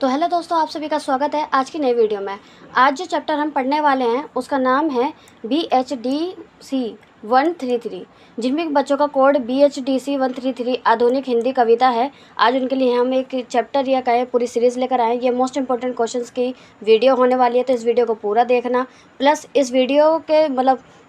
तो हेलो दोस्तों, आप सभी का स्वागत है आज की नई वीडियो में। आज जो चैप्टर हम पढ़ने वाले हैं उसका नाम है BHDC 133, जिनमें बच्चों का कोड BHDC 133 आधुनिक हिंदी कविता है। आज उनके लिए हम एक चैप्टर या कहें पूरी सीरीज़ लेकर आए। ये मोस्ट इंपॉर्टेंट क्वेश्चंस की वीडियो होने वाली है, तो इस वीडियो को पूरा देखना। प्लस इस वीडियो के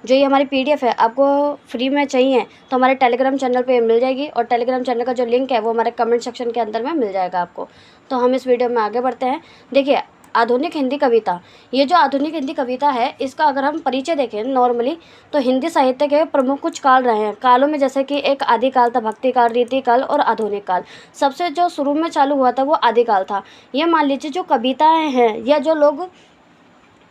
जो ये हमारी PDF है आपको फ्री में चाहिए तो हमारे टेलीग्राम चैनल पे मिल जाएगी, और टेलीग्राम चैनल का जो लिंक है वो हमारे कमेंट सेक्शन के अंदर में मिल जाएगा आपको। तो हम इस वीडियो में आगे बढ़ते हैं। देखिए, आधुनिक हिंदी कविता, ये जो आधुनिक हिंदी कविता है इसका अगर हम परिचय देखें नॉर्मली, तो हिंदी साहित्य के प्रमुख कुछ काल रहे हैं। कालों में जैसे कि एक आदिकाल था, भक्ति काल, रीति काल और आधुनिक काल। सबसे जो शुरू में चालू हुआ था वो आदिकाल था। ये मान लीजिए जो कविताएं हैं या जो लोग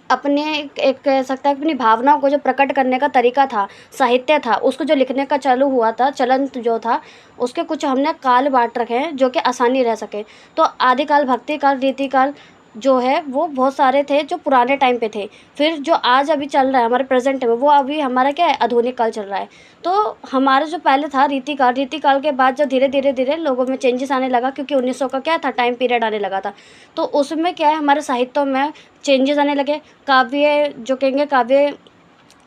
अपने एक कह सकता है अपनी भावनाओं को जो प्रकट करने का तरीका था, साहित्य था, उसको जो लिखने का चालू हुआ था, चलन जो था, उसके कुछ हमने काल बांट रखे हैं जो कि आसानी रह सके। तो आदिकाल, भक्ति काल, रीति काल जो है वो बहुत सारे थे जो पुराने टाइम पे थे। फिर जो आज अभी चल रहा है हमारे प्रेजेंट में, वो अभी हमारा क्या है, आधुनिक काल चल रहा है। तो हमारा जो पहले था रीति काल के बाद जो धीरे धीरे धीरे लोगों में चेंजेस आने लगा, क्योंकि 1900 का क्या था, टाइम पीरियड आने लगा था। तो उसमें क्या है, हमारे साहित्यों में चेंजेस आने लगे। काव्य जो कहेंगे, काव्य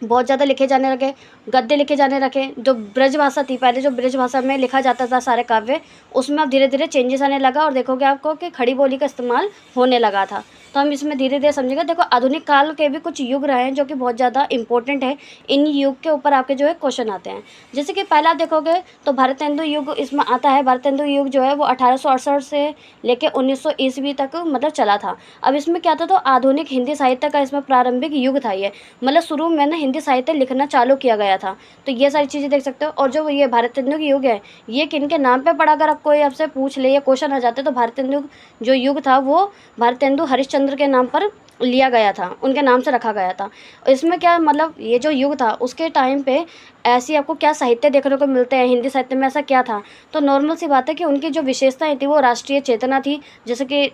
बहुत ज़्यादा लिखे जाने लगे, गद्य लिखे जाने लगे। जो ब्रज भाषा थी पहले, जो ब्रज भाषा में लिखा जाता था सारे काव्य, उसमें अब धीरे धीरे चेंजेस आने लगा। और देखोगे आपको कि खड़ी बोली का इस्तेमाल होने लगा था। तो हम इसमें धीरे धीरे समझेंगे। देखो, आधुनिक काल के भी कुछ युग रहे हैं जो कि बहुत ज़्यादा इंपॉर्टेंट है। इन युग के ऊपर आपके जो है क्वेश्चन आते हैं। जैसे कि पहला देखोगे तो भारतेंदु युग इसमें आता है। भारतेंदु युग जो है वो 1868 से लेकर 1900 ईस्वी तक चला था। अब इसमें क्या था, तो आधुनिक हिंदी साहित्य का इसमें प्रारंभिक युग था। ये शुरू में ना हिंदी साहित्य लिखना चालू किया गया था। तो ये सारी चीज़ें देख सकते हो। और जो ये भारतेंदु युग है, ये किन के नाम पे पड़ा, अगर आप कोई आपसे पूछ ले, ये क्वेश्चन आ जाते, तो भारतेंदु जो युग था वो भारतेंदु हरिश्चंद्र के नाम पर लिया गया था, उनके नाम से रखा गया था। इसमें क्या ये जो युग था उसके टाइम पे ऐसी आपको क्या साहित्य देखने को मिलते हैं, हिंदी साहित्य में ऐसा क्या था। तो नॉर्मल सी बात है कि उनकी जो विशेषताएं थी वो राष्ट्रीय चेतना थी, जैसे कि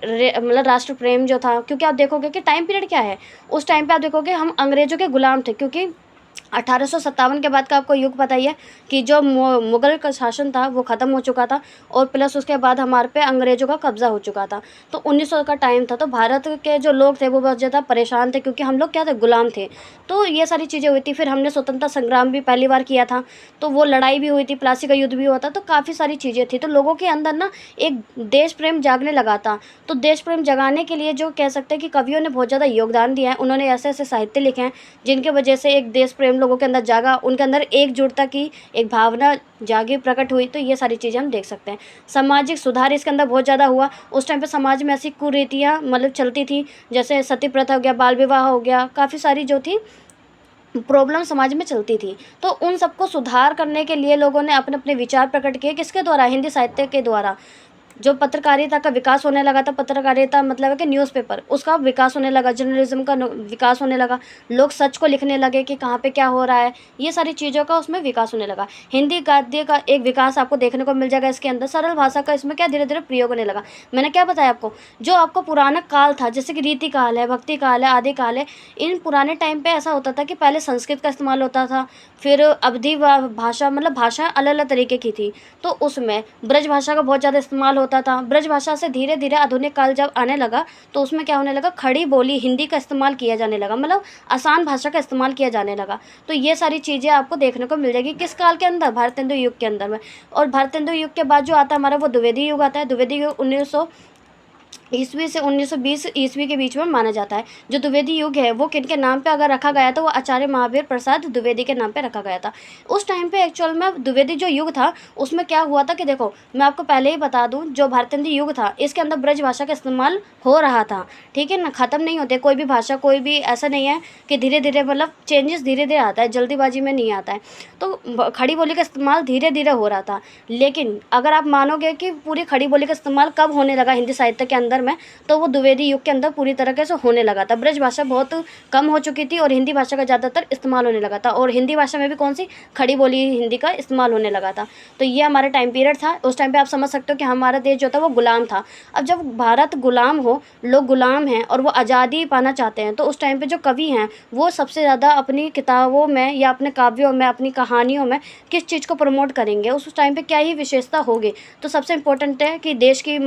राष्ट्र प्रेम जो था। क्योंकि आप देखोगे कि टाइम पीरियड क्या है, उस टाइम पे आप देखोगे हम अंग्रेजों के गुलाम थे। क्योंकि 1857 के बाद का आपको युग पता ही है कि जो मुगल का शासन था वो ख़त्म हो चुका था, और प्लस उसके बाद हमारे पे अंग्रेज़ों का कब्ज़ा हो चुका था। तो 1900 का टाइम था। तो भारत के जो लोग थे वो बहुत ज़्यादा परेशान थे, क्योंकि हम लोग क्या थे, गुलाम थे। तो ये सारी चीज़ें हुई थी। फिर हमने स्वतंत्रता संग्राम भी पहली बार किया था, तो वो लड़ाई भी हुई थी, प्लासी का युद्ध भी हुआ था। तो काफ़ी सारी चीज़ें थी। तो लोगों के अंदर ना एक देश प्रेम जागने लगा था। तो देश प्रेम जगाने के लिए जो कह सकते हैं कि कवियों ने बहुत ज़्यादा योगदान दिया है। उन्होंने ऐसे ऐसे साहित्य लिखे हैं जिनके वजह से एक देश प्रेम लोगों के अंदर जागा, उनके अंदर एकजुटता की एक भावना जागी, प्रकट हुई। तो ये सारी चीज़ें हम देख सकते हैं। सामाजिक सुधार इसके अंदर बहुत ज़्यादा हुआ। उस टाइम पे समाज में ऐसी कुरीतियाँ चलती थी, जैसे सती प्रथा हो गया, बाल विवाह हो गया, काफ़ी सारी जो थी प्रॉब्लम समाज में चलती थी। तो उन सबको सुधार करने के लिए लोगों ने अपने अपने विचार प्रकट किए। किसके द्वारा, हिंदी साहित्य के द्वारा। जो पत्रकारिता का विकास होने लगा था, पत्रकारिता है कि न्यूज़पेपर, उसका विकास होने लगा, जर्नलिज्म का विकास होने लगा। लोग सच को लिखने लगे कि कहाँ पे क्या हो रहा है, ये सारी चीज़ों का उसमें विकास होने लगा। हिंदी गद्य का एक विकास आपको देखने को मिल जाएगा इसके अंदर। सरल भाषा का इसमें क्या धीरे धीरे प्रयोग होने लगा। मैंने क्या बताया आपको, जो आपको पुराना काल था, जैसे कि रीति काल है, भक्ति काल है, आदि काल है, इन पुराने टाइम पे ऐसा होता था कि पहले संस्कृत का इस्तेमाल होता था। फिर अवधी भाषा, भाषा अलग अलग तरीके की थी। तो उसमें ब्रज भाषा का बहुत ज़्यादा इस्तेमाल होता था। ब्रज भाषा से धीरे धीरे आधुनिक काल जब आने लगा, तो उसमें क्या होने लगा, खड़ी बोली हिंदी का इस्तेमाल किया जाने लगा, आसान भाषा का इस्तेमाल किया जाने लगा। तो ये सारी चीज़ें आपको देखने को मिल जाएगी किस काल के अंदर, भारतेंदु युग के अंदर में। और भारतेंदु युग के बाद जो आता है हमारा, वो द्विवेदी युग आता है। द्विवेदी युग 1900 ईस्वी से 1920 ईस्वी के बीच में माना जाता है। जो द्विवेदी युग है वो किनके नाम पे अगर रखा गया था, वो आचार्य महावीर प्रसाद द्विवेदी के नाम पे रखा गया था। उस टाइम पे एक्चुअल में द्विवेदी जो युग था उसमें क्या हुआ था कि देखो, मैं आपको पहले ही बता दूं, जो भारतेंदु युग था इसके अंदर ब्रज भाषा का इस्तेमाल हो रहा था। ठीक है ना, ख़त्म नहीं होते कोई भी भाषा, कोई भी ऐसा नहीं है कि धीरे धीरे चेंजेस धीरे धीरे आता है, जल्दीबाजी में नहीं आता है। तो खड़ी बोली का इस्तेमाल धीरे धीरे हो रहा था। लेकिन अगर आप मानोगे कि पूरी खड़ी बोली का इस्तेमाल कब होने लगा हिंदी साहित्य के अंदर में, तो वो द्विवेदी युग के अंदर पूरी तरीके से होने लगा था। ब्रज भाषा बहुत कम हो चुकी थी और हिंदी भाषा का ज़्यादातर इस्तेमाल होने लगा था। और हिंदी भाषा में भी कौन सी, खड़ी बोली हिंदी का इस्तेमाल होने लगा था। तो ये हमारा टाइम पीरियड था। उस टाइम पे आप समझ सकते हो कि हमारा देश जो था वो गुलाम था। अब जब भारत गुलाम हो, लोग गुलाम हैं और वो आज़ादी पाना चाहते हैं, तो उस टाइम पे जो कवि हैं वो सबसे ज़्यादा अपनी किताबों में या अपने काव्यों में, अपनी कहानियों में किस चीज़ को प्रमोट करेंगे, उस टाइम पे क्या ही विशेषता होगी। तो सबसे इम्पोर्टेंट है कि देश की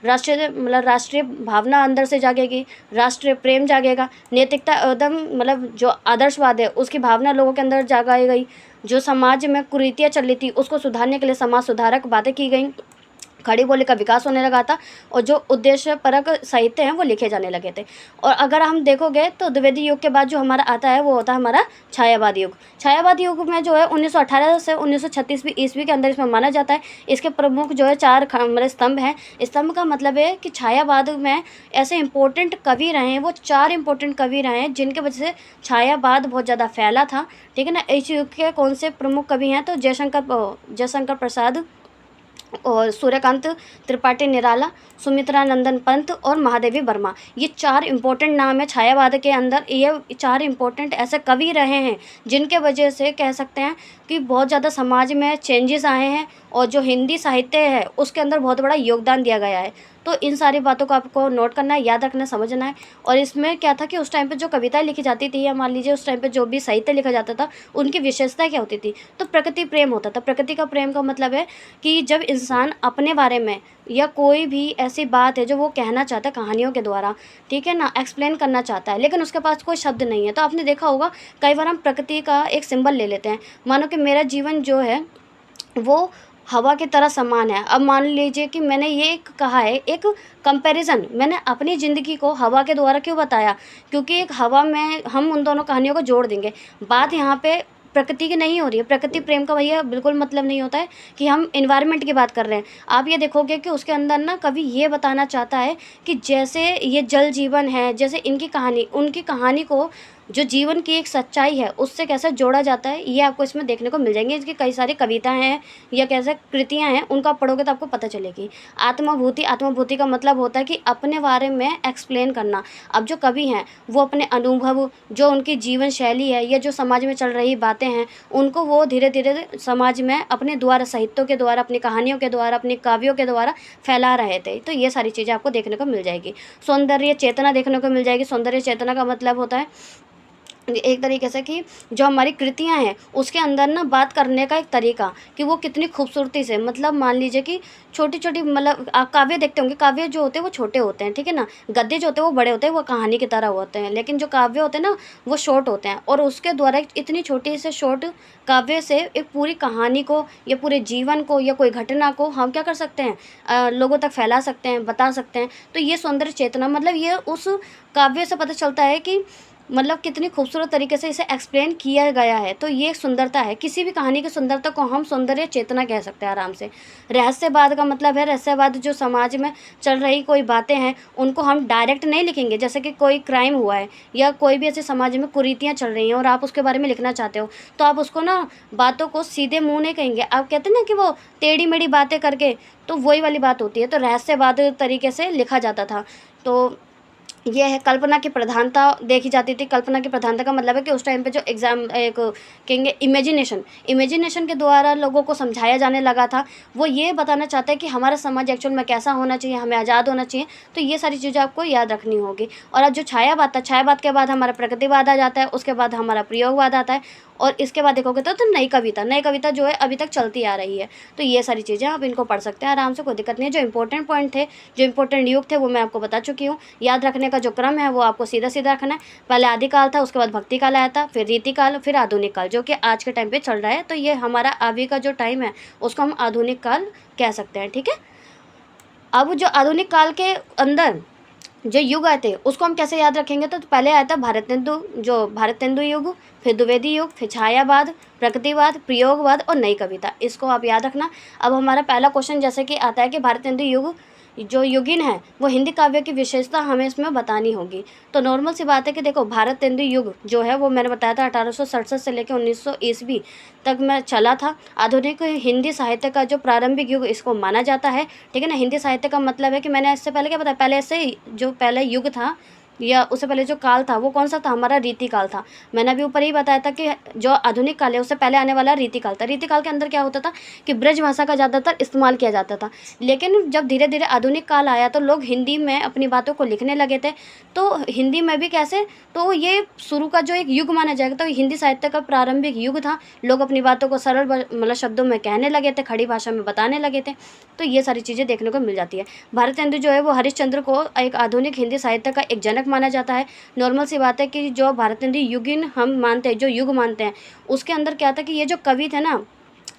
राष्ट्रीय राष्ट्रीय भावना अंदर से जागेगी, राष्ट्रीय प्रेम जागेगा, नैतिकता एकदम मतलब जो आदर्शवाद है उसकी भावना लोगों के अंदर जगाई गई, जो समाज में कुरीतियाँ चल रही थी उसको सुधारने के लिए समाज सुधारक बातें की गई, खड़ी बोली का विकास होने लगा था और जो उद्देश्य परक साहित्य हैं वो लिखे जाने लगे थे। और अगर हम देखोगे तो द्विवेदी युग के बाद जो हमारा आता है वो होता है हमारा छायावादी युग। छायावादी युग में जो है 1918 से 1936 ईस्वी के अंदर इसमें माना जाता है। इसके प्रमुख जो है 4 मतलब स्तंभ हैं। स्तंभ का मतलब है कि छायावाद में ऐसे इंपॉर्टेंट कवि रहे हैं, वो 4 इंपॉर्टेंट कवि रहे हैं जिनके वजह से छायावाद बहुत ज़्यादा फैला था, ठीक है ना। इस युग के कौन से प्रमुख कवि हैं तो जयशंकर प्रसाद और सूर्यकांत त्रिपाठी निराला, सुमित्रा नंदन पंत और महादेवी वर्मा। ये 4 इंपॉर्टेंट नाम है छायावाद के अंदर। ये 4 इंपॉर्टेंट ऐसे कवि रहे हैं जिनके वजह से कह सकते हैं कि बहुत ज़्यादा समाज में चेंजेस आए हैं और जो हिंदी साहित्य है उसके अंदर बहुत बड़ा योगदान दिया गया है। तो इन सारी बातों को आपको नोट करना है, याद रखना है, समझना है। और इसमें क्या था कि उस टाइम पे जो कविताएं लिखी जाती थी या मान लीजिए उस टाइम पे जो भी साहित्य लिखा जाता था उनकी विशेषता क्या होती थी तो प्रकृति प्रेम होता था। प्रकृति का प्रेम का मतलब है कि जब इंसान अपने बारे में या कोई भी ऐसी बात है जो वो कहना चाहता है कहानियों के द्वारा, ठीक है ना, एक्सप्लेन करना चाहता है लेकिन उसके पास कोई शब्द नहीं है, तो आपने देखा होगा कई बार हम प्रकृति का एक सिंबल ले लेते हैं। मानो कि मेरा जीवन जो है वो हवा की तरह समान है। अब मान लीजिए कि मैंने ये एक कहा है, एक कंपैरिजन मैंने अपनी ज़िंदगी को हवा के द्वारा क्यों बताया, क्योंकि एक हवा में हम उन दोनों कहानियों को जोड़ देंगे। बात यहाँ पे प्रकृति की नहीं हो रही है। प्रकृति प्रेम का भैया बिल्कुल मतलब नहीं होता है कि हम इन्वायरमेंट की बात कर रहे हैं। आप ये देखोगे कि उसके अंदर ना कभी ये बताना चाहता है कि जैसे ये जल जीवन है, जैसे इनकी कहानी, उनकी कहानी को जो जीवन की एक सच्चाई है उससे कैसे जोड़ा जाता है, ये आपको इसमें देखने को मिल जाएंगे। इसकी कई सारी कविताएं हैं या कैसे कृतियां हैं, उनको आप पढ़ोगे तो आपको पता चलेगी। आत्माभूति का मतलब होता है कि अपने बारे में एक्सप्लेन करना। अब जो कवि हैं वो अपने अनुभव, जो उनकी जीवन शैली है या जो समाज में चल रही बातें हैं उनको वो धीरे धीरे समाज में अपने द्वारा, साहित्यों के द्वारा, अपनी कहानियों के द्वारा, अपनी काव्यों के द्वारा फैला रहे थे। तो ये सारी चीज़ें आपको देखने को मिल जाएगी। सौंदर्य चेतना देखने को मिल जाएगी। सौंदर्य चेतना का मतलब होता है एक तरीके से कि जो हमारी कृतियाँ हैं उसके अंदर ना बात करने का एक तरीका कि वो कितनी खूबसूरती से, मतलब मान लीजिए कि छोटी छोटी, मतलब आप काव्य देखते होंगे, काव्य जो होते हैं वो छोटे होते हैं, ठीक है ना। गद्य जो होते हैं वो बड़े होते हैं, वो कहानी की तरह होते हैं, लेकिन जो काव्य होते हैं ना वो शॉर्ट होते हैं। और उसके द्वारा इतनी छोटी से शॉर्ट काव्य से एक पूरी कहानी को या पूरे जीवन को या कोई घटना को हम क्या कर सकते हैं, लोगों तक फैला सकते हैं, बता सकते हैं। तो ये सौंदर्य चेतना, मतलब ये उस काव्य से पता चलता है कि मतलब कितनी खूबसूरत तरीके से इसे एक्सप्लेन किया गया है। तो ये एक सुंदरता है। किसी भी कहानी की सुंदरता को हम सौंदर्य चेतना कह सकते हैं आराम से। रहस्यवाद का मतलब है, रहस्यवाद जो समाज में चल रही कोई बातें हैं उनको हम डायरेक्ट नहीं लिखेंगे। जैसे कि कोई क्राइम हुआ है या कोई भी ऐसे समाज में कुरीतियाँ चल रही हैं और आप उसके बारे में लिखना चाहते हो तो आप उसको ना बातों को सीधे मुँह नहीं कहेंगे, आप कहते हैं ना कि वो टेढ़ी मेढ़ी बातें करके, तो वही वाली बात होती है। तो रहस्यवाद तरीके से लिखा जाता था। तो ये है कल्पना की प्रधानता देखी जाती थी। कल्पना की प्रधानता का मतलब है कि उस टाइम पे जो एक कहेंगे इमेजिनेशन के द्वारा लोगों को समझाया जाने लगा था। वो ये बताना चाहता है कि हमारा समाज एक्चुअल में कैसा होना चाहिए, हमें आज़ाद होना चाहिए। तो ये सारी चीज़ें आपको याद रखनी होगी। और अब जो छायावाद था, छायावाद के बाद हमारा प्रगतिवाद आ जाता है, उसके बाद हमारा प्रयोगवाद आता है और इसके बाद देखोगे तो नई कविता जो है अभी तक चलती आ रही है। तो ये सारी चीज़ें आप इनको पढ़ सकते हैं आराम से, कोई दिक्कत नहीं है। जो इंपॉर्टेंट पॉइंट थे, जो इंपॉर्टेंट युग थे वो मैं आपको बता चुकी हूँ। याद रखने का जो क्रम है वो आपको सीधा सीधा रखना है। पहले आदिकाल था, उसके बाद भक्ति काल आया था, फिर रीतिकाल, फिर आधुनिक काल, जो कि आज के टाइम पे चल रहा है। तो ये हमारा अभी का जो टाइम है उसको हम आधुनिक काल कह सकते हैं, ठीक है। अब जो आधुनिक काल के अंदर जो युग आए थे उसको हम कैसे याद रखेंगे, तो पहले आया था भारतेंदु युग, फिर द्विवेदी युग, फिर छायावाद, प्रगतिवाद, प्रयोगवाद और नई कविता। इसको आप याद रखना। अब हमारा पहला क्वेश्चन जैसे कि आता है कि भारतेंदु युग जो युगिन है वो हिंदी काव्य की विशेषता हमें इसमें बतानी होगी। तो नॉर्मल सी बात है कि देखो भारतेंदु युग जो है वो मैंने बताया था 1867 से लेकर 1900 ईस्वी तक में चला था। आधुनिक हिंदी साहित्य का जो प्रारंभिक युग इसको माना जाता है, ठीक है ना। हिंदी साहित्य का मतलब है कि मैंने इससे पहले क्या बताया, पहले से जो पहला युग था या उससे पहले जो काल था वो कौन सा था, हमारा रीति काल था। मैंने अभी ऊपर ही बताया था कि जो आधुनिक काल है उससे पहले आने वाला रीति काल था। रीति काल के अंदर क्या होता था कि ब्रज भाषा का ज़्यादातर इस्तेमाल किया जाता था। लेकिन जब धीरे धीरे आधुनिक काल आया तो लोग हिंदी में अपनी बातों को लिखने लगे थे। तो हिंदी में भी कैसे, तो ये शुरू का जो एक युग माना जाएगा, तो हिंदी साहित्य का प्रारंभिक युग था। लोग अपनी बातों को सरल मतलब शब्दों में कहने लगे थे, खड़ी भाषा में बताने लगे थे। तो ये सारी चीज़ें देखने को मिल जाती है। भारतेंदु जो है वो हरिश्चंद्र को एक आधुनिक हिंदी साहित्य का एक जनक माना जाता है। नॉर्मल सी बात है कि जो भारतेंदु युगीन हम मानते हैं, जो युग मानते हैं, उसके अंदर क्या था कि ये जो कवि थे ना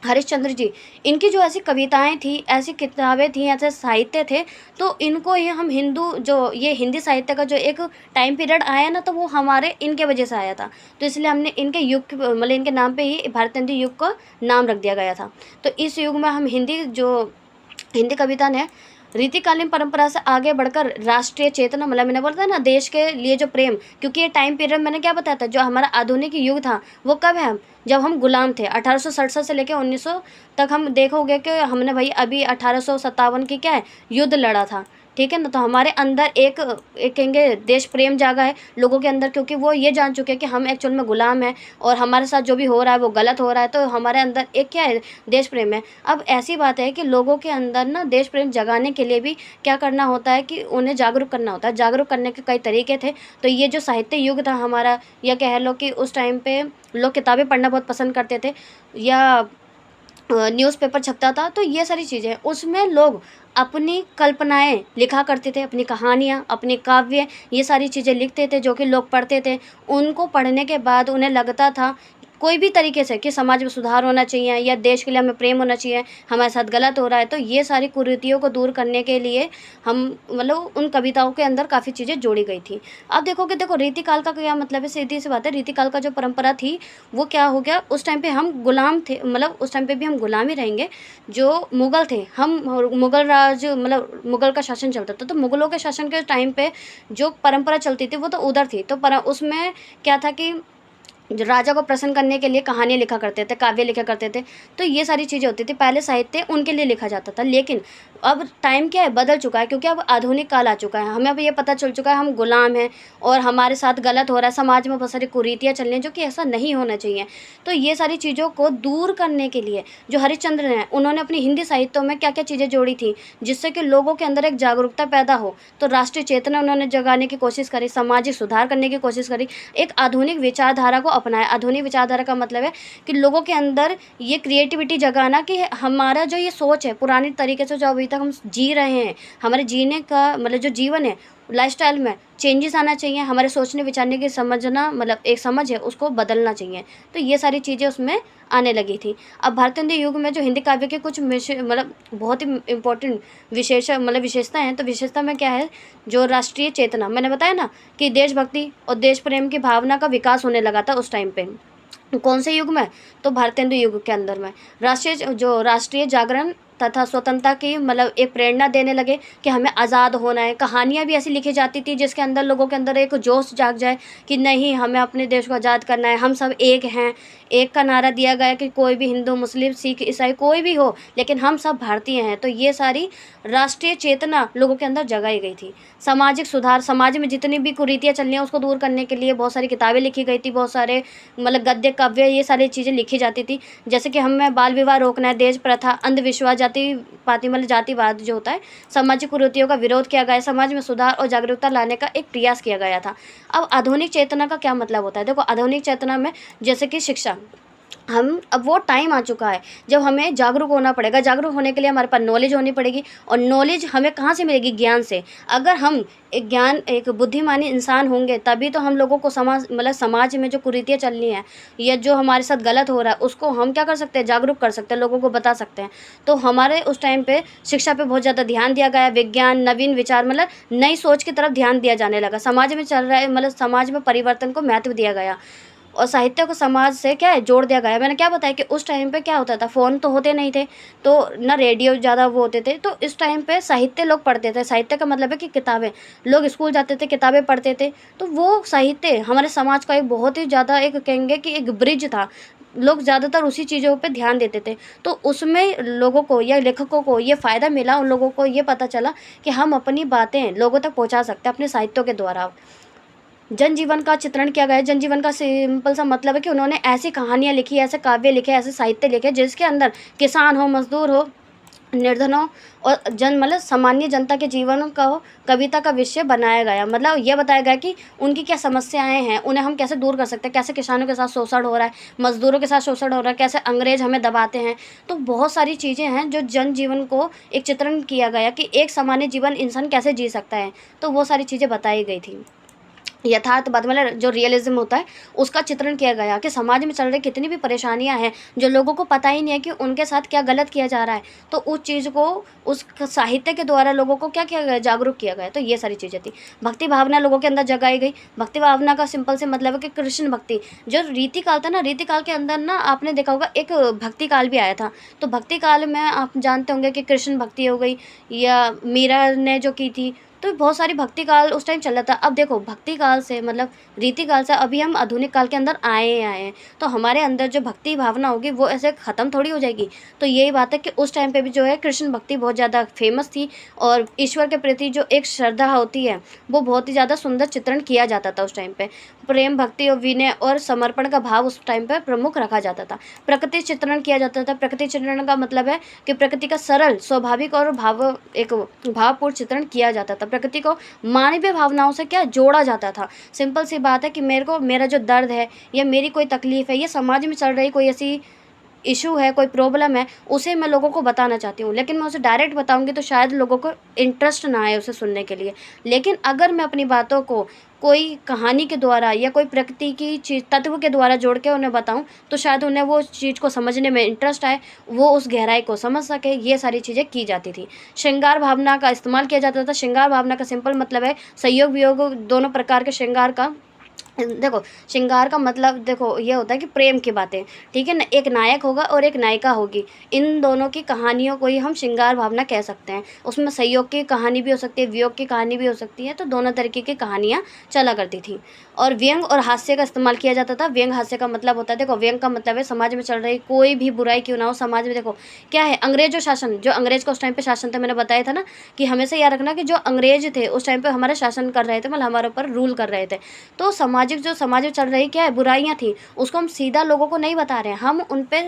हरिश्चंद्र जी, इनकी जो ऐसी कविताएं थी, ऐसी किताबें थी, ऐसे साहित्य थे, तो इनको ये हम हिंदू जो ये हिंदी साहित्य का जो एक टाइम पीरियड आया ना, तो वो हमारे इनके वजह से आया था। तो इसलिए हमने इनके युग मतलब इनके नाम पे ही भारतेंदु युग का नाम रख दिया गया था। तो इस युग में हम हिंदी कविता ने रीतिकालीन परंपरा से आगे बढ़कर राष्ट्रीय चेतना, मतलब मैंने बोला था ना देश के लिए जो प्रेम, क्योंकि ये टाइम पीरियड मैंने क्या बताया था, जो हमारा आधुनिक युग था वो कब है, जब हम गुलाम थे 1867 से लेकर 1900 तक। हम देखोगे कि हमने भाई अभी 1857 की क्या है युद्ध लड़ा था, ठीक है ना। तो हमारे अंदर एक कहेंगे देश प्रेम जागा है लोगों के अंदर, क्योंकि वो ये जान चुके हैं कि हम एक्चुअल में गुलाम हैं और हमारे साथ जो भी हो रहा है वो गलत हो रहा है। तो हमारे अंदर एक क्या है, देश प्रेम है। अब ऐसी बात है कि लोगों के अंदर ना देश प्रेम जगाने के लिए भी क्या करना होता है कि उन्हें जागरूक करना होता है। जागरूक करने के कई तरीके थे। तो ये जो साहित्य युग था हमारा, या कह लो कि उस टाइम पे लोग किताबें पढ़ना बहुत पसंद करते थे, या न्यूज़पेपर छपता था। तो ये सारी चीज़ें, उसमें लोग अपनी कल्पनाएं लिखा करते थे, अपनी कहानियाँ, अपने काव्य, ये सारी चीज़ें लिखते थे जो कि लोग पढ़ते थे। उनको पढ़ने के बाद उन्हें लगता था कोई भी तरीके से कि समाज में सुधार होना चाहिए या देश के लिए हमें प्रेम होना चाहिए, हमारे साथ गलत हो रहा है। तो ये सारी कुरीतियों को दूर करने के लिए हम मतलब उन कविताओं के अंदर काफ़ी चीज़ें जोड़ी गई थी। अब देखोगे, देखो रीतिकाल का क्या मतलब है, सीधी सी बात है। रीतिकाल का जो परंपरा थी वो क्या हो गया, उस टाइम पे हम गुलाम थे, मतलब उस टाइम पे भी हम गुलाम ही रहेंगे। जो मुग़ल थे, हम मुग़ल राज मतलब मुग़ल का शासन चलता था, तो मुग़लों के शासन के टाइम पे जो परंपरा चलती थी वो तो उधर थी। तो उसमें क्या था कि जो राजा को प्रसन्न करने के लिए कहानियाँ लिखा करते थे, काव्य लिखा करते थे। तो ये सारी चीज़ें होती थी। पहले साहित्य उनके लिए लिखा जाता था, लेकिन अब टाइम क्या है, बदल चुका है, क्योंकि अब आधुनिक काल आ चुका है। हमें अब ये पता चल चुका है हम गुलाम हैं और हमारे साथ गलत हो रहा है, समाज में बहुत सारी कुरीतियाँ चल रही हैं जो कि ऐसा नहीं होना चाहिए। तो ये सारी चीज़ों को दूर करने के लिए जो हरिश्चंद्र हैं, उन्होंने अपनी हिंदी साहित्यों में क्या क्या चीज़ें जोड़ी थी जिससे कि लोगों के अंदर एक जागरूकता पैदा हो। तो राष्ट्रीय चेतना उन्होंने जगाने की कोशिश करी, सामाजिक सुधार करने की कोशिश करी, एक आधुनिक विचारधारा को अपनाया। आधुनिक विचारधारा का मतलब है कि लोगों के अंदर ये क्रिएटिविटी जगाना कि हमारा जो ये सोच है पुरानी तरीके से जो अभी तक हम जी रहे हैं, हमारे जीने का मतलब जो जीवन है, लाइफस्टाइल में चेंजेस आना चाहिए। हमारे सोचने विचारने की समझना मतलब एक समझ है उसको बदलना चाहिए। तो ये सारी चीज़ें उसमें आने लगी थी। अब भारतेंदु युग में जो हिंदी काव्य के कुछ मतलब बहुत ही इम्पोर्टेंट विशेषता हैं। तो विशेषता में क्या है, जो राष्ट्रीय चेतना मैंने बताया ना कि देशभक्ति और देश प्रेम की भावना का विकास होने लगा था उस टाइम पे। कौन से युग में, तो भारतेंदु युग के अंदर में राष्ट्रीय जागरण तथा स्वतंत्रता की मतलब एक प्रेरणा देने लगे कि हमें आज़ाद होना है। कहानियाँ भी ऐसी लिखी जाती थी जिसके अंदर लोगों के अंदर एक जोश जाग जाए कि नहीं, हमें अपने देश को आज़ाद करना है, हम सब एक हैं। एक का नारा दिया गया कि कोई भी हिंदू, मुस्लिम, सिख, ईसाई कोई भी हो, लेकिन हम सब भारतीय हैं। तो ये सारी राष्ट्रीय चेतना लोगों के अंदर जगाई गई थी। सामाजिक सुधार, समाज में जितनी भी कुरीतियाँ चल रही हैं उसको दूर करने के लिए बहुत सारी किताबें लिखी गई थी, बहुत सारे मतलब गद्य, काव्य, ये सारी चीज़ें लिखी जाती थी। जैसे कि हमें बाल विवाह रोकना है, दहेज प्रथा, अंधविश्वास, जाति पाति मतलब जातिवाद जो होता है, सामाजिक कुरीतियों का विरोध किया गया, समाज में सुधार और जागरूकता लाने का एक प्रयास किया गया था। अब आधुनिक चेतना का क्या मतलब होता है, देखो आधुनिक चेतना में जैसे कि शिक्षा, अब वो टाइम आ चुका है जब हमें जागरूक होना पड़ेगा। जागरूक होने के लिए हमारे पास नॉलेज होनी पड़ेगी, और नॉलेज हमें कहाँ से मिलेगी, ज्ञान से। अगर हम एक बुद्धिमानी इंसान होंगे तभी तो हम लोगों को समाज में जो कुरीतियाँ चल रही हैं या जो हमारे साथ गलत हो रहा है उसको हम क्या कर सकते हैं, जागरूक कर सकते हैं, लोगों को बता सकते हैं। तो हमारे उस टाइम पे शिक्षा पे बहुत ज़्यादा ध्यान दिया गया, विज्ञान, नवीन विचार मतलब नई सोच की तरफ ध्यान दिया जाने लगा। समाज में चल रहा है समाज में परिवर्तन को महत्व दिया गया, और साहित्य को समाज से क्या है जोड़ दिया गया है। मैंने क्या बताया कि उस टाइम पे क्या होता था, फ़ोन तो होते नहीं थे, तो ना रेडियो ज़्यादा वो होते थे। तो इस टाइम पे साहित्य लोग पढ़ते थे। साहित्य का मतलब है कि किताबें, लोग स्कूल जाते थे, किताबें पढ़ते थे। तो वो साहित्य हमारे समाज का एक बहुत ही ज़्यादा एक कहेंगे कि एक ब्रिज था। लोग ज़्यादातर उसी चीज़ों पे ध्यान देते थे। तो उसमें लोगों को या लेखकों को ये फ़ायदा मिला, उन लोगों को ये पता चला कि हम अपनी बातें लोगों तक पहुँचा सकते हैं अपने साहित्यों के द्वारा। जनजीवन का चित्रण किया गया है। जनजीवन का सिंपल सा मतलब है कि उन्होंने ऐसी कहानियाँ लिखी, ऐसे काव्य लिखे, ऐसे साहित्य लिखे जिसके अंदर किसान हो, मजदूर हो, निर्धन हो और मतलब सामान्य जनता के जीवन का हो, कविता का विषय बनाया गया। मतलब ये बताया गया कि उनकी क्या समस्याएं हैं, उन्हें हम कैसे दूर कर सकते हैं, कैसे किसानों के साथ शोषण हो रहा है, मजदूरों के साथ शोषण हो रहा है, कैसे अंग्रेज हमें दबाते हैं। तो बहुत सारी चीज़ें हैं जो जनजीवन को एक चित्रण किया गया कि एक सामान्य जीवन इंसान कैसे जी सकता है। तो वो सारी चीज़ें बताई गई थी। यथार्थवाद मतलब जो रियलिज्म होता है उसका चित्रण किया गया कि समाज में चल रही कितनी भी परेशानियां हैं जो लोगों को पता ही नहीं है कि उनके साथ क्या गलत किया जा रहा है, तो उस चीज़ को उस साहित्य के द्वारा लोगों को क्या किया गया, जागरूक किया गया। तो ये सारी चीज़ें थी। भक्ति भावना लोगों के अंदर जगाई गई। भक्ति भावना का सिंपल से मतलब है कि कृष्ण भक्ति, जो रीति काल था ना, रीति काल के अंदर ना आपने देखा होगा एक भक्ति काल भी आया था। तो भक्ति काल में आप जानते होंगे कि कृष्ण भक्ति हो गई या मीरा ने जो की थी, तो बहुत सारी भक्ति काल उस टाइम चल रहा था। अब देखो भक्ति काल से मतलब रीति काल से अभी हम आधुनिक काल के अंदर आए हैं, तो हमारे अंदर जो भक्ति भावना होगी वो ऐसे ख़त्म थोड़ी हो जाएगी। तो यही बात है कि उस टाइम पे भी जो है कृष्ण भक्ति बहुत ज़्यादा फेमस थी और ईश्वर के प्रति जो एक श्रद्धा होती है वो बहुत ही ज़्यादा सुंदर चित्रण किया जाता था उस टाइम पे। प्रेम, भक्ति और विनय और समर्पण का भाव उस टाइम पर प्रमुख रखा जाता था। प्रकृति चित्रण किया जाता था। प्रकृति चित्रण का मतलब है कि प्रकृति का सरल, स्वाभाविक और भावपूर्ण चित्रण किया जाता था। प्रकृति को मानवीय भावनाओं से क्या जोड़ा जाता था। सिंपल सी बात है कि मेरे को मेरा जो दर्द है या मेरी कोई तकलीफ़ है, ये समाज में चल रही कोई ऐसी इशू है, कोई प्रॉब्लम है, उसे मैं लोगों को बताना चाहती हूँ, लेकिन मैं उसे डायरेक्ट बताऊँगी तो शायद लोगों को इंटरेस्ट ना आए उसे सुनने के लिए। लेकिन अगर मैं अपनी बातों को कोई कहानी के द्वारा या कोई प्रकृति की चीज़ तत्व के द्वारा जोड़ के उन्हें बताऊँ, तो शायद उन्हें वो उस चीज़ को समझने में इंटरेस्ट आए, वो उस गहराई को समझ सके। ये सारी चीज़ें की जाती थी। श्रृंगार भावना का इस्तेमाल किया जाता था। श्रृंगार भावना का सिंपल मतलब है संयोग वियोग दोनों प्रकार के श्रृंगार का। देखो श्रृंगार का मतलब देखो ये होता है कि प्रेम की बातें, ठीक है ना, एक नायक होगा और एक नायिका होगी, इन दोनों की कहानियों को ही हम श्रृंगार भावना कह सकते हैं। उसमें संयोग की कहानी भी हो सकती है, वियोग की कहानी भी हो सकती है, तो दोनों तरीके की कहानियाँ चला करती थी। और व्यंग और हास्य का इस्तेमाल किया जाता था। व्यंग हास्य का मतलब होता है, देखो व्यंग का मतलब है समाज में चल रही कोई भी बुराई क्यों ना हो, समाज में देखो क्या है, अंग्रेजों शासन, जो अंग्रेज का उस टाइम पे शासन था, मैंने बताया था ना कि हमेशा याद रखना कि जो अंग्रेज थे उस टाइम पे हमारा शासन कर रहे थे, मतलब हमारे ऊपर रूल कर रहे थे। तो सामाजिक जो समाज में चल रही क्या है बुराइयां थी, उसको हम सीधा लोगों को नहीं बता रहे हैं, हम उन पे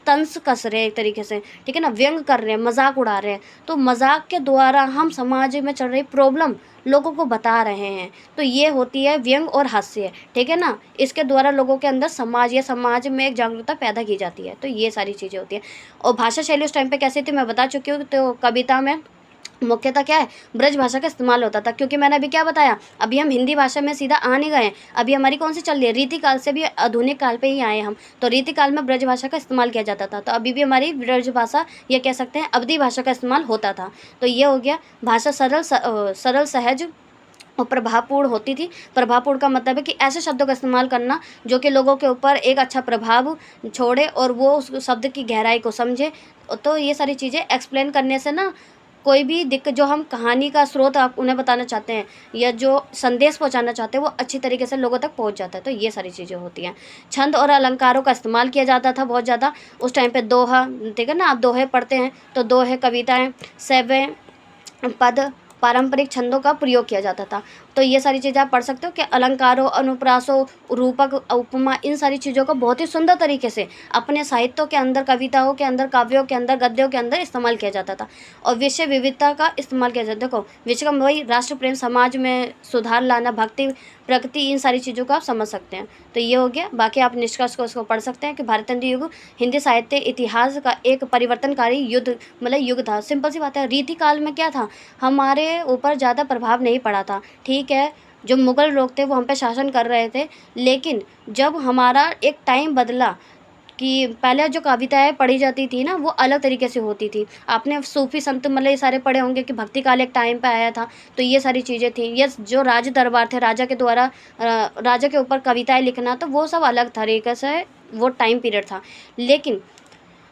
तंज कस रहे हैं एक तरीके से, ठीक है ना, व्यंग कर रहे हैं, मजाक उड़ा रहे हैं। तो मजाक के द्वारा हम समाज में चल रही प्रॉब्लम लोगों को बता रहे हैं। तो ये होती है व्यंग और हास्य, ठीक है ना। इसके द्वारा लोगों के अंदर समाज या समाज में एक जागरूकता पैदा की जाती है। तो ये सारी चीज़ें होती हैं। और भाषा शैली उस टाइम पे कैसी थी मैं बता चुकी हूँ। तो कविता में मुख्यतः क्या है, ब्रज भाषा का इस्तेमाल होता था, क्योंकि मैंने अभी क्या बताया, अभी हम हिंदी भाषा में सीधा आ नहीं गए। अभी हमारी कौन सी चल रही है, रीति काल से भी आधुनिक काल पे ही आए हम। तो रीति काल में ब्रज भाषा का इस्तेमाल किया जाता था, तो अभी भी हमारी ब्रज भाषा या कह सकते हैं अवधी भाषा का इस्तेमाल होता था। तो ये हो गया, भाषा सरल सहज और प्रभावपूर्ण होती थी। प्रभावपूर्ण का मतलब है कि ऐसे शब्दों का इस्तेमाल करना जो कि लोगों के ऊपर एक अच्छा प्रभाव छोड़े और वो उस शब्द की गहराई को समझे। तो ये सारी चीज़ें एक्सप्लेन करने से ना कोई भी दिक्कत, जो हम कहानी का स्रोत आप उन्हें बताना चाहते हैं या जो संदेश पहुंचाना चाहते हैं, वो अच्छी तरीके से लोगों तक पहुंच जाता है। तो ये सारी चीज़ें होती हैं। छंद और अलंकारों का इस्तेमाल किया जाता था बहुत ज़्यादा उस टाइम पे। दोहा, ठीक है ना, आप दोहे पढ़ते हैं तो दोहे कविताएँ, सेवें, पद, पारंपरिक छंदों का प्रयोग किया जाता था। तो ये सारी चीज़ें आप पढ़ सकते हो कि अलंकारों, अनुप्रासों, रूपक, उपमा, इन सारी चीज़ों को बहुत ही सुंदर तरीके से अपने साहित्यों के अंदर, कविताओं के अंदर, काव्यों के अंदर, गद्यों के अंदर इस्तेमाल किया जाता था। और विषय विविधता का इस्तेमाल किया जाता था। देखो विषय का वही राष्ट्र प्रेम, समाज में सुधार लाना, भक्ति, प्रकृति, इन सारी चीज़ों को आप समझ सकते हैं। तो ये हो गया। बाकी आप निष्कर्ष को उसको पढ़ सकते हैं कि भारतेंद्र युग हिंदी साहित्य इतिहास का एक परिवर्तनकारी युद्ध मतलब युग था। सिंपल सी बात है, रीति काल में क्या था, हमारे ऊपर ज़्यादा प्रभाव नहीं पड़ा था, ठीक है। जो मुग़ल लोग थे वो हम पे शासन कर रहे थे, लेकिन जब हमारा एक टाइम बदला कि पहले जो कविताएँ पढ़ी जाती थी ना वो अलग तरीके से होती थी। आपने सूफ़ी संत मतलब ये सारे पढ़े होंगे कि भक्ति काल एक टाइम पे आया था, तो ये सारी चीज़ें थी। ये जो राज दरबार थे, राजा के द्वारा राजा के ऊपर कविताएँ लिखना, तो वो सब अलग तरीके से वो टाइम पीरियड था। लेकिन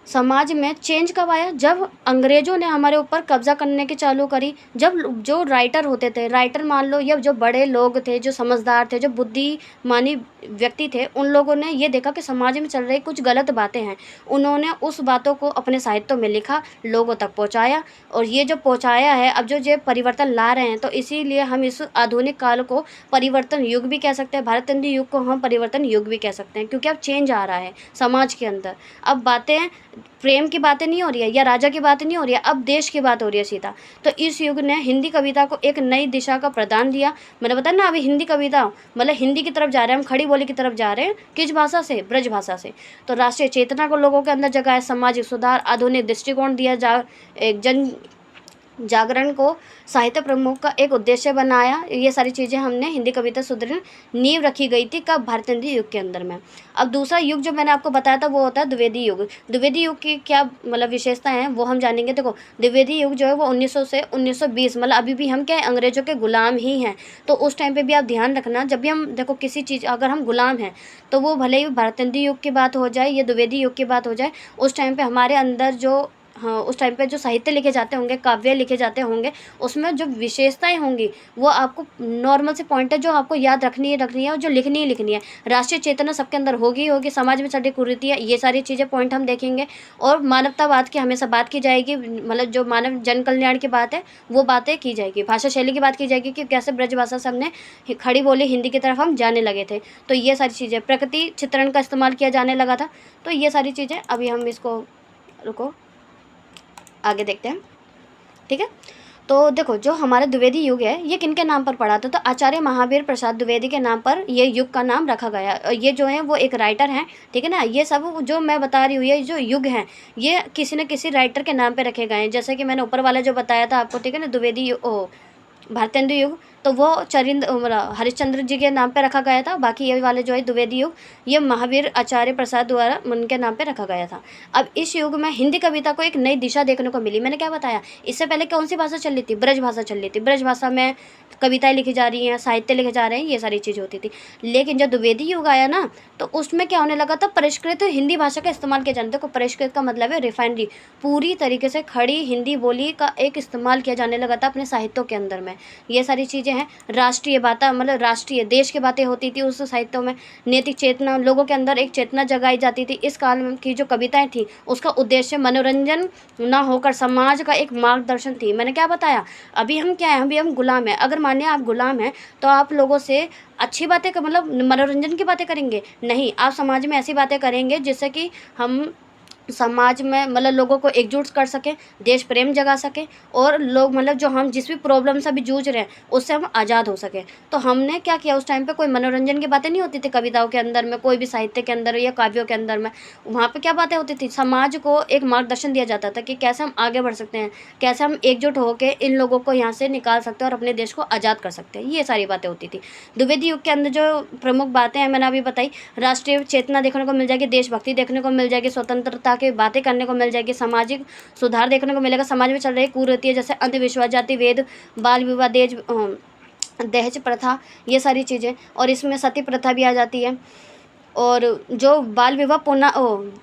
समाज में चेंज कब आया? जब अंग्रेज़ों ने हमारे ऊपर कब्ज़ा करने की चालू करी। जब जो राइटर होते थे, राइटर मान लो, या जो बड़े लोग थे, जो समझदार थे, जो बुद्धिमानी व्यक्ति थे, उन लोगों ने ये देखा कि समाज में चल रही कुछ गलत बातें हैं। उन्होंने उस बातों को अपने साहित्यों में लिखा, लोगों तक पहुँचाया, और ये जो पहुँचाया है, अब जो ये परिवर्तन ला रहे हैं, तो इसीलिए हम इस आधुनिक काल को परिवर्तन युग भी कह सकते हैं, भारत युग को हम परिवर्तन युग भी कह सकते हैं, क्योंकि अब चेंज आ रहा है समाज के अंदर। अब बातें प्रेम की बातें नहीं हो रही है, या राजा की बात नहीं हो रही है, अब देश की बात हो रही है सीधा। तो इस युग ने हिंदी कविता को एक नई दिशा का प्रदान दिया। मैंने बताया ना, अभी हिंदी कविता मतलब हिंदी की तरफ जा रहे हैं, हम खड़ी बोली की तरफ जा रहे हैं। किस भाषा से? ब्रज भाषा से। तो राष्ट्रीय चेतना को लोगों के अंदर जगाया, सामाजिक सुधार, आधुनिक दृष्टिकोण दिया, एक जन जागरण को साहित्य प्रमुख का एक उद्देश्य बनाया। ये सारी चीज़ें हमने हिंदी कविता सुदृढ़ नींव रखी गई थी कब? भारत हिंदी युग के अंदर में। अब दूसरा युग जो मैंने आपको बताया था वो होता है द्विवेदी युग। द्विवेदी युग की क्या मतलब विशेषताएं हैं वो हम जानेंगे। देखो, द्विवेदी युग जो है वो 1900 से 1920, मतलब अभी भी हम क्या है, अंग्रेजों के गुलाम ही हैं। तो उस टाइम पे भी आप ध्यान रखना, जब भी हम देखो किसी चीज़ अगर हम गुलाम हैं, तो वो भले ही भारत हिंदी युग की बात हो जाए या द्विवेदी युग की बात हो जाए, उस टाइम पे हमारे अंदर जो हाँ, उस टाइम पे जो साहित्य लिखे जाते होंगे, काव्य लिखे जाते होंगे, उसमें जो विशेषताएं होंगी वो आपको नॉर्मल से पॉइंट है जो आपको याद रखनी है और जो लिखनी है। राष्ट्रीय चेतना सबके अंदर होगी, समाज में चढ़ी कुरीतियाँ, ये सारी चीज़ें पॉइंट हम देखेंगे। और मानवतावाद की हमेशा बात की जाएगी, मतलब जो मानव जन कल्याण की बात है वो बातें की जाएगी। भाषा शैली की बात की जाएगी कि कैसे ब्रज भाषा से हमने खड़ी बोली हिंदी की तरफ हम जाने लगे थे। तो ये सारी चीज़ें, प्रकृति चित्रण का इस्तेमाल किया जाने लगा था। तो ये सारी चीज़ें अभी हम इसको रुको आगे देखते हैं, ठीक है। तो देखो, जो हमारा द्विवेदी युग है ये किनके नाम पर पड़ा था? तो आचार्य महावीर प्रसाद द्विवेदी के नाम पर ये युग का नाम रखा गया। और ये जो है वो एक राइटर हैं, ठीक है ना। ये सब जो मैं बता रही हूँ, ये जो युग हैं, ये किसी न किसी राइटर के नाम पे रखे गए हैं। जैसे कि मैंने ऊपर वाला जो बताया था आपको, ठीक है ना, द्विवेदी भारतेंदु युग, तो वो हरिश्चंद्र जी के नाम पे रखा गया था। बाकी ये वाले जो है द्विवेदी युग, ये महावीर आचार्य प्रसाद द्वारा उनके नाम पे रखा गया था। अब इस युग में हिंदी कविता को एक नई दिशा देखने को मिली। मैंने क्या बताया, इससे पहले कौन सी भाषा चल रही थी? ब्रज भाषा चल रही थी। ब्रज भाषा में कविताएं लिखी जा रही हैं, साहित्य लिखे जा रहे हैं, ये सारी चीज़ें होती थी। लेकिन जब द्विवेदी युग आया ना, तो उसमें क्या होने लगा था, परिष्कृत हिंदी भाषा का इस्तेमाल किया जाने। देखो, परिष्कृत का मतलब है रिफाइनरी, पूरी तरीके से खड़ी हिंदी बोली का एक इस्तेमाल किया जाने लगा था अपने साहित्यों के अंदर में। ये सारी चीज़ें हैं। राष्ट्रीय बातें, मतलब राष्ट्रीय देश की बातें होती थी उस साहित्यों में। नैतिक चेतना, लोगों के अंदर एक चेतना जगाई जाती थी। इस काल की जो कविताएं थी उसका उद्देश्य मनोरंजन ना होकर समाज का एक मार्गदर्शन थी। मैंने क्या बताया, अभी हम क्या है, अभी हम गुलाम हैं। अगर मानिए आप गुलाम हैं तो आप लोगों से अच्छी बातें मतलब मनोरंजन की बातें करेंगे नहीं, आप समाज में ऐसी बातें करेंगे जिससे कि हम समाज में मतलब लोगों को एकजुट कर सकें, देश प्रेम जगा सकें, और लोग मतलब जो हम जिस भी प्रॉब्लम से अभी जूझ रहे हैं उससे हम आज़ाद हो सकें। तो हमने क्या किया, उस टाइम पे कोई मनोरंजन की बातें नहीं होती थी कविताओं के अंदर में, कोई भी साहित्य के अंदर या काव्यों के अंदर में। वहाँ पे क्या बातें होती थी, समाज को एक मार्गदर्शन दिया जाता था कि कैसे हम आगे बढ़ सकते हैं, कैसे हम एकजुट होकर इन लोगों को यहाँ से निकाल सकते हैं और अपने देश को आज़ाद कर सकते हैं। ये सारी बातें होती थी। द्विवेदी युग के अंदर जो प्रमुख बातें हैं मैंने अभी बताई, राष्ट्रीय चेतना देखने को मिल जाएगी, देशभक्ति देखने को मिल जाएगी, स्वतंत्रता की बातें करने को मिल जाएगी, सामाजिक सुधार देखने को मिलेगा। समाज में चल रही कुरीतियाँ जैसे अंधविश्वास, जाति भेद, बाल विवाह, दहेज प्रथा, ये सारी चीज़ें, और इसमें सती प्रथा भी आ जाती है। और जो बाल विवाह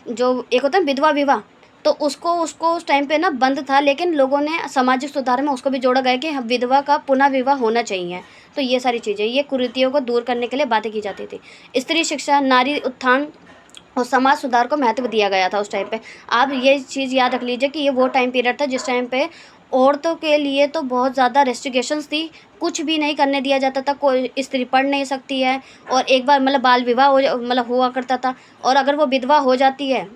जो एक होता है विधवा विवाह, तो उसको उस टाइम पे ना बंद था, लेकिन लोगों ने सामाजिक सुधार में उसको भी जोड़ा गया कि विधवा का पुनः विवाह होना चाहिए। तो ये सारी चीज़ें, ये कुरीतियों को दूर करने के लिए बातें की जाती थी। स्त्री शिक्षा, नारी उत्थान और समाज सुधार को महत्व दिया गया था उस टाइम पे। आप ये चीज़ याद रख लीजिए कि ये वो टाइम पीरियड था जिस टाइम पे औरतों के लिए तो बहुत ज़्यादा रेस्ट्रिक्शंस थी, कुछ भी नहीं करने दिया जाता था, कोई स्त्री पढ़ नहीं सकती है, और एक बार मतलब बाल विवाह मतलब हुआ करता था, और अगर वो विधवा हो जाती है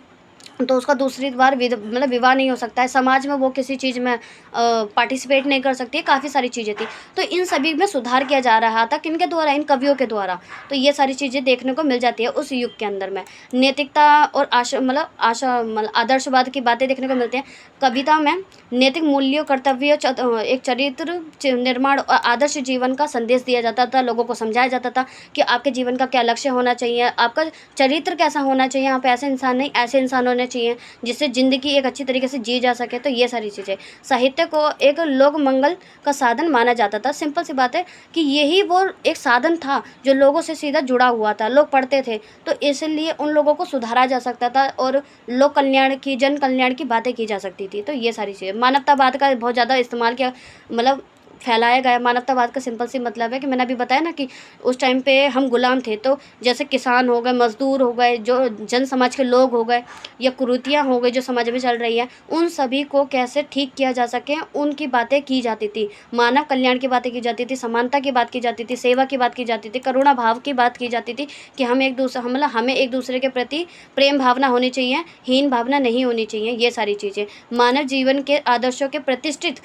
तो उसका दूसरी बार मतलब विवाह नहीं हो सकता है, समाज में वो किसी चीज़ में पार्टिसिपेट नहीं कर सकती है, काफ़ी सारी चीज़ें थी। तो इन सभी में सुधार किया जा रहा था, किनके द्वारा, इन कवियों के द्वारा। तो ये सारी चीज़ें देखने को मिल जाती है उस युग के अंदर में। नैतिकता और मतलब आदर्शवाद की बातें देखने को मिलती हैं कविता में। नैतिक मूल्यों, कर्तव्य, एक चरित्र निर्माण और आदर्श जीवन का संदेश दिया जाता था, लोगों को समझाया जाता था कि आपके जीवन का क्या लक्ष्य होना चाहिए, आपका चरित्र कैसा होना चाहिए। आप ऐसे इंसान नहीं, ऐसे इंसानों ने होने चाहिए जिससे ज़िंदगी एक अच्छी तरीके से जी जा सके। तो ये सारी चीज़ें, साहित्य को एक लोक मंगल का साधन माना जाता था। सिंपल सी बात है कि यही वो एक साधन था जो लोगों से सीधा जुड़ा हुआ था, लोग पढ़ते थे, तो इसलिए उन लोगों को सुधारा जा सकता था और लोक कल्याण की, जन कल्याण की बातें की जा सकती थी। तो ये सारी चीज़ें, मानवतावाद का बहुत ज़्यादा इस्तेमाल किया, मतलब फैलाया गया। मानवतावाद का सिंपल सी मतलब है कि मैंने अभी बताया ना कि उस टाइम पे हम गुलाम थे, तो जैसे किसान हो गए, मज़दूर हो गए, जो जन समाज के लोग हो गए, या कुरीतियाँ हो गई जो समाज में चल रही है, उन सभी को कैसे ठीक किया जा सके उनकी बातें की जाती थी। मानव कल्याण की बातें की जाती थी, समानता की बात की जाती थी, सेवा की बात की जाती थी, करुणा भाव की बात की जाती थी कि हमें एक दूसरे के प्रति प्रेम भावना होनी चाहिए, हीन भावना नहीं होनी चाहिए। ये सारी चीज़ें मानव जीवन के आदर्शों के प्रतिष्ठित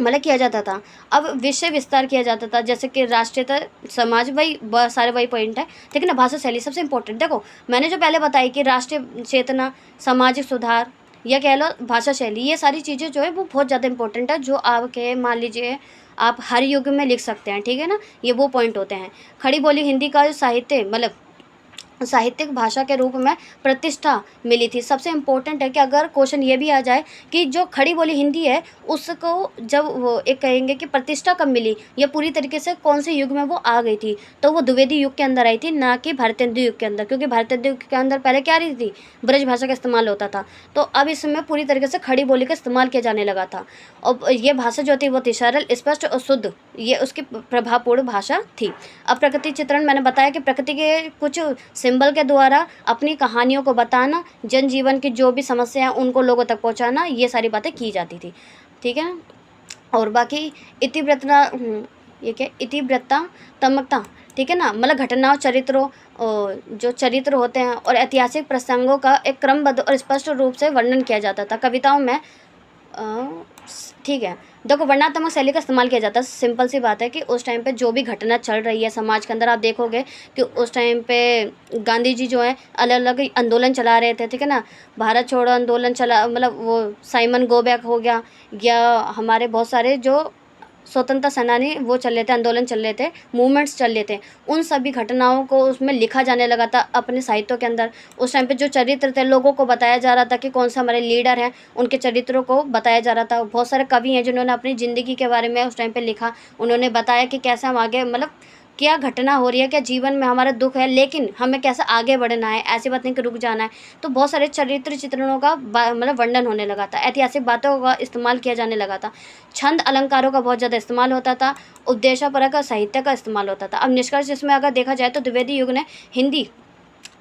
मतलब किया जाता था। अब विषय विस्तार किया जाता था, जैसे कि राष्ट्रीयता, समाज, वही बहुत सारे वही पॉइंट है। ठीक है ना। भाषा शैली सबसे इंपॉर्टेंट, देखो मैंने जो पहले बताई कि राष्ट्रीय चेतना, सामाजिक सुधार, या कह लो भाषा शैली, ये सारी चीज़ें जो है वो बहुत ज़्यादा इंपॉर्टेंट है, जो आपके मान लीजिए आप हर युग में लिख सकते हैं। ठीक है ना। ये वो पॉइंट होते हैं। खड़ी बोली हिंदी का जो साहित्य, मतलब साहित्यिक भाषा के रूप में प्रतिष्ठा मिली थी। सबसे इम्पोर्टेंट है कि अगर क्वेश्चन ये भी आ जाए कि जो खड़ी बोली हिंदी है उसको जब वो एक कहेंगे कि प्रतिष्ठा कब मिली या पूरी तरीके से कौन से युग में वो आ गई थी, तो वो द्विवेदी युग के अंदर आई थी, ना कि भारतेंदु युग के अंदर। क्योंकि भारतेंदु युग के अंदर पहले क्या रही थी, ब्रज भाषा का इस्तेमाल होता था, तो अब इसमें पूरी तरीके से खड़ी बोली का इस्तेमाल किया जाने लगा था। और ये भाषा जो थी वो थी सरल, स्पष्ट और शुद्ध, ये उसकी प्रभावपूर्ण भाषा थी। अब प्रकृति चित्रण, मैंने बताया कि प्रकृति के कुछ सिंबल के द्वारा अपनी कहानियों को बताना, जनजीवन की जो भी समस्या है उनको लोगों तक पहुंचाना, ये सारी बातें की जाती थी। ठीक है ना। और बाकी इतिवृत्ता, ये क्या, इतिवृत्ता तमकता, ठीक है ना, मतलब घटनाओं, चरित्रों, जो चरित्र होते हैं और ऐतिहासिक प्रसंगों का एक क्रमबद्ध और स्पष्ट रूप से वर्णन किया जाता था कविताओं में। ठीक है। देखो वर्णनात्मक शैली का इस्तेमाल किया जाता है। सिंपल सी बात है कि उस टाइम पे जो भी घटना चल रही है समाज के अंदर, आप देखोगे कि उस टाइम पे गांधी जी जो है अलग अलग आंदोलन चला रहे थे। ठीक है ना। भारत छोड़ो आंदोलन चला, मतलब वो साइमन गो बैक हो गया, या हमारे बहुत सारे जो स्वतंत्रता सेनानी वो चल रहे थे, आंदोलन चल रहे थे, मूवमेंट्स चल रहे थे, उन सभी घटनाओं को उसमें लिखा जाने लगा था अपने साहित्यों के अंदर। उस टाइम पे जो चरित्र थे लोगों को बताया जा रहा था कि कौन सा हमारे लीडर हैं, उनके चरित्रों को बताया जा रहा था। बहुत सारे कवि हैं जिन्होंने अपनी ज़िंदगी के बारे में उस टाइम पे लिखा, उन्होंने बताया कि कैसे हम आगे, मतलब क्या घटना हो रही है, क्या जीवन में हमारा दुख है, लेकिन हमें कैसे आगे बढ़ना है, ऐसी बात नहीं कि रुक जाना है। तो बहुत सारे चरित्र चित्रणों का मतलब वर्णन होने लगा था, ऐतिहासिक बातों का इस्तेमाल किया जाने लगा था, छंद अलंकारों का बहुत ज़्यादा इस्तेमाल होता था, उपदेशापरक साहित्य का इस्तेमाल होता था। अब निष्कर्ष इसमें अगर देखा जाए तो द्विवेदी युग ने हिंदी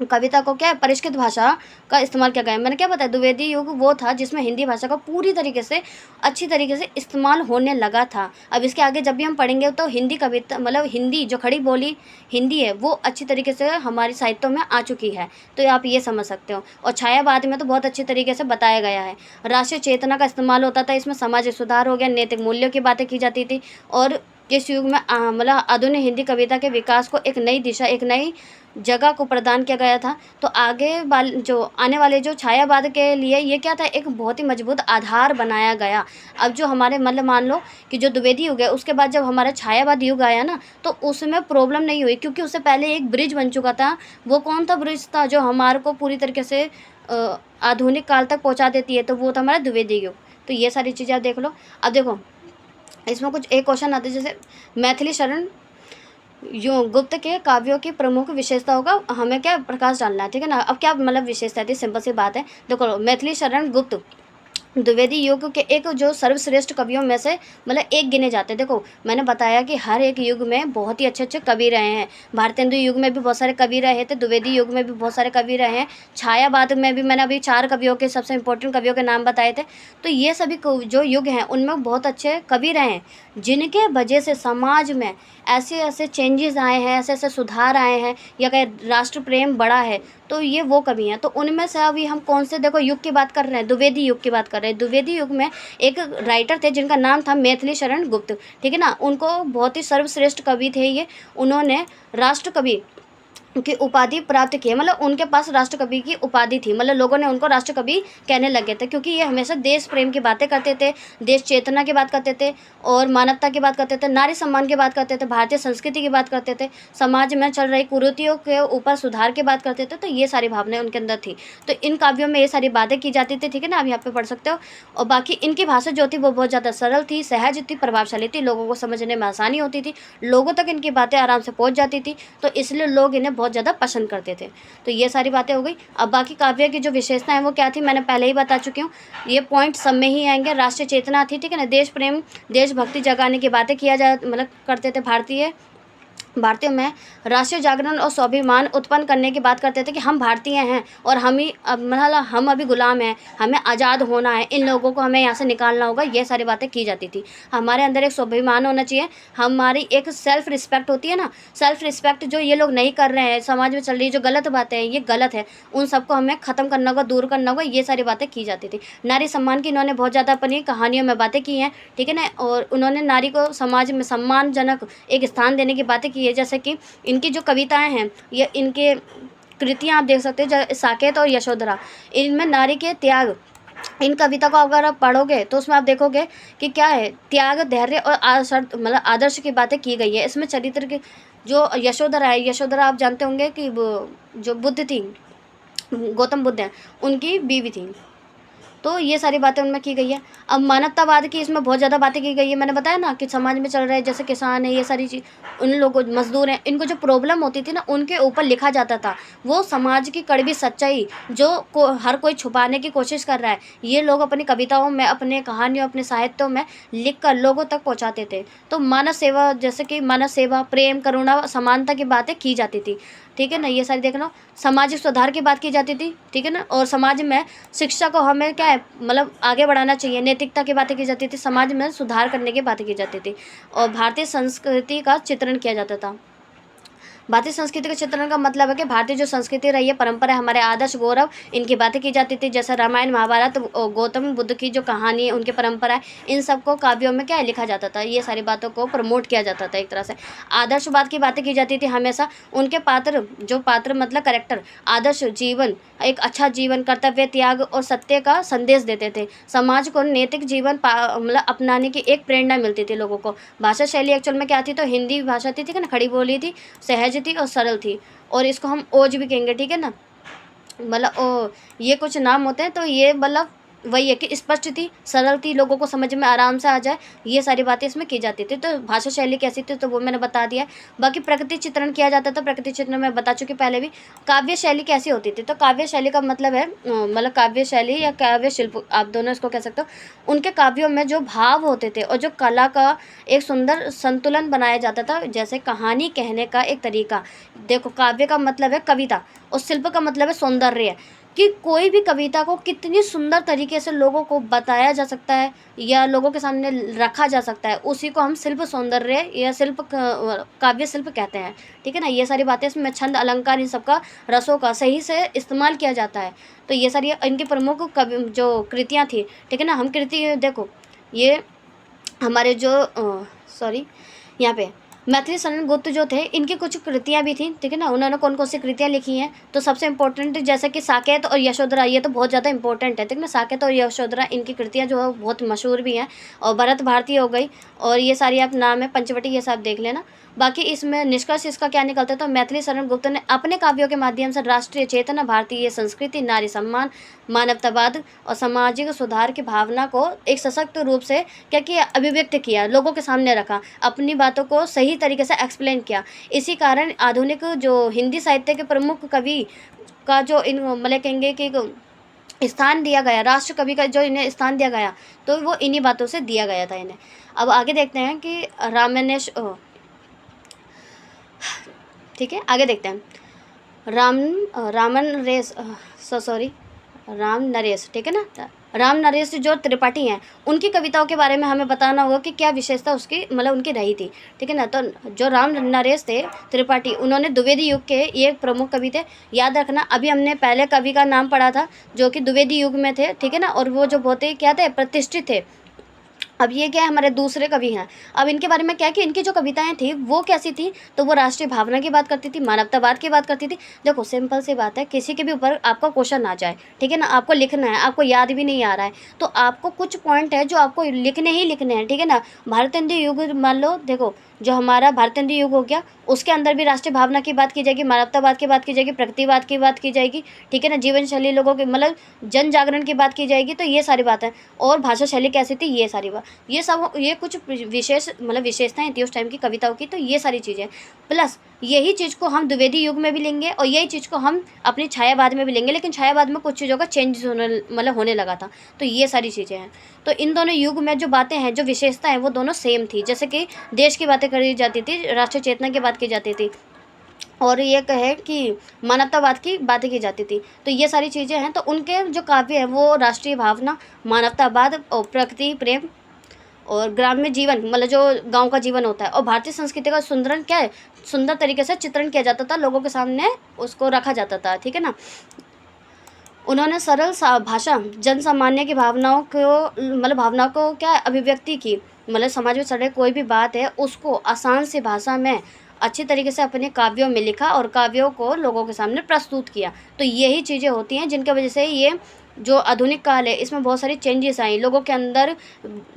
कविता को क्या है, परिष्कृत भाषा का इस्तेमाल किया गया। मैंने क्या बताया, द्विवेदी युग वो था जिसमें हिंदी भाषा का पूरी तरीके से अच्छी तरीके से इस्तेमाल होने लगा था। अब इसके आगे जब भी हम पढ़ेंगे तो हिंदी कविता, मतलब हिंदी जो खड़ी बोली हिंदी है वो अच्छी तरीके से हमारी साहित्यों में आ चुकी है, तो आप ये समझ सकते हो। और छायावाद में तो बहुत अच्छी तरीके से बताया गया है। राष्ट्रीय चेतना का इस्तेमाल होता था, इसमें सामाजिक सुधार हो गया, नैतिक मूल्यों की बातें की जाती थी, और इस युग में मतलब आधुनिक हिंदी कविता के विकास को एक नई दिशा, एक नई जगह को प्रदान किया गया था। तो आगे जो आने वाले जो छायावाद के लिए ये क्या था, एक बहुत ही मजबूत आधार बनाया गया। अब जो हमारे मतलब मान लो कि जो द्विवेदी युग है उसके बाद जब हमारा छायावाद युग आया ना, तो उसमें प्रॉब्लम नहीं हुई, क्योंकि उससे पहले एक ब्रिज बन चुका था। वो कौन था ब्रिज था जो हमारे को पूरी तरीके से आधुनिक काल तक पहुँचा देती है, तो वो था हमारा द्विवेदी युग। तो ये सारी चीज़ें आप देख लो। अब देखो इसमें कुछ एक क्वेश्चन आते हैं, जैसे मैथिली शरण गुप्त के काव्यों की प्रमुख विशेषताओं का हमें क्या प्रकाश डालना है। ठीक है ना। अब क्या मतलब विशेषता थी, सिंपल सी बात है। देखो मैथिली शरण गुप्त द्विवेदी युग के एक जो सर्वश्रेष्ठ कवियों में से मतलब एक गिने जाते हैं। देखो मैंने बताया कि हर एक युग में बहुत ही अच्छे अच्छे कवि रहे हैं। भारतेंदु युग में भी बहुत सारे कवि रहे थे, द्विवेदी युग में भी बहुत सारे कवि रहे हैं, छायावाद में भी मैंने अभी 4 कवियों के, सबसे इंपॉर्टेंट कवियों के नाम बताए थे। तो ये सभी जो युग हैं उनमें बहुत अच्छे कवि रहे हैं, जिनके वजह से समाज में ऐसे ऐसे चेंजेस आए हैं, ऐसे ऐसे सुधार आए हैं, या कहीं राष्ट्र प्रेम बढ़ा है, तो ये वो कवि हैं। तो उनमें से अभी हम कौन से, देखो युग की बात कर रहे हैं, द्विवेदी युग की बात कर रहे हैं। द्विवेदी युग में एक राइटर थे जिनका नाम था मैथिली शरण गुप्त। ठीक है ना। उनको बहुत ही सर्वश्रेष्ठ कवि थे ये। उन्होंने राष्ट्र कवि की उपाधि प्राप्त की है, मतलब उनके पास राष्ट्रकवि की उपाधि थी, मतलब लोगों ने उनको राष्ट्रकवि कहने लगे थे, क्योंकि ये हमेशा देश प्रेम की बातें करते थे, देश चेतना की बात करते थे, और मानवता की बात करते थे, नारी सम्मान की बात करते थे, भारतीय संस्कृति की बात करते थे, समाज में चल रही कुरीतियों के ऊपर सुधार की बात करते थे। तो ये सारी भावनाएं उनके अंदर थी। तो इन काव्यों में ये सारी बातें की जाती थी, ठीक है ना, आप यहाँ पे पढ़ सकते हो। और बाकी इनकी भाषा जो थी वो बहुत ज़्यादा सरल थी, सहज थी, प्रभावशाली थी, लोगों को समझने में आसानी होती थी, लोगों तक इनकी बातें आराम से पहुँच जाती थी, तो इसलिए लोग इन्हें बहुत ज़्यादा पसंद करते थे। तो ये सारी बातें हो गई। अब बाकी काव्य की जो विशेषता है वो क्या थी, मैंने पहले ही बता चुकी हूँ, ये पॉइंट सब में ही आएंगे। राष्ट्रीय चेतना थी, ठीक है ना, देश प्रेम, देशभक्ति जगाने की बातें किया जा मतलब करते थे। भारतीयों में राष्ट्रीय जागरण और स्वाभिमान उत्पन्न करने की बात करते थे कि हम भारतीय हैं और हम ही मतलब हम अभी गुलाम हैं, हमें आज़ाद होना है, इन लोगों को हमें यहाँ से निकालना होगा, ये सारी बातें की जाती थी। हमारे अंदर एक स्वाभिमान होना चाहिए, हमारी एक सेल्फ रिस्पेक्ट होती है ना, सेल्फ रिस्पेक्ट जो ये लोग नहीं कर रहे हैं, समाज में चल रही जो गलत बातें हैं, ये गलत है, उन सबको हमें ख़त्म करना होगा, दूर करना होगा, ये सारी बातें की जाती थी। नारी सम्मान की इन्होंने बहुत ज़्यादा अपनी कहानियों में बातें की हैं, ठीक है ना, और उन्होंने नारी को समाज में सम्मानजनक एक स्थान देने की बातें की है। जैसे कि इनकी जो कविताएं हैं, ये इनके कृतियां आप देख सकते हैं, साकेत और यशोधरा, इनमें नारी के त्याग, इन कविता को अगर आप पढ़ोगे तो उसमें आप देखोगे कि क्या है, त्याग, धैर्य और मतलब आदर्श की बातें की गई है। इसमें चरित्र की जो यशोधरा है, यशोधरा आप जानते होंगे कि जो बुद्ध थी, गौतम बुद्ध हैं, उनकी बीवी थी। तो ये सारी बातें उनमें की गई है। अब मानवतावाद की इसमें बहुत ज़्यादा बातें की गई है। मैंने बताया ना कि समाज में चल रहे हैं, जैसे किसान है, ये सारी चीज़, उन लोगों, मजदूर हैं, इनको जो प्रॉब्लम होती थी ना, उनके ऊपर लिखा जाता था। वो समाज की कड़वी सच्चाई जो हर कोई छुपाने की कोशिश कर रहा है, ये लोग अपनी कविताओं में, अपने कहानियों, अपने साहित्यों में लिख कर लोगों तक पहुँचाते थे। तो मानव सेवा, जैसे कि मानव सेवा, प्रेम, करुणा, समानता की बातें की जाती थी, ठीक है ना, ये सारी देखना। सामाजिक सुधार की बात की जाती थी, ठीक है ना, और समाज में शिक्षा को हमें क्या है, मतलब आगे बढ़ाना चाहिए, नैतिकता की बातें की जाती थी, समाज में सुधार करने की बातें की जाती थी, और भारतीय संस्कृति का चित्रण किया जाता था। भारतीय संस्कृति के चित्रण का मतलब है कि भारतीय जो संस्कृति रही है, परंपरा, हमारे आदर्श, गौरव, इनकी बातें की जाती थी। जैसे रामायण, महाभारत, गौतम बुद्ध की जो कहानी है, उनकी परंपरा है, इन सबको काव्यों में क्या है, लिखा जाता था। ये सारी बातों को प्रमोट किया जाता था एक तरह से। आदर्शवाद की बातें की जाती थी हमेशा। उनके पात्र, जो पात्र मतलब कैरेक्टर, आदर्श जीवन, एक अच्छा जीवन, कर्तव्य, त्याग और सत्य का संदेश देते थे। समाज को नैतिक जीवन मतलब अपनाने की एक प्रेरणा मिलती थी लोगों को। भाषा शैली एक्चुअल में क्या थी, तो हिंदी भाषा थी, ठीक है ना, खड़ी बोली थी, सहज थी और सरल थी, और इसको हम ओज भी कहेंगे, ठीक है ना, मतलब ये कुछ नाम होते हैं। तो ये मतलब वही है कि स्पष्ट थी, सरल थी, लोगों को समझ में आराम से आ जाए, ये सारी बातें इसमें की जाती थी। तो भाषा शैली कैसी थी तो वो मैंने बता दिया है। बाकी प्रकृति चित्रण किया जाता था, प्रकृति चित्रण मैं बता चुकी पहले भी। काव्य शैली कैसी होती थी, तो काव्य शैली का मतलब है मतलब काव्य शैली या काव्य शिल्प, आप दोनों इसको कह सकते हो। उनके काव्यों में जो भाव होते थे और जो कला का एक सुंदर संतुलन बनाया जाता था। जैसे कहानी कहने का एक तरीका, देखो काव्य का मतलब है कविता, और शिल्प का मतलब है सौंदर्य, कि कोई भी कविता को कितनी सुंदर तरीके से लोगों को बताया जा सकता है या लोगों के सामने रखा जा सकता है, उसी को हम शिल्प सौंदर्य या काव्य शिल्प कहते हैं, ठीक है ना। ये सारी बातें, इसमें छंद, अलंकार, इन सबका, रसों का सही से इस्तेमाल किया जाता है। तो ये सारी इनकी प्रमुख कवि जो कृतियाँ थी, ठीक है ना। हम कृति देखो, ये हमारे जो सॉरी यहाँ पे मैथिली शरण गुप्त जो थे, इनकी कुछ कृतियाँ भी थी, ठीक है ना। उन्होंने कौन कौन सी कृतियाँ लिखी हैं, तो सबसे इंपॉर्टेंट जैसे कि साकेत और यशोधरा, ये तो बहुत ज़्यादा इंपॉर्टेंट है, ठीक है ना। साकेत और यशोधरा, इनकी कृतियाँ जो है बहुत मशहूर भी हैं। और भरत भारती हो गई, और ये सारी आप नाम है, पंचवटी, ये सब देख लेना। बाकी इसमें निष्कर्ष इसका क्या निकलता है, तो मैथिली शरण गुप्त ने अपने काव्यों के माध्यम से राष्ट्रीय चेतना, भारतीय संस्कृति, नारी सम्मान, मानवतावाद और सामाजिक सुधार की भावना को एक सशक्त रूप से क्या किया, अभिव्यक्त किया, लोगों के सामने रखा, अपनी बातों को सही तरीके से एक्सप्लेन किया। इसी कारण आधुनिक जो हिंदी साहित्य के प्रमुख कवि का जो इन मतलब कहेंगे कि स्थान दिया गया, राष्ट्र कवि का जो इन्हें स्थान दिया गया, तो वो इन्हीं बातों से दिया गया था इन्हें। अब आगे देखते हैं कि ठीक है, आगे देखते हैं। राम नरेश, ठीक है ना। राम नरेश जो त्रिपाठी हैं, उनकी कविताओं के बारे में हमें बताना होगा कि क्या विशेषता उसकी मतलब उनकी रही थी, ठीक है ना। तो जो राम नरेश थे त्रिपाठी, उन्होंने द्विवेदी युग के एक प्रमुख कवि थे। याद रखना, अभी हमने पहले कवि का नाम पढ़ा था जो कि द्विवेदी युग में थे, ठीक है ना, और वो जो बहुत ही क्या थे, प्रतिष्ठित थे। अब ये क्या है, हमारे दूसरे कवि हैं। अब इनके बारे में क्या है कि इनकी जो कविताएं थी वो कैसी थी, तो वो राष्ट्रीय भावना की बात करती थी, मानवतावाद की बात करती थी। देखो सिंपल सी बात है, किसी के भी ऊपर आपका क्वेश्चन आ जाए, ठीक है ना, आपको लिखना है, आपको याद भी नहीं आ रहा है, तो आपको कुछ पॉइंट है जो आपको लिखने ही लिखने हैं, ठीक है ना। भारत हिंदी युग मान लो, देखो जो हमारा भारत हिंदी युग हो गया, उसके अंदर भी राष्ट्रीय भावना की बात की जाएगी, मानवतावाद की बात की जाएगी, प्रगतिवाद की बात की जाएगी, ठीक है ना, जीवन शैली लोगों की मतलब जन जागरण की बात की जाएगी। तो ये सारी बातें, और भाषा शैली कैसी थी, ये सारी बात, ये सब, ये कुछ विशेष मतलब विशेषताएं थी उस टाइम की कविताओं की। तो ये सारी चीज़ें प्लस यही चीज़ को हम द्विवेदी युग में भी लेंगे और यही चीज़ को हम अपनी छायावाद में भी लेंगे, लेकिन छायावाद में कुछ चीज़ों का चेंज होने लगा था। तो ये सारी चीज़ें हैं। तो इन दोनों युग में जो बातें हैं, जो विशेषता है, वो दोनों सेम थी। जैसे कि देश की बातें करी जाती थी, राष्ट्रीय चेतना की बात की जाती थी, और ये कहे कि मानवतावाद की बातें की जाती थी। तो ये सारी चीज़ें हैं। तो उनके जो काव्य हैं वो राष्ट्रीय भावना, मानवतावाद और प्रकृति प्रेम और ग्राम्य जीवन, मतलब जो गांव का जीवन होता है, और भारतीय संस्कृति का सुंदरन क्या है, सुंदर तरीके से चित्रण किया जाता था, लोगों के सामने उसको रखा जाता था, ठीक है ना। उन्होंने सरल भाषा, जन सामान्य की भावनाओं को मतलब भावनाओं को क्या अभिव्यक्ति की, मतलब समाज में चल रही कोई भी बात है उसको आसान सी भाषा में अच्छी तरीके से अपने काव्यों में लिखा और काव्यों को लोगों के सामने प्रस्तुत किया। तो यही चीज़ें होती हैं जिनकी वजह से ये जो आधुनिक काल है इसमें बहुत सारी चेंजेस आई, लोगों के अंदर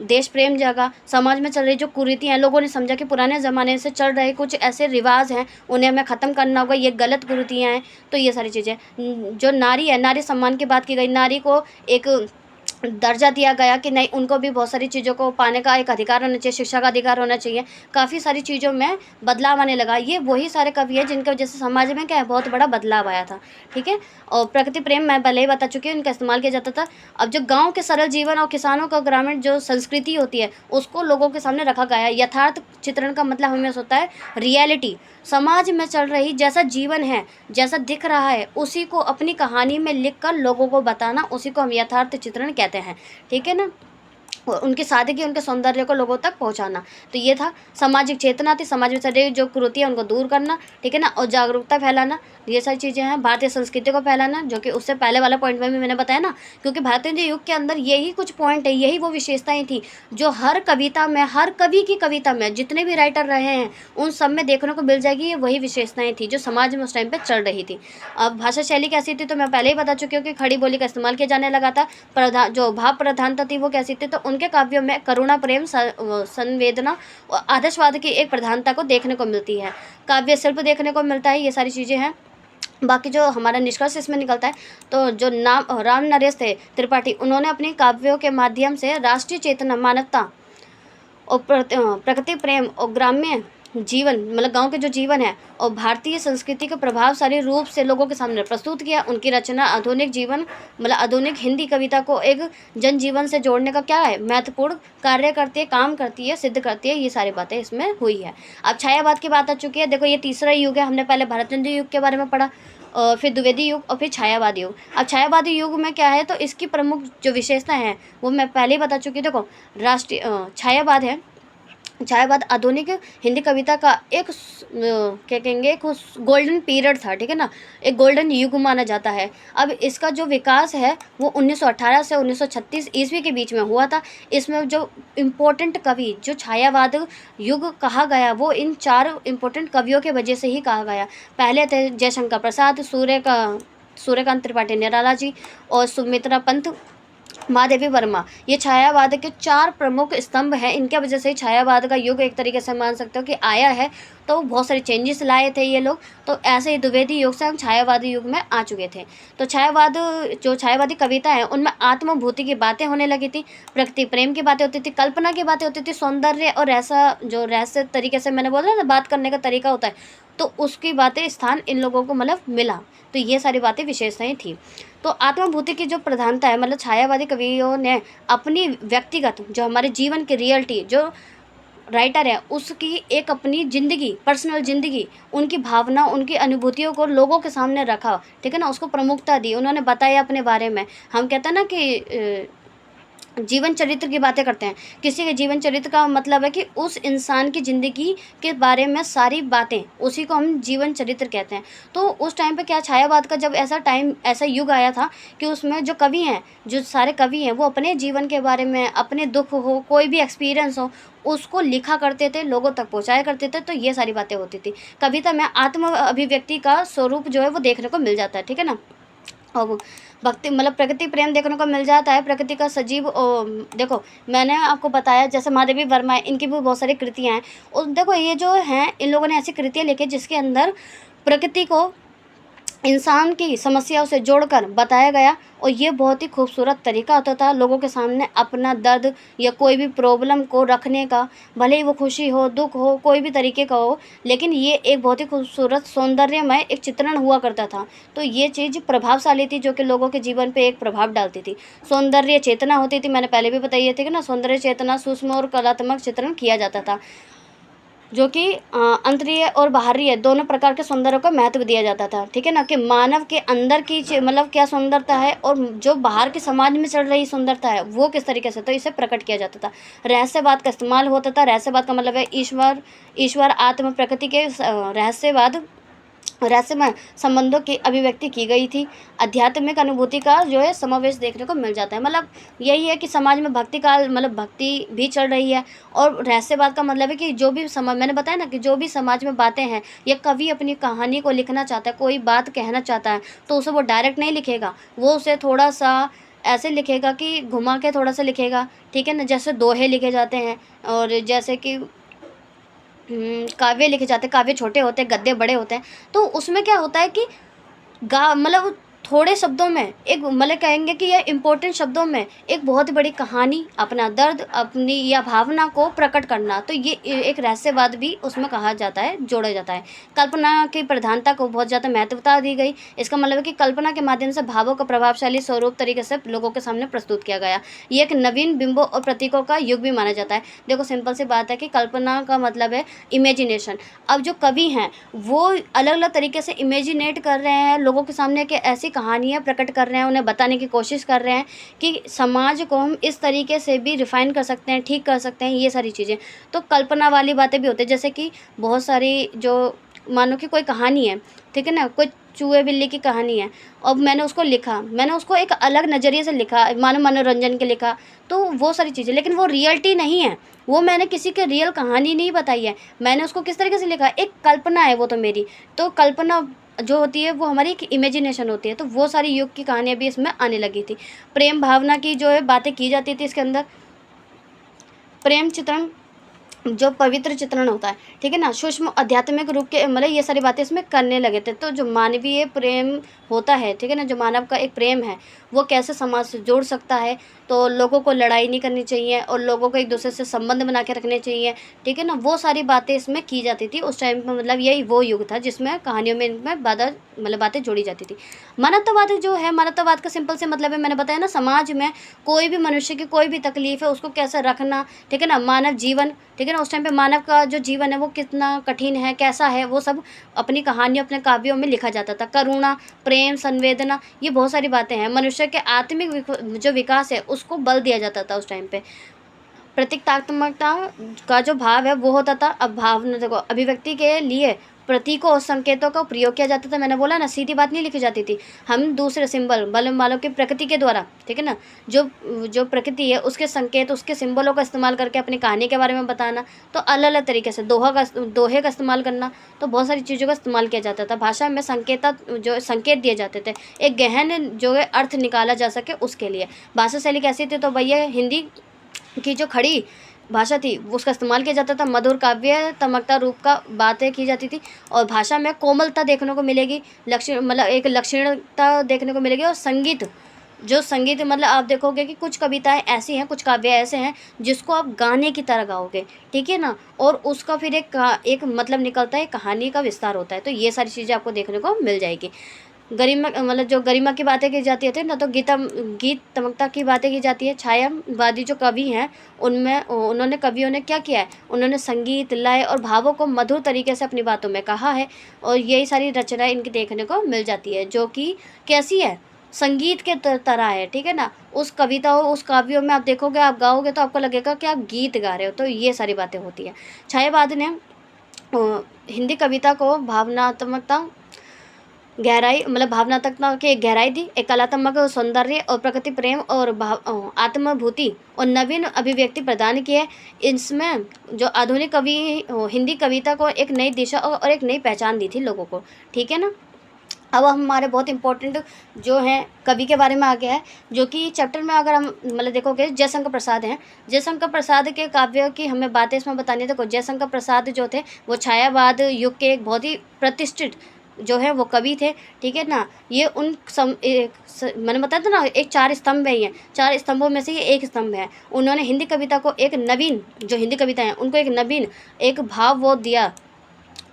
देश प्रेम जागा, समाज में चल रही जो कुरीतियाँ हैं, लोगों ने समझा कि पुराने ज़माने से चल रहे कुछ ऐसे रिवाज हैं, उन्हें हमें ख़त्म करना होगा, ये गलत कुरीतियाँ हैं। तो ये सारी चीज़ें, जो नारी है, नारी सम्मान की बात की गई, नारी को एक दर्जा दिया गया कि नहीं, उनको भी बहुत सारी चीज़ों को पाने का एक अधिकार होना चाहिए, शिक्षा का अधिकार होना चाहिए। काफ़ी सारी चीज़ों में बदलाव आने लगा। ये वही सारे कवि हैं जिनकी वजह से समाज में क्या है, बहुत बड़ा बदलाव आया था, ठीक है। और प्रकृति प्रेम मैं पहले ही बता चुकी हूँ, इनका इस्तेमाल किया जाता था। अब जो गाँव के सरल जीवन और किसानों का ग्रामीण जो संस्कृति होती है उसको लोगों के सामने रखा गया है। यथार्थ चित्रण का मतलब हमेशा होता है रियलिटी, समाज में चल रही जैसा जीवन है, जैसा दिख रहा है, उसी को अपनी कहानी में लिख कर लोगों को बताना, उसी को हम यथार्थ चित्रण कहते हैं, ठीक है ना। और उनकी सादगी, उनके सौंदर्य को लोगों तक पहुंचाना। तो ये था, सामाजिक चेतना थी, समाज में चल रही जो कुरीतियाँ उनको दूर करना, ठीक है ना, और जागरूकता फैलाना, ये सारी चीज़ें हैं। भारतीय संस्कृति को फैलाना, जो कि उससे पहले वाला पॉइंट में भी मैंने बताया ना, क्योंकि भारतीय युग के अंदर यही कुछ पॉइंट है, यही वो विशेषताएं थी जो हर कविता में, हर कवि की कविता में, जितने भी राइटर रहे हैं उन सब में देखने को मिल जाएगी। ये वही विशेषताएं थी जो समाज में उस टाइम पर चल रही थी। अब भाषा शैली कैसी थी तो मैं पहले ही बता चुकी हूँ कि खड़ी बोली का इस्तेमाल किया जाने लगा था। जो भाव प्रधानता थी वो कैसी थी, तो उनके काव्यों में करुणा, प्रेम, संवेदना और आदर्शवाद की एक प्रधानता को देखने को मिलती है। काव्य शिल्प देखने को मिलता है, ये सारी चीज़ें हैं। बाकी जो हमारा निष्कर्ष इसमें निकलता है, तो जो नाम राम नरेश थे त्रिपाठी, उन्होंने अपने काव्यों के माध्यम से राष्ट्रीय चेतना, मानवता और प्रकृति प्रेम और ग्राम्य जीवन, मतलब गांव के जो जीवन है, और भारतीय संस्कृति के प्रभावशाली रूप से लोगों के सामने प्रस्तुत किया। उनकी रचना आधुनिक जीवन, मतलब आधुनिक हिंदी कविता को एक जनजीवन से जोड़ने का क्या है, महत्वपूर्ण कार्य करती है, काम करती है, सिद्ध करती है। ये सारी बातें इसमें हुई है। अब छायावाद की बात आ चुकी है। देखो ये तीसरा युग है, हमने पहले भारत हिंदी युग के बारे में पढ़ा, और फिर द्विवेदी युग, और फिर छायावादी युग। अब छायावादी युग में क्या है, तो इसकी प्रमुख जो विशेषता है वो मैं पहले ही बता चुकी हूँ। देखो राष्ट्रीय छायावाद है, छायावाद आधुनिक हिंदी कविता का एक क्या कहेंगे, एक गोल्डन पीरियड था, ठीक है ना, एक गोल्डन युग माना जाता है। अब इसका जो विकास है वो 1918 से 1936 ईस्वी के बीच में हुआ था। इसमें जो इम्पोर्टेंट कवि जो छायावाद युग कहा गया वो इन 4 इम्पोर्टेंट कवियों के वजह से ही कहा गया। पहले थे जयशंकर प्रसाद, सूर्यकांत त्रिपाठी निराला जी और सुमित्रा पंत, महादेवी वर्मा। ये छायावाद के 4 प्रमुख स्तंभ हैं। इनके वजह से छायावाद का युग एक तरीके से मान सकते हो कि आया है। तो बहुत सारे चेंजेस लाए थे ये लोग। तो ऐसे ही द्विवेदी युग से हम छायावादी युग में आ चुके थे। तो जो छायावादी कविता है उनमें आत्मभूति की बातें होने लगी थी, प्रकृति प्रेम की बातें होती थी, कल्पना की बातें होती थी, सौंदर्य और ऐसा जो रहस्य तरीके से मैंने बोला ना, बात करने का तरीका होता है, तो उसकी बातें स्थान इन लोगों को मतलब मिला। तो ये सारी बातें विशेषताएं थी। तो आत्मभूति की जो प्रधानता है, मतलब छायावादी कवियों ने अपनी व्यक्तिगत जो हमारे जीवन की रियलिटी, जो राइटर है उसकी एक अपनी ज़िंदगी, पर्सनल ज़िंदगी, उनकी भावना, उनकी अनुभूतियों को लोगों के सामने रखा, ठीक है ना, उसको प्रमुखता दी, उन्होंने बताया अपने बारे में। हम कहते हैं ना कि जीवन चरित्र की बातें करते हैं। किसी के जीवन चरित्र का मतलब है कि उस इंसान की ज़िंदगी के बारे में सारी बातें, उसी को हम जीवन चरित्र कहते हैं। तो उस टाइम पे क्या छायावाद का जब ऐसा टाइम, ऐसा युग आया था कि उसमें जो कवि हैं, जो सारे कवि हैं, वो अपने जीवन के बारे में, अपने दुख हो, कोई भी एक्सपीरियंस हो, उसको लिखा करते थे, लोगों तक पहुँचाया करते थे। तो ये सारी बातें होती थी। कविता में आत्म अभिव्यक्ति का स्वरूप जो है वो देखने को मिल जाता है, ठीक है ना। और भक्ति मतलब प्रकृति प्रेम देखने को मिल जाता है। प्रकृति का सजीव देखो, मैंने आपको बताया जैसे महादेवी वर्मा है, इनकी भी बहुत सारी कृतियाँ हैं। और देखो ये जो हैं, इन लोगों ने ऐसी कृतियाँ लिखी जिसके अंदर प्रकृति को इंसान की समस्याओं से जोड़कर बताया गया। और ये बहुत ही खूबसूरत तरीका होता था लोगों के सामने अपना दर्द या कोई भी प्रॉब्लम को रखने का, भले ही वो खुशी हो, दुख हो, कोई भी तरीके का हो, लेकिन ये एक बहुत ही खूबसूरत सौंदर्यमय एक चित्रण हुआ करता था। तो ये चीज़ प्रभावशाली थी, जो कि लोगों के जीवन पे एक प्रभाव डालती थी। सौंदर्य चेतना होती थी, मैंने पहले भी बताई थी कि ना, सौंदर्य चेतना सूक्ष्म और कलात्मक चित्रण किया जाता था, जो कि अंतरीय और बाहरी दोनों प्रकार के सौंदर्य को महत्व दिया जाता था, ठीक है ना। कि मानव के अंदर की मतलब क्या सुंदरता है और जो बाहर के समाज में चल रही सुंदरता है वो किस तरीके से, तो इसे प्रकट किया जाता था। रहस्यवाद का इस्तेमाल होता था। रहस्यवाद का मतलब है ईश्वर आत्म प्रकृति के रहस्यमय संबंधों की अभिव्यक्ति की गई थी। आध्यात्मिक अनुभूति का जो है समावेश देखने को मिल जाता है। मतलब यही है कि समाज में भक्ति का मतलब भक्ति भी चल रही है। और रहस्यवाद का मतलब है कि जो भी समाज, मैंने बताया ना, कि जो भी समाज में बातें हैं, या कवि अपनी कहानी को लिखना चाहता है, कोई बात कहना चाहता है, तो उसे वो डायरेक्ट नहीं लिखेगा, वो उसे थोड़ा सा ऐसे लिखेगा कि घुमा के थोड़ा सा लिखेगा, ठीक है ना। जैसे दोहे लिखे जाते हैं, और जैसे कि काव्य लिखे जाते हैं। काव्य छोटे होते हैं, गद्य बड़े होते हैं। तो उसमें क्या होता है कि गा मतलब थोड़े शब्दों में एक, मतलब कहेंगे कि यह इम्पोर्टेंट शब्दों में एक बहुत बड़ी कहानी, अपना दर्द, अपनी या भावना को प्रकट करना, तो ये एक रहस्यवाद भी उसमें कहा जाता है, जोड़ा जाता है। कल्पना की प्रधानता को बहुत ज़्यादा महत्वता दी गई। इसका मतलब है कि कल्पना के माध्यम से भावों का प्रभावशाली स्वरूप तरीके से लोगों के सामने प्रस्तुत किया गया। ये एक नवीन बिंबों और प्रतीकों का युग भी माना जाता है। देखो सिंपल सी बात है कि कल्पना का मतलब है इमेजिनेशन। अब जो कवि हैं वो अलग अलग तरीके से इमेजिनेट कर रहे हैं लोगों के सामने, कि ऐसी कहानियाँ प्रकट कर रहे हैं, उन्हें बताने की कोशिश कर रहे हैं कि समाज को हम इस तरीके से भी रिफ़ाइन कर सकते हैं, ठीक कर सकते हैं, ये सारी चीज़ें। तो कल्पना वाली बातें भी होती हैं, जैसे कि बहुत सारी जो, मानो कि कोई कहानी है, ठीक है ना, कोई चूहे बिल्ली की कहानी है, अब मैंने उसको लिखा, मैंने उसको एक अलग नज़रिए से लिखा, मानो मनोरंजन के लिखा, तो वो सारी चीज़ें, लेकिन वो रियलिटी नहीं है, वो मैंने किसी के रियल कहानी नहीं बताई है, मैंने उसको किस तरीके से लिखा, एक कल्पना है वो तो मेरी। तो कल्पना जो होती है वो हमारी एक इमेजिनेशन होती है। तो वो सारी युग की कहानियाँ भी इसमें आने लगी थी। प्रेम भावना की जो है बातें की जाती थी इसके अंदर। प्रेम चित्रण जो पवित्र चित्रण होता है, ठीक है ना, सूक्ष्म आध्यात्मिक रूप के, मतलब ये सारी बातें इसमें करने लगे थे। तो जो मानवीय प्रेम होता है, ठीक है ना, जो मानव का एक प्रेम है, वो कैसे समाज से जोड़ सकता है, तो लोगों को लड़ाई नहीं करनी चाहिए और लोगों को एक दूसरे से संबंध बना के रखने चाहिए, ठीक है ना, वो सारी बातें इसमें की जाती थी उस टाइम पर। मतलब यही वो युग था जिसमें कहानियों में इनमें बातें जोड़ी जाती थी। मानवतावाद जो है, मानवतावाद का सिंपल से मतलब है, मैंने बताया ना, समाज में कोई भी मनुष्य की कोई भी तकलीफ है उसको कैसे रखना, ठीक है ना, मानव जीवन, ठीक है ना, उस टाइम पे मानव का जो जीवन है वो कितना कठिन है, कैसा है, वो सब अपनी कहानियों, अपने काव्यों में लिखा जाता था। करुणा, प्रेम, संवेदना, ये बहुत सारी बातें हैं। मनुष्य के आत्मिक जो विकास है उसको बल दिया जाता था उस टाइम पे। प्रतीकात्मकता का जो भाव है वो होता था। अब भावना देखो, अभिव्यक्ति के लिए प्रतीकों और संकेतों का प्रयोग किया जाता था। मैंने बोला ना, सीधी बात नहीं लिखी जाती थी, हम दूसरे सिंबल बल वालों की प्रकृति के द्वारा, ठीक है ना, जो जो प्रकृति है उसके संकेत, उसके सिंबलों का इस्तेमाल करके अपनी कहानी के बारे में बताना। तो अलग अलग तरीके से दोहे का इस्तेमाल करना, तो बहुत सारी चीज़ों का इस्तेमाल किया जाता था। भाषा में जो संकेत दिए जाते थे, एक गहन जो है अर्थ निकाला जा सके उसके लिए। भाषा शैली कैसी थी, तो भैया हिंदी की जो खड़ी भाषा थी उसका इस्तेमाल किया जाता था। मधुर काव्य तमकता रूप का बातें की जाती थी, और भाषा में कोमलता देखने को मिलेगी, लक्षण मतलब एक लक्षणता देखने को मिलेगी। और संगीत मतलब आप देखोगे कि कुछ कविताएं ऐसी हैं, कुछ काव्य ऐसे हैं जिसको आप गाने की तरह गाओगे, ठीक है ना, और उसका फिर एक मतलब निकलता है, कहानी का विस्तार होता है। तो ये सारी चीज़ें आपको देखने को मिल जाएगी। गरिमा मतलब जो गरिमा की बातें की जाती है ना, तो गीतात्मकता की बातें की जाती है। छायावादी जो कवि हैं उन्होंने कवियों ने क्या किया है, उन्होंने संगीत, लय और भावों को मधुर तरीके से अपनी बातों में कहा है, और यही सारी रचनाएं इनकी देखने को मिल जाती है, जो कि कैसी है, संगीत के तरह है, ठीक है ना। उस कविताओं उस काव्यों में आप देखोगे, आप गाओगे तो आपको लगेगा कि आप गीत गा रहे हो। तो ये सारी बातें होती हैं। छायावाद ने हिंदी कविता को भावनात्मकता गहराई मतलब भावनात्मकता की एक गहराई दी, एक कलात्मक सौंदर्य और प्रकृति प्रेम और आत्मभूति और नवीन अभिव्यक्ति प्रदान की है। इसमें जो आधुनिक कवि हिंदी कविता को एक नई दिशा और एक नई पहचान दी थी लोगों को, ठीक है ना। अब हमारे बहुत इंपॉर्टेंट जो हैं कवि के बारे में आ गया है, जो कि चैप्टर में अगर हम मतलब देखोगे जयशंकर प्रसाद हैं। जयशंकर प्रसाद के काव्य की हमें बातें इसमें बतानी। देखो जयशंकर प्रसाद जो थे वो छायावाद युग के एक बहुत ही प्रतिष्ठित जो है वो कवि थे, ठीक है ना। ये उन मैंने बताया था ना, एक 4 स्तंभ है, ये 4 स्तंभों में से ये एक स्तंभ है। उन्होंने हिंदी कविता को एक नवीन, जो हिंदी कविता है उनको एक नवीन एक भाव वो दिया,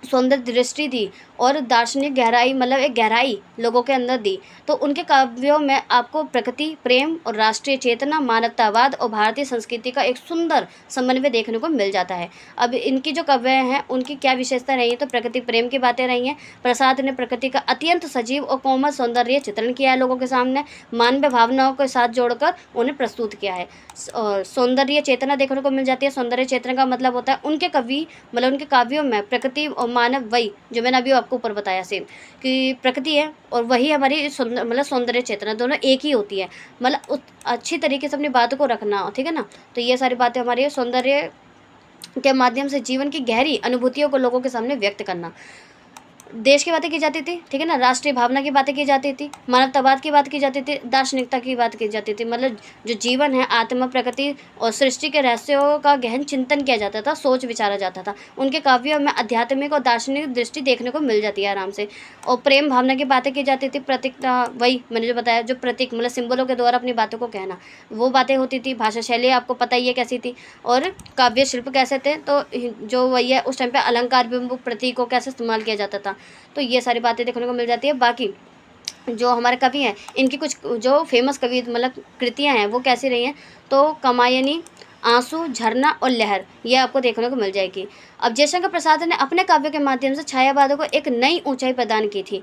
सौंदर्य दृष्टि दी और दार्शनिक गहराई मतलब एक गहराई लोगों के अंदर दी। तो उनके काव्यों में आपको प्रकृति प्रेम और राष्ट्रीय चेतना, मानवतावाद और भारतीय संस्कृति का एक सुंदर समन्वय देखने को मिल जाता है। अब इनकी जो काव्य हैं उनकी क्या विशेषता रही है, तो प्रकृति प्रेम की बातें रही हैं। प्रसाद ने प्रकृति का अत्यंत सजीव और कोमल सौंदर्य चित्रण किया है लोगों के सामने, मानवीय भावनाओं के साथ जोड़कर उन्हें प्रस्तुत किया है। और सौंदर्य चेतना देखने को मिल जाती है। सौंदर्य चेतना का मतलब होता है उनके कवि मतलब उनके काव्यों में प्रकृति और मानव, वही जो मैंने अभी आपको ऊपर बताया सेम, कि प्रकृति है और वही हमारी मतलब सौंदर्य चेतना, दोनों एक ही होती है। मतलब अच्छी तरीके से अपनी बातों को रखना, ठीक है ना। तो ये सारी बातें हमारी सौंदर्य के माध्यम से जीवन की गहरी अनुभूतियों को लोगों के सामने व्यक्त करना। देश की बातें की जाती थी, ठीक है ना। राष्ट्रीय भावना की बातें की जाती थी, मानवतावाद की बात की जाती थी, दार्शनिकता की बात की जाती थी। मतलब जो जीवन है, आत्मा, प्रकृति और सृष्टि के रहस्यों का गहन चिंतन किया जाता था, सोच विचारा जाता था। उनके काव्यों में आध्यात्मिक और दार्शनिक दृष्टि देखने को मिल जाती है आराम से। और प्रेम भावना की बातें की जाती थी, प्रतीकता, वही मैंने जो बताया, जो प्रतीक मतलब सिंबलों के द्वारा अपनी बातों को कहना, वो बातें होती थी। भाषा शैली आपको पता ही है कैसी थी। और काव्य शिल्प कैसे थे, तो जो वही है उस टाइम पे अलंकार बिंब प्रतीक को कैसे इस्तेमाल किया जाता था। तो ये सारी बातें देखने को मिल जाती है। बाकी जो हमारे कवि हैं इनकी कुछ जो फेमस कवि मतलब कृतियाँ हैं वो कैसी रही हैं, तो कामायनी, आंसू, झरना और लहर, ये आपको देखने को मिल जाएगी। अब जयशंकर प्रसाद ने अपने काव्य के माध्यम से छायावादों को एक नई ऊंचाई प्रदान की थी।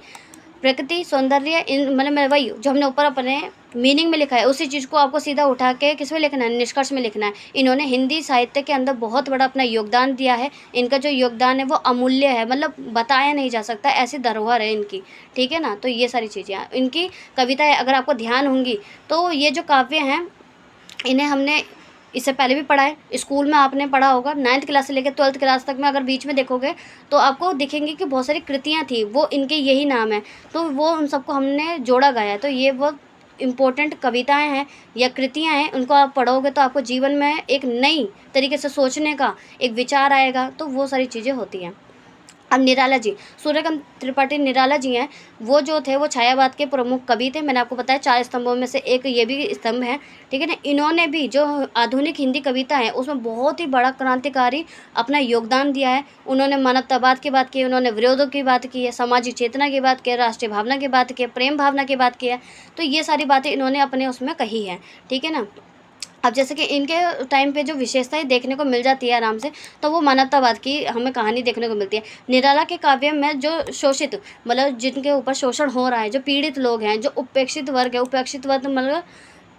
प्रकृति सौंदर्य इन मतलब मैं वही जो हमने ऊपर अपने मीनिंग में लिखा है उसी चीज़ को आपको सीधा उठा के किस में लिखना है, निष्कर्ष में लिखना है। इन्होंने हिंदी साहित्य के अंदर बहुत बड़ा अपना योगदान दिया है। इनका जो योगदान है वो अमूल्य है, मतलब बताया नहीं जा सकता, ऐसी धरोहर है इनकी, ठीक है ना। तो ये सारी चीज़ें हैं इनकी कविताएं, अगर आपको ध्यान होंगी तो ये जो काव्य हैं इन्हें हमने इससे पहले भी पढ़ा है, स्कूल में आपने पढ़ा होगा 9th क्लास से लेकर 12th क्लास तक में। अगर बीच में देखोगे तो आपको दिखेंगे कि बहुत सारी कृतियाँ थी, वो इनके यही नाम है। तो वो उन सबको हमने जोड़ा गया है। तो ये वो इम्पोर्टेंट कविताएं हैं या कृतियां हैं, उनको आप पढ़ोगे तो आपको जीवन में एक नई तरीके से सोचने का एक विचार आएगा। तो वो सारी चीज़ें होती हैं। अब निराला जी, सूर्यकांत त्रिपाठी निराला जी हैं, वो जो थे वो छायावाद के प्रमुख कवि थे। मैंने आपको बताया 4 स्तंभों में से एक ये भी स्तंभ है, ठीक है ना। इन्होंने भी जो आधुनिक हिंदी कविता है उसमें बहुत ही बड़ा क्रांतिकारी अपना योगदान दिया है। उन्होंने मानवतावाद की बात की है, उन्होंने विरोधों की बात की है, सामाजिक चेतना की बात की है, राष्ट्रीय भावना की बात की है, प्रेम भावना की बात की है। तो ये सारी बातें इन्होंने अपने उसमें कही हैं, ठीक है ना। अब जैसे कि इनके टाइम पे जो विशेषताएं देखने को मिल जाती है आराम से, तो वो मानवतावाद की हमें कहानी देखने को मिलती है। निराला के काव्य में जो शोषित मतलब जिनके ऊपर शोषण हो रहा है, जो पीड़ित लोग हैं, जो उपेक्षित वर्ग है, उपेक्षित वर्ग मतलब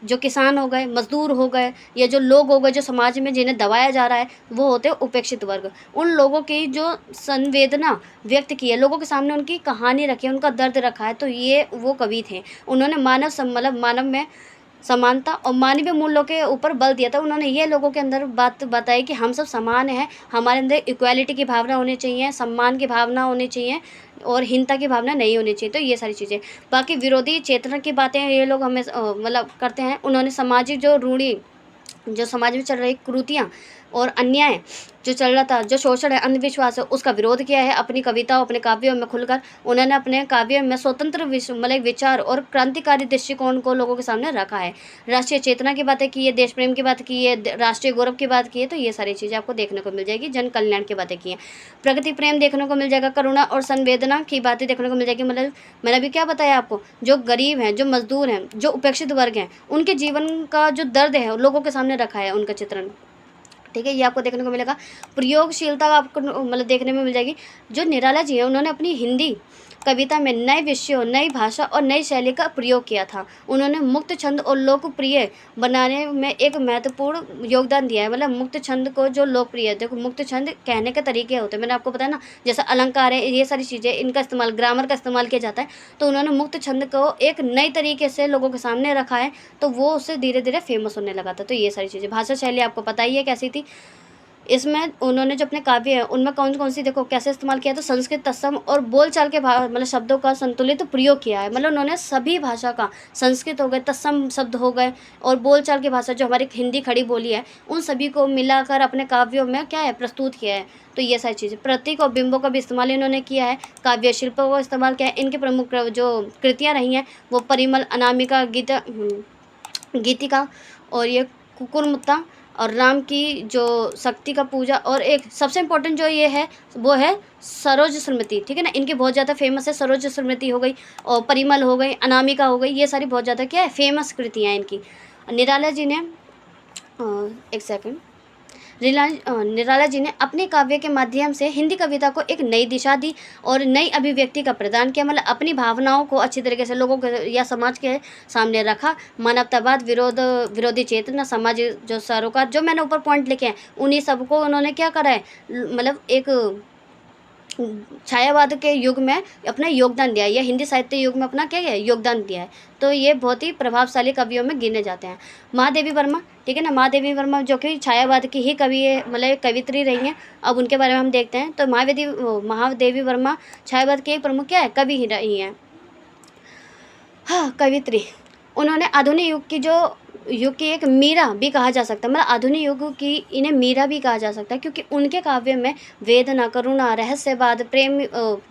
जो किसान हो गए, मजदूर हो गए, या जो लोग हो गए जो समाज में जिन्हें दबाया जा रहा है, वो होते हैं उपेक्षित वर्ग। उन लोगों की जो संवेदना व्यक्त की है, लोगों के सामने उनकी कहानी रखी है, उनका दर्द रखा है, तो ये वो कवि थे। उन्होंने मतलब मानव में समानता और मानवीय मूल्यों के ऊपर बल दिया था। उन्होंने ये लोगों के अंदर बात बताई कि हम सब समान हैं, हमारे अंदर इक्वालिटी की भावना होनी चाहिए, सम्मान की भावना होनी चाहिए और हीनता की भावना नहीं होनी चाहिए। तो ये सारी चीज़ें, बाकी विरोधी चेतना की बातें ये लोग हमें मतलब करते हैं। उन्होंने सामाजिक जो रूढ़ी, जो समाज में चल रही कुरीतियाँ और अन्याय जो चल रहा था, जो शोषण है, अंधविश्वास है, उसका विरोध किया है अपनी कविताओं, अपने काव्यों में खुलकर। उन्होंने अपने काव्यों में स्वतंत्र मतलब विचार और क्रांतिकारी दृष्टिकोण को लोगों के सामने रखा है। राष्ट्रीय चेतना की बातें की है, देश प्रेम की बात की है, राष्ट्रीय गौरव की बात की है। तो ये सारी चीज़ें आपको देखने को मिल जाएगी। जन कल्याण की बातें की हैं, प्रगति प्रेम देखने को मिल जाएगा, करुणा और संवेदना की बातें देखने को मिल जाएगी। मतलब मैंने अभी क्या बताया आपको, जो गरीब हैं, जो मजदूर हैं, जो उपेक्षित वर्ग हैं, उनके जीवन का जो दर्द है लोगों के सामने रखा है उनका चित्रण, ठीक है। ये आपको देखने को मिलेगा। प्रयोगशीलता आपको मतलब देखने में मिल जाएगी। जो निराला जी हैं उन्होंने अपनी हिंदी कविता में नए विषयों, नई भाषा और नई शैली का प्रयोग किया था। उन्होंने मुक्त छंद और लोकप्रिय बनाने में एक महत्वपूर्ण योगदान दिया है। मतलब मुक्त छंद को जो लोकप्रिय है, देखो मुक्त छंद कहने के तरीके होते हैं, मैंने आपको बताया ना, जैसे अलंकार है, ये सारी चीज़ें, इनका इस्तेमाल, ग्रामर का इस्तेमाल किया जाता है। तो उन्होंने मुक्त छंद को एक नई तरीके से लोगों के सामने रखा है, तो वो उससे धीरे धीरे फेमस होने लगा था। तो ये सारी चीज़ें, भाषा शैली आपको पता ही है कैसी थी। इसमें उन्होंने जो अपने काव्य है उनमें कौन कौन सी, देखो कैसे इस्तेमाल किया, तो संस्कृत, तत्सम और बोलचाल के मतलब शब्दों का संतुलित प्रयोग किया है। मतलब उन्होंने सभी भाषा का, संस्कृत हो गए, तत्सम शब्द हो गए, और बोलचाल की भाषा जो हमारी हिंदी खड़ी बोली है, उन सभी को मिलाकर अपने काव्यों में क्या है, प्रस्तुत किया है। तो ये सारी चीज़ें, प्रतीक और बिंबों का भी इस्तेमाल इन्होंने किया है, काव्य शिल्पों का इस्तेमाल किया है। इनकी प्रमुख जो कृतियाँ रही हैं वो परिमल, अनामिका, गीतिका और ये कुकुरमुत्ता और राम की जो शक्ति का पूजा, और एक सबसे इम्पोर्टेंट जो ये है वो है सरोज स्मृति, ठीक है ना। इनकी बहुत ज़्यादा फेमस है, सरोज स्मृति हो गई और परिमल हो गई, अनामिका हो गई, ये सारी बहुत ज़्यादा क्या है, फेमस कृतियाँ हैं इनकी। निराला जी ने एक सेकंड, निराला जी ने अपने काव्य के माध्यम से हिंदी कविता को एक नई दिशा दी और नई अभिव्यक्ति का प्रदान किया। मतलब अपनी भावनाओं को अच्छी तरीके से लोगों के या समाज के सामने रखा। मानवतावाद, विरोधी चेतना, समाज जो सरोकार, जो मैंने ऊपर पॉइंट लिखे हैं, उन्हीं सबको उन्होंने क्या करा है, मतलब एक छायावाद के युग में अपना योगदान दिया है, या हिंदी साहित्य युग में अपना क्या है, योगदान दिया है। तो ये बहुत ही प्रभावशाली कवियों में गिने जाते हैं। महादेवी वर्मा, ठीक है ना, महादेवी वर्मा जो कि छायावाद की ही कवि है, मतलब कवित्री रही हैं। अब उनके बारे में हम देखते हैं। तो महादेवी वर्मा छायावाद के प्रमुख क्या है, कवि ही रही हैं। हाँ, कवित्री, उन्होंने आधुनिक युग की एक मीरा भी कहा जा सकता है। मतलब आधुनिक युग की इन्हें मीरा भी कहा जा सकता है, क्योंकि उनके काव्य में वेदना, करुणा, रहस्यवाद, प्रेम,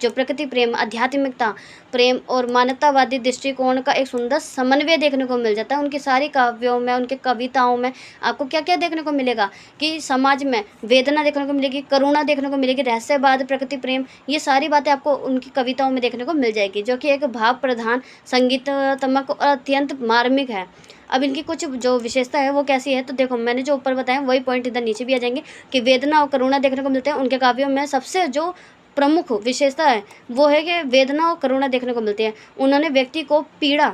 जो प्रकृति प्रेम, आध्यात्मिकता, प्रेम और मानवतावादी दृष्टिकोण का एक सुंदर समन्वय देखने को मिल जाता है। उनकी सारी काव्यों में, उनके कविताओं में आपको क्या क्या देखने को मिलेगा कि समाज में वेदना देखने को मिलेगी, करुणा देखने को मिलेगी, रहस्यवाद, प्रकृति प्रेम, ये सारी बातें आपको उनकी कविताओं में देखने को मिल जाएगी, जो कि एक भाव प्रधान, संगीतात्मक और अत्यंत मार्मिक है। अब इनकी कुछ जो विशेषता है वो कैसी है, तो देखो मैंने जो ऊपर बताया वही पॉइंट इधर नीचे भी आ जाएंगे कि वेदना और करुणा देखने को मिलते हैं उनके काव्यों में। सबसे जो प्रमुख विशेषता है वो है कि वेदना और करुणा देखने को मिलती है। उन्होंने व्यक्ति को पीड़ा,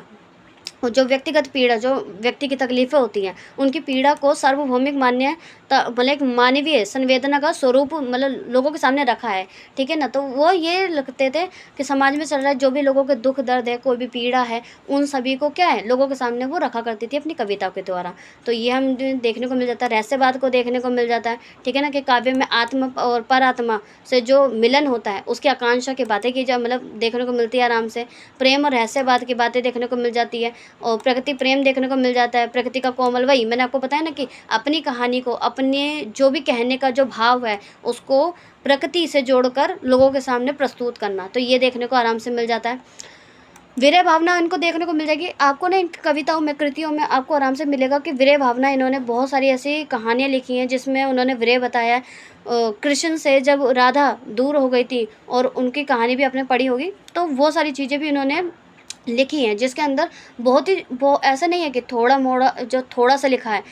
जो व्यक्तिगत पीड़ा, जो व्यक्ति की तकलीफ़ें होती हैं, उनकी पीड़ा को सार्वभौमिक मान्य, मतलब एक मानवीय संवेदना का स्वरूप, मतलब लोगों के सामने रखा है, ठीक है ना। तो वो ये लगते थे कि समाज में चल रहा है जो भी लोगों के दुख दर्द है, कोई भी पीड़ा है, उन सभी को क्या है, लोगों के सामने वो रखा करती थी अपनी कविताओं के द्वारा। तो ये हम देखने को मिल जाता है। रहस्यवाद को देखने को मिल जाता है, ठीक है ना, कि काव्य में आत्मा और परात्मा से जो मिलन होता है उसकी आकांक्षा की बातें की जा, मतलब देखने को मिलती है आराम से। प्रेम और रहस्यवाद की बातें देखने को मिल जाती है, और प्रकृति प्रेम देखने को मिल जाता है। प्रकृति का कोमल, वही मैंने आपको बताया ना कि अपनी कहानी को, अपने जो भी कहने का जो भाव है उसको प्रकृति से जोड़कर लोगों के सामने प्रस्तुत करना, तो ये देखने को आराम से मिल जाता है। विरह भावना इनको देखने को मिल जाएगी आपको ना, इन कविताओं में, कृतियों में आपको आराम से मिलेगा कि विरह भावना, इन्होंने बहुत सारी ऐसी कहानियाँ लिखी हैं जिसमें उन्होंने विरह बताया है। कृष्ण से जब राधा दूर हो गई थी, और उनकी कहानी भी आपने पढ़ी होगी, तो वो सारी चीज़ें भी इन्होंने लिखी हैं, जिसके अंदर बहुत ही, वो ऐसा नहीं है कि थोड़ा मोड़ा, जो थोड़ा सा लिखा है,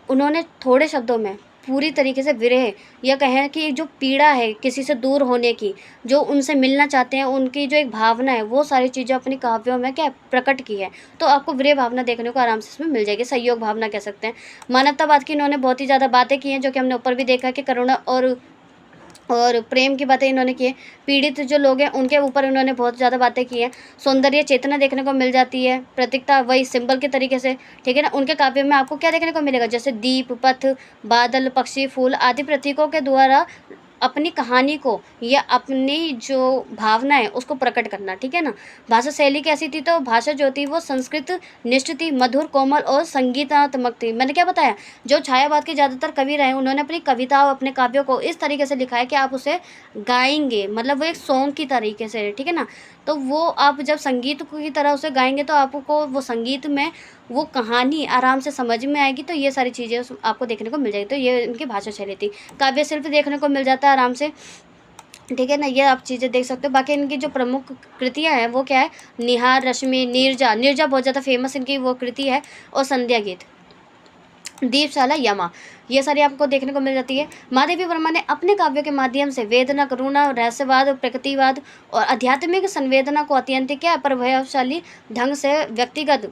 उन्होंने थोड़े शब्दों में पूरी तरीके से विरह, या कहें कि जो पीड़ा है किसी से दूर होने की, जो उनसे मिलना चाहते हैं, उनकी जो एक भावना है, वो सारी चीज़ें अपनी काव्यों में क्या प्रकट की है। तो आपको विरह भावना देखने को आराम से इसमें मिल जाएगी। सहयोग भावना कह सकते हैं। मानवतावाद की इन्होंने बहुत ही ज़्यादा बातें की हैं, जो कि हमने ऊपर भी देखा कि करुणा और प्रेम की बातें इन्होंने की है। पीड़ित जो लोग हैं उनके ऊपर इन्होंने बहुत ज़्यादा बातें की हैं। सौंदर्य चेतना देखने को मिल जाती है, प्रतीकता, वही सिंबल के तरीके से, ठीक है ना। उनके काव्य में आपको क्या देखने को मिलेगा, जैसे दीप, पथ, बादल, पक्षी, फूल आदि प्रतीकों के द्वारा अपनी कहानी को या अपनी जो भावना है उसको प्रकट करना, ठीक है ना। भाषा शैली कैसी थी, तो भाषा जो थी वो संस्कृत निष्ठ थी, मधुर, कोमल और संगीतात्मक थी। मैंने क्या बताया, जो छायावाद के ज़्यादातर कवि रहे उन्होंने अपनी कविताओं, अपने काव्यों को इस तरीके से लिखा है कि आप उसे गाएंगे, मतलब वो एक सॉन्ग की तरीके से, ठीक है ना। तो वो आप जब संगीत की तरह उसे गाएंगे तो आपको वो संगीत में वो कहानी आराम से समझ में आएगी। तो ये सारी चीज़ें आपको देखने को मिल जाएगी। तो ये इनकी भाषा शैली थी। काव्य शिल्प देखने को मिल जाता है आराम से, ठीक है ना। ये आप चीज़ें देख सकते हो। बाकी इनकी जो प्रमुख कृतियाँ हैं वो क्या है, निहार, रश्मि, नीरजा बहुत ज़्यादा फेमस इनकी वो कृति है, और संध्या गीत। दीपशाला, यमा, ये सारी आपको देखने को मिल जाती है। महादेवी वर्मा ने अपने काव्यों के माध्यम से वेदना, करुणा, रहस्यवाद, प्रकृतिवाद और आध्यात्मिक संवेदना को अत्यंत क्या प्रभावशाली ढंग से व्यक्तिगत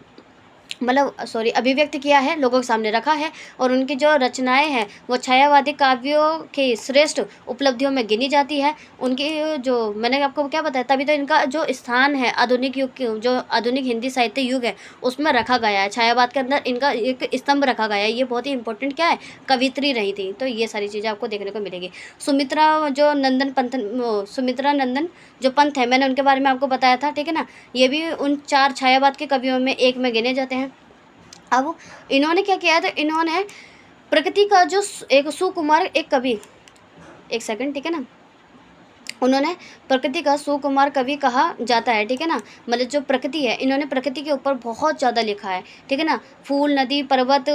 अभिव्यक्त किया है, लोगों के सामने रखा है। और उनकी जो रचनाएं हैं वो छायावादी काव्यों की श्रेष्ठ उपलब्धियों में गिनी जाती है। उनकी जो मैंने आपको क्या बताया, तभी तो इनका जो स्थान है आधुनिक युग की, जो आधुनिक हिंदी साहित्य युग है उसमें रखा गया है। छायावाद के अंदर इनका एक स्तंभ रखा गया है। ये बहुत ही इंपॉर्टेंट क्या है, कवित्री रही थी। तो ये सारी चीज़ें आपको देखने को मिलेगी। सुमित्रा नंदन जो पंथ है, मैंने उनके बारे में आपको बताया था, ठीक है ना। ये भी उन 4 छायावाद के कवियों में एक में गिने जाते हैं। अब इन्होंने क्या किया है, तो इन्होंने प्रकृति का जो एक सुकुमार एक कवि, एक सेकंड, ठीक है ना, उन्होंने प्रकृति का सुकुमार कवि कहा जाता है, ठीक है ना। मतलब जो प्रकृति है, इन्होंने प्रकृति के ऊपर बहुत ज़्यादा लिखा है, ठीक है ना। फूल, नदी, पर्वत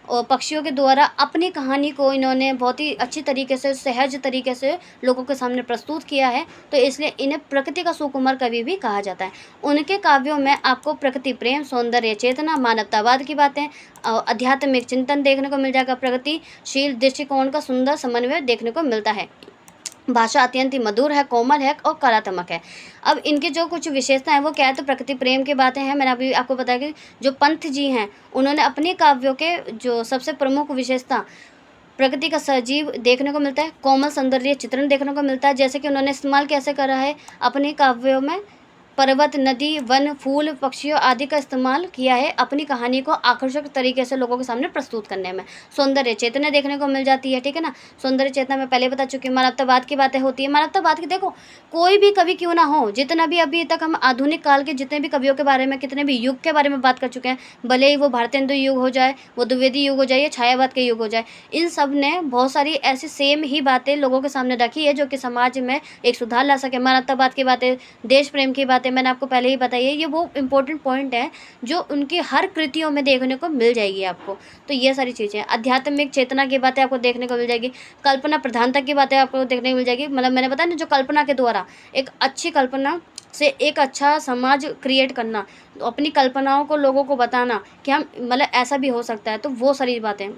और पक्षियों के द्वारा अपनी कहानी को इन्होंने बहुत ही अच्छी तरीके से, सहज तरीके से लोगों के सामने प्रस्तुत किया है। तो इसलिए इन्हें प्रकृति का सुकुमार कवि भी कहा जाता है। उनके काव्यों में आपको प्रकृति प्रेम, सौंदर्य, चेतना, मानवतावाद की बातें, आध्यात्मिक चिंतन देखने को मिल जाएगा। प्रगतिशील दृष्टिकोण का सुंदर समन्वय देखने को मिलता है। भाषा अत्यंत ही मधुर है, कोमल है और कलात्मक है। अब इनकी जो कुछ विशेषता है वो क्या है, तो प्रकृति प्रेम की बातें हैं। मैंने अभी आपको बताया कि जो पंत जी हैं उन्होंने अपने काव्यों के जो सबसे प्रमुख विशेषता, प्रकृति का सजीव देखने को मिलता है, कोमल सौंदर्य चित्रण देखने को मिलता है। जैसे कि उन्होंने इस्तेमाल कैसे करा है अपने काव्यों में, पर्वत, नदी, वन, फूल, पक्षियों आदि का इस्तेमाल किया है अपनी कहानी को आकर्षक तरीके से लोगों के सामने प्रस्तुत करने में। सौंदर्य चेतना देखने को मिल जाती है, ठीक है ना। सौंदर्य चेतना में पहले बता चुकी हूँ। मानवतावाद की बातें होती है। मानवतावाद की देखो, कोई भी कवि क्यों ना हो, जितना भी अभी तक हम आधुनिक काल के जितने भी कवियों के बारे में, कितने भी युग के बारे में बात कर चुके हैं, भले ही वो भारतेंदु युग हो जाए, वो द्विवेदी युग हो जाए या छायावाद के युग हो जाए, इन सब ने बहुत सारी ऐसी सेम ही बातें लोगों के सामने रखी है जो कि समाज में एक सुधार ला सके। मानवतावाद की बातें, देश प्रेम की बातें मैंने आपको पहले ही बताई है। ये वो इंपॉर्टेंट पॉइंट है जो उनकी हर कृतियों में देखने को मिल जाएगी आपको। तो ये सारी चीज़ें, आध्यात्मिक चेतना की बातें आपको देखने को मिल जाएगी। कल्पना प्रधानता की बातें आपको देखने को मिल जाएगी। मतलब मैंने बताया ना, जो कल्पना के द्वारा एक अच्छी कल्पना से एक अच्छा समाज क्रिएट करना, तो अपनी कल्पनाओं को लोगों को बताना कि हम मतलब ऐसा भी हो सकता है, तो वो सारी बातें।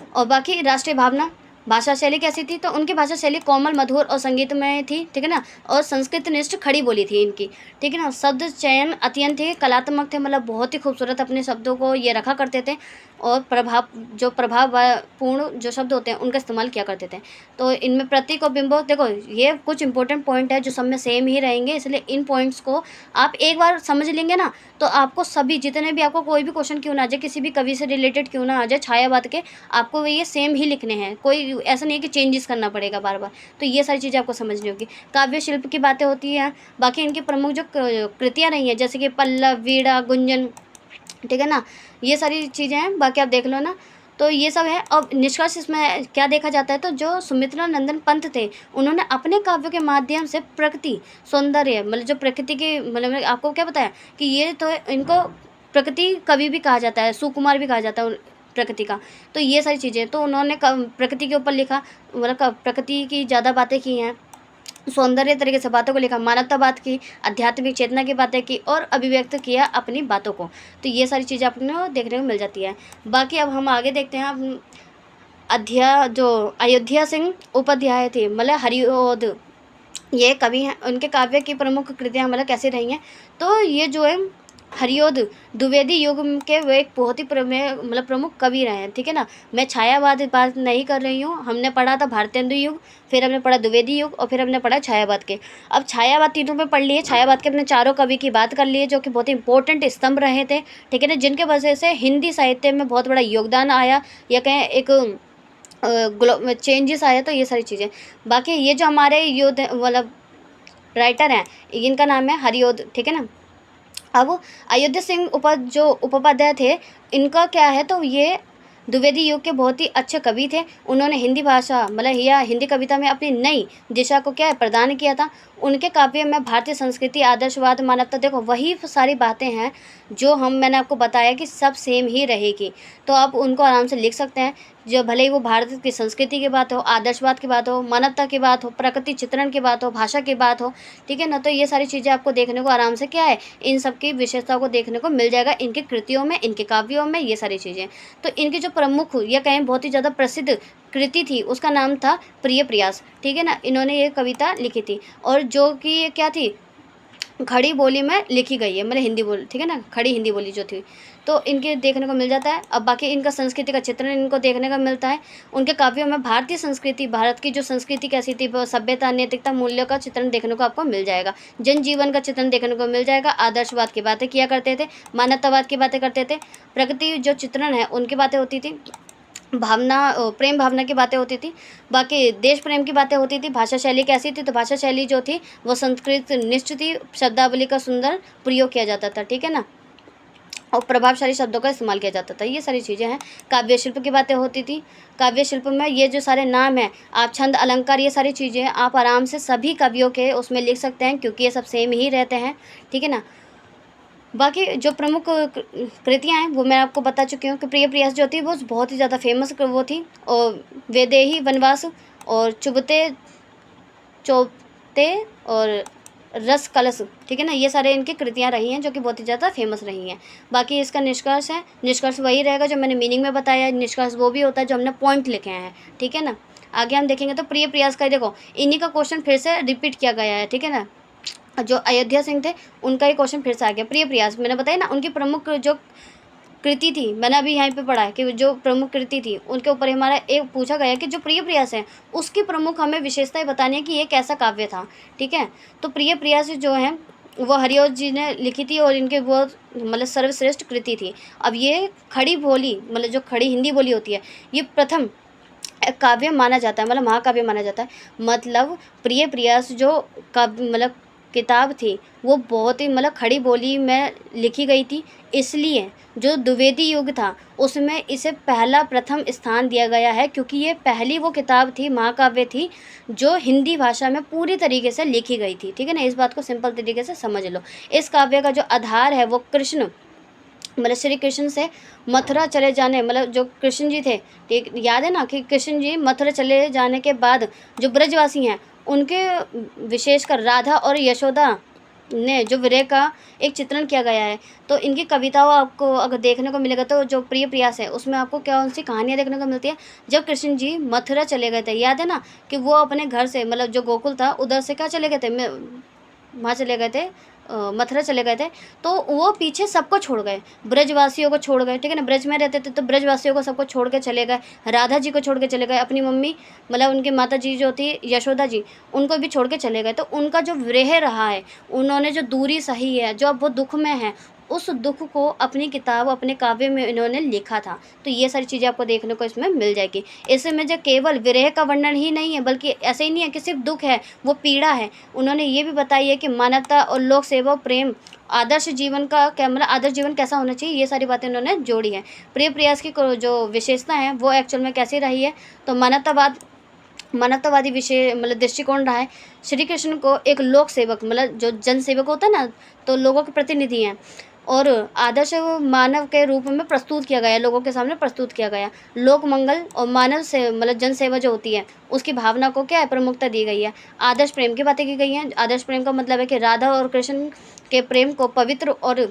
और बाकी राष्ट्रीय भावना, भाषा शैली कैसी थी, तो उनकी भाषा शैली कोमल, मधुर और संगीतमय थी, ठीक है ना। और संस्कृत निष्ठ खड़ी बोली थी इनकी, ठीक है ना। शब्द चयन अत्यंत ही कलात्मक थे, मतलब बहुत ही खूबसूरत अपने शब्दों को ये रखा करते थे। और प्रभावपूर्ण जो शब्द होते हैं उनका इस्तेमाल किया करते थे। तो इनमें प्रतीक और बिंबो, देखो ये कुछ इंपॉर्टेंट पॉइंट है जो सब में सेम ही रहेंगे, इसलिए इन पॉइंट्स को आप एक बार समझ लेंगे ना, तो आपको सभी जितने भी, आपको कोई भी क्वेश्चन क्यों ना आ जाए, किसी भी कवि से रिलेटेड क्यों ना आ जाए, छायावाद के, आपको ये सेम ही लिखने हैं। कोई ऐसा नहीं है कि चेंजेस करना पड़ेगा बार बार। तो ये सारी चीज़ें आपको समझनी होगी। काव्य शिल्प की बातें होती हैं। बाकी इनकी प्रमुख जो कृतियाँ रही हैं, जैसे कि पल्लव, वीणा, गुंजन, ठीक है ना, ये सारी चीज़ें हैं। बाकी आप देख लो ना, तो ये सब है। अब निष्कर्ष इसमें क्या देखा जाता है, तो जो सुमित्रा नंदन पंत थे उन्होंने अपने काव्यों के माध्यम से प्रकृति, सौंदर्य, मतलब जो प्रकृति के, मतलब आपको क्या बताया कि ये तो इनको प्रकृति कवि भी कहा जाता है, सुकुमार भी कहा जाता है प्रकृति का। तो ये सारी चीज़ें, तो उन्होंने प्रकृति के ऊपर लिखा, मतलब प्रकृति की ज़्यादा बातें की हैं, सौंदर्य तरीके से बातों को लिखा, मानवतावाद की, आध्यात्मिक चेतना की बातें की और अभिव्यक्त किया अपनी बातों को। तो ये सारी चीज़ें अपने देखने को मिल जाती है। बाकी अब हम आगे देखते हैं। जो अयोध्या सिंह उपाध्याय थे, मतलब हरिओद, ये कवि हैं। उनके काव्य की प्रमुख कृतियाँ मतलब कैसी रही हैं, तो ये जो है हरिओद द्विवेदी युग के वे एक बहुत ही मतलब प्रमुख कवि रहे हैं, ठीक है ना। मैं छायावाद बात नहीं कर रही हूँ। हमने पढ़ा था भारतेंदु युग, फिर हमने पढ़ा द्विवेदी युग और फिर हमने पढ़ा छायावाद के। अब छायावाद तीनों में पढ़ लिए। छायावाद के अपने चारों कवि की बात कर लिए जो कि बहुत इंपॉर्टेंट स्तंभ रहे थे, ठीक है ना, जिनके वजह से हिंदी साहित्य में बहुत बड़ा योगदान आया, या कहें एक चेंजेस आया। तो ये सारी चीज़ें। बाकी ये जो हमारे योद्ध मतलब राइटर हैं, इनका नाम है हरिओद, ठीक है ना। अब अयोध्या सिंह उपाध्याय थे, इनका क्या है, तो ये द्विवेदी युग के बहुत ही अच्छे कवि थे। उन्होंने हिंदी भाषा मतलब या हिंदी कविता में अपनी नई दिशा को क्या है प्रदान किया था। उनके काव्य में भारतीय संस्कृति, आदर्शवाद, मानवता, देखो वही सारी बातें हैं जो मैंने आपको बताया कि सब सेम ही रहेगी। तो आप उनको आराम से लिख सकते हैं जो भले ही वो भारत की संस्कृति की बात हो, आदर्शवाद की बात हो, मानवता की बात हो, प्रकृति चित्रण की बात हो, भाषा की बात हो, ठीक है ना। तो ये सारी चीज़ें आपको देखने को आराम से क्या है, इन सब की विशेषताओं को देखने को मिल जाएगा इनकी कृतियों में, इनके काव्यों में, ये सारी चीज़ें। तो इनकी जो प्रमुख या कहें बहुत ही ज़्यादा प्रसिद्ध कृति थी उसका नाम था प्रिय प्रयास, ठीक है ना। इन्होंने ये कविता लिखी थी और जो कि ये क्या थी, खड़ी बोली में लिखी गई है, मतलब हिंदी बोली, ठीक है ना, खड़ी हिंदी बोली जो थी। तो इनके देखने को मिल जाता है। अब बाकी इनका संस्कृति का चित्रण इनको देखने को मिलता है। उनके काव्यों में भारतीय संस्कृति, भारत की जो संस्कृति कैसी थी, वो सभ्यता, नैतिकता, मूल्यों का चित्रण देखने को आपको मिल जाएगा। जनजीवन का चित्रण देखने को मिल जाएगा। आदर्शवाद की बातें किया करते थे, मानवतावाद की बातें करते थे, प्रकृति जो चित्रण है उनकी बातें होती थी, भावना प्रेम भावना की बातें होती थी, बाकी देश प्रेम की बातें होती थी। भाषा शैली कैसी थी, तो भाषा शैली जो थी वो संस्कृत निष्ठ थी, शब्दावली का सुंदर प्रयोग किया जाता था, ठीक है ना, और प्रभावशाली शब्दों का इस्तेमाल किया जाता था। ये सारी चीज़ें हैं। काव्य शिल्प की बातें होती थी। काव्य शिल्प में ये जो सारे नाम हैं, आप छंद अलंकार, ये सारी चीज़ें आप आराम से सभी कवियों के उसमें लिख सकते हैं क्योंकि ये सब सेम ही रहते हैं, ठीक है ना। बाकी जो प्रमुख कृतियाँ हैं वो मैं आपको बता चुकी हूँ कि प्रिय प्रयास जो थी वो बहुत ही ज़्यादा फेमस वो थी, और वैदेही वनवास और चुभते चौपते और रस कलश, ठीक है ना, ये सारे इनकी कृतियाँ रही हैं जो कि बहुत ही ज़्यादा फेमस रही हैं। बाकी इसका निष्कर्ष है, निष्कर्ष वही रहेगा जो मैंने मीनिंग में बताया है। निष्कर्ष वो भी होता है जो हमने पॉइंट लिखे हैं, ठीक है ना। आगे हम देखेंगे तो प्रिय प्रयास का देखो इन्हीं का क्वेश्चन फिर से रिपीट किया गया है, ठीक है ना। जो अयोध्या सिंह थे उनका ही क्वेश्चन फिर से आ गया। प्रिय प्रयास मैंने बताया ना, उनकी प्रमुख जो कृति थी, मैंने अभी यहाँ पे पढ़ा है कि जो प्रमुख कृति थी उनके ऊपर हमारा एक पूछा गया कि जो प्रिय प्रयास है उसकी प्रमुख हमें विशेषताएं बतानी है कि ये कैसा काव्य था, ठीक है। तो प्रिय प्रयास जो है वो हरिओं जी ने लिखी थी और इनके वो मतलब सर्वश्रेष्ठ कृति थी। अब ये खड़ी बोली, मतलब जो खड़ी हिंदी बोली होती है, ये प्रथम काव्य माना जाता है, मतलब महाकाव्य माना जाता है। मतलब प्रिय प्रयास जो काव्य मतलब किताब थी वो बहुत ही मतलब खड़ी बोली में लिखी गई थी, इसलिए जो द्विवेदी युग था उसमें इसे पहला प्रथम स्थान दिया गया है क्योंकि ये पहली वो किताब थी, महाकाव्य थी, जो हिंदी भाषा में पूरी तरीके से लिखी गई थी, ठीक है ना। इस बात को सिंपल तरीके से समझ लो। इस काव्य का जो आधार है वो कृष्ण, मतलब श्री कृष्ण से मथुरा चले जाने, मतलब जो कृष्ण जी थे, ठीक याद है ना कि कृष्ण जी मथुरा चले जाने के बाद जो ब्रजवासी हैं उनके विशेषकर राधा और यशोदा ने जो विरह का एक चित्रण किया गया है। तो इनकी कविताओं आपको अगर देखने को मिलेगा तो जो प्रिय प्रयास है उसमें आपको क्या उनसी कहानियाँ देखने को मिलती है। जब कृष्ण जी मथुरा चले गए थे, याद है ना कि वो अपने घर से, मतलब जो गोकुल था उधर से क्या चले गए थे, वहाँ चले गए थे, मथुरा चले गए थे। तो वो पीछे सबको छोड़ गए, ब्रजवासियों को छोड़ गए, ठीक है ना। ब्रज में रहते थे तो ब्रजवासियों को सबको छोड़ के चले गए, राधा जी को छोड़ के चले गए, अपनी मम्मी मतलब उनकी माता जी जो थी यशोदा जी उनको भी छोड़ के चले गए। तो उनका जो विरह रहा है, उन्होंने जो दूरी सही है, जो अब वो दुख में है, उस दुख को अपनी किताब, अपने काव्य में इन्होंने लिखा था। तो ये सारी चीज़ें आपको देखने को इसमें मिल जाएगी। इसमें जो केवल विरह का वर्णन ही नहीं है, बल्कि ऐसे ही नहीं है कि सिर्फ दुख है, वो पीड़ा है। उन्होंने ये भी बताई है कि मानवता और लोक सेवा, प्रेम, आदर्श जीवन का क्या मतलब आदर्श जीवन कैसा होना चाहिए, ये सारी बातें उन्होंने जोड़ी है। प्रिय प्रयास की जो विशेषता है वो एक्चुअल में कैसी रही है, तो मानवतावादी विषय मतलब दृष्टिकोण रहा है। श्री कृष्ण को एक लोक सेवक, मतलब जो जन सेवक होता है ना, तो लोगों के प्रतिनिधि हैं, और आदर्श मानव के रूप में प्रस्तुत किया गया, लोगों के सामने प्रस्तुत किया गया। लोक मंगल और मानव से मतलब जन सेवा जो होती है उसकी भावना को क्या है, प्रमुखता दी गई है। आदर्श प्रेम की बातें की गई हैं। आदर्श प्रेम का मतलब है कि राधा और कृष्ण के प्रेम को पवित्र और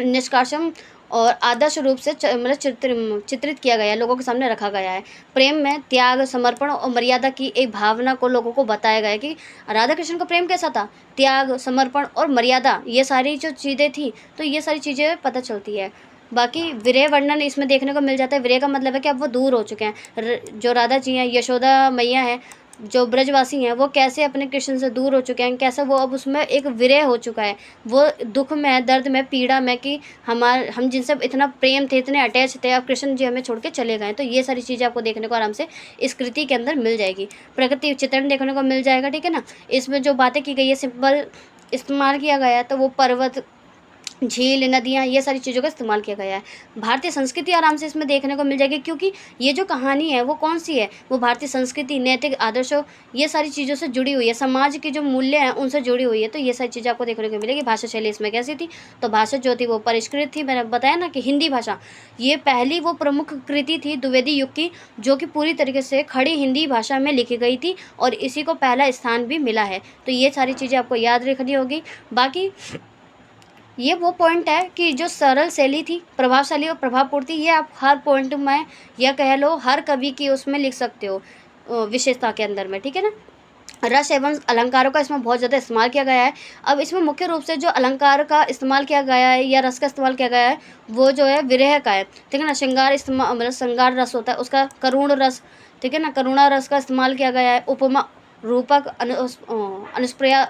निष्काम और आदर्श रूप से मतलब चित्रित किया गया है, लोगों के सामने रखा गया है। प्रेम में त्याग, समर्पण और मर्यादा की एक भावना को लोगों को बताया गया है कि राधा कृष्ण का प्रेम कैसा था, त्याग, समर्पण और मर्यादा, ये सारी जो चीज़ें थी, तो ये सारी चीज़ें पता चलती है। बाकी विरह वर्णन इसमें देखने को मिल जाता है। विरह का मतलब है कि अब वो दूर हो चुके हैं, जो राधा जी हैं, यशोदा मैया है, जो ब्रजवासी हैं, वो कैसे अपने कृष्ण से दूर हो चुके हैं, कैसे वो अब उसमें एक विरह हो चुका है, वो दुख में, दर्द में, पीड़ा में कि हम जिनसे इतना प्रेम थे, इतने अटैच थे, अब कृष्ण जी हमें छोड़ के चले गए। तो ये सारी चीज़ें आपको देखने को आराम से इस कृति के अंदर मिल जाएगी। प्रकृति चित्रण देखने को मिल जाएगा, ठीक है ना। इसमें जो बातें की गई है, सिंपल इस्तेमाल किया गया है, तो वो पर्वत, झील, नदियाँ, ये सारी चीज़ों का इस्तेमाल किया गया है। भारतीय संस्कृति आराम से इसमें देखने को मिल जाएगी, क्योंकि ये जो कहानी है वो कौन-सी है, वो भारतीय संस्कृति, नैतिक आदर्शों, ये सारी चीज़ों से जुड़ी हुई है, समाज के जो मूल्य हैं उनसे जुड़ी हुई है, तो ये सारी चीज़ें आपको देखने को मिलेगी। भाषा शैली इसमें कैसी थी, तो भाषा जो थी वो परिष्कृत थी। मैंने बताया ना कि हिंदी भाषा, ये पहली वो प्रमुख कृति थी द्विवेदी युग की, जो कि पूरी तरीके से खड़ी हिंदी भाषा में लिखी गई थी और इसी को पहला स्थान भी मिला है। तो ये सारी चीज़ें आपको याद रखनी होगी। बाकी ये वो पॉइंट है कि जो सरल शैली थी, प्रभावशाली और प्रभावपूर्ति, ये आप हर पॉइंट में, या कह लो हर कवि की उसमें लिख सकते हो विशेषता के अंदर में, ठीक है ना। रस एवं अलंकारों का इसमें बहुत ज़्यादा इस्तेमाल किया गया है। अब इसमें मुख्य रूप से जो अलंकार का इस्तेमाल किया गया है या रस का इस्तेमाल किया गया है, वो जो है विरह का है, ठीक है ना। श्रृंगार इस्तेमाल, मतलब श्रृंगार रस होता है उसका, करुण रस, ठीक है ना, करुणा रस का इस्तेमाल किया गया है। उपमा, रूपक, अनुस्प्रिया,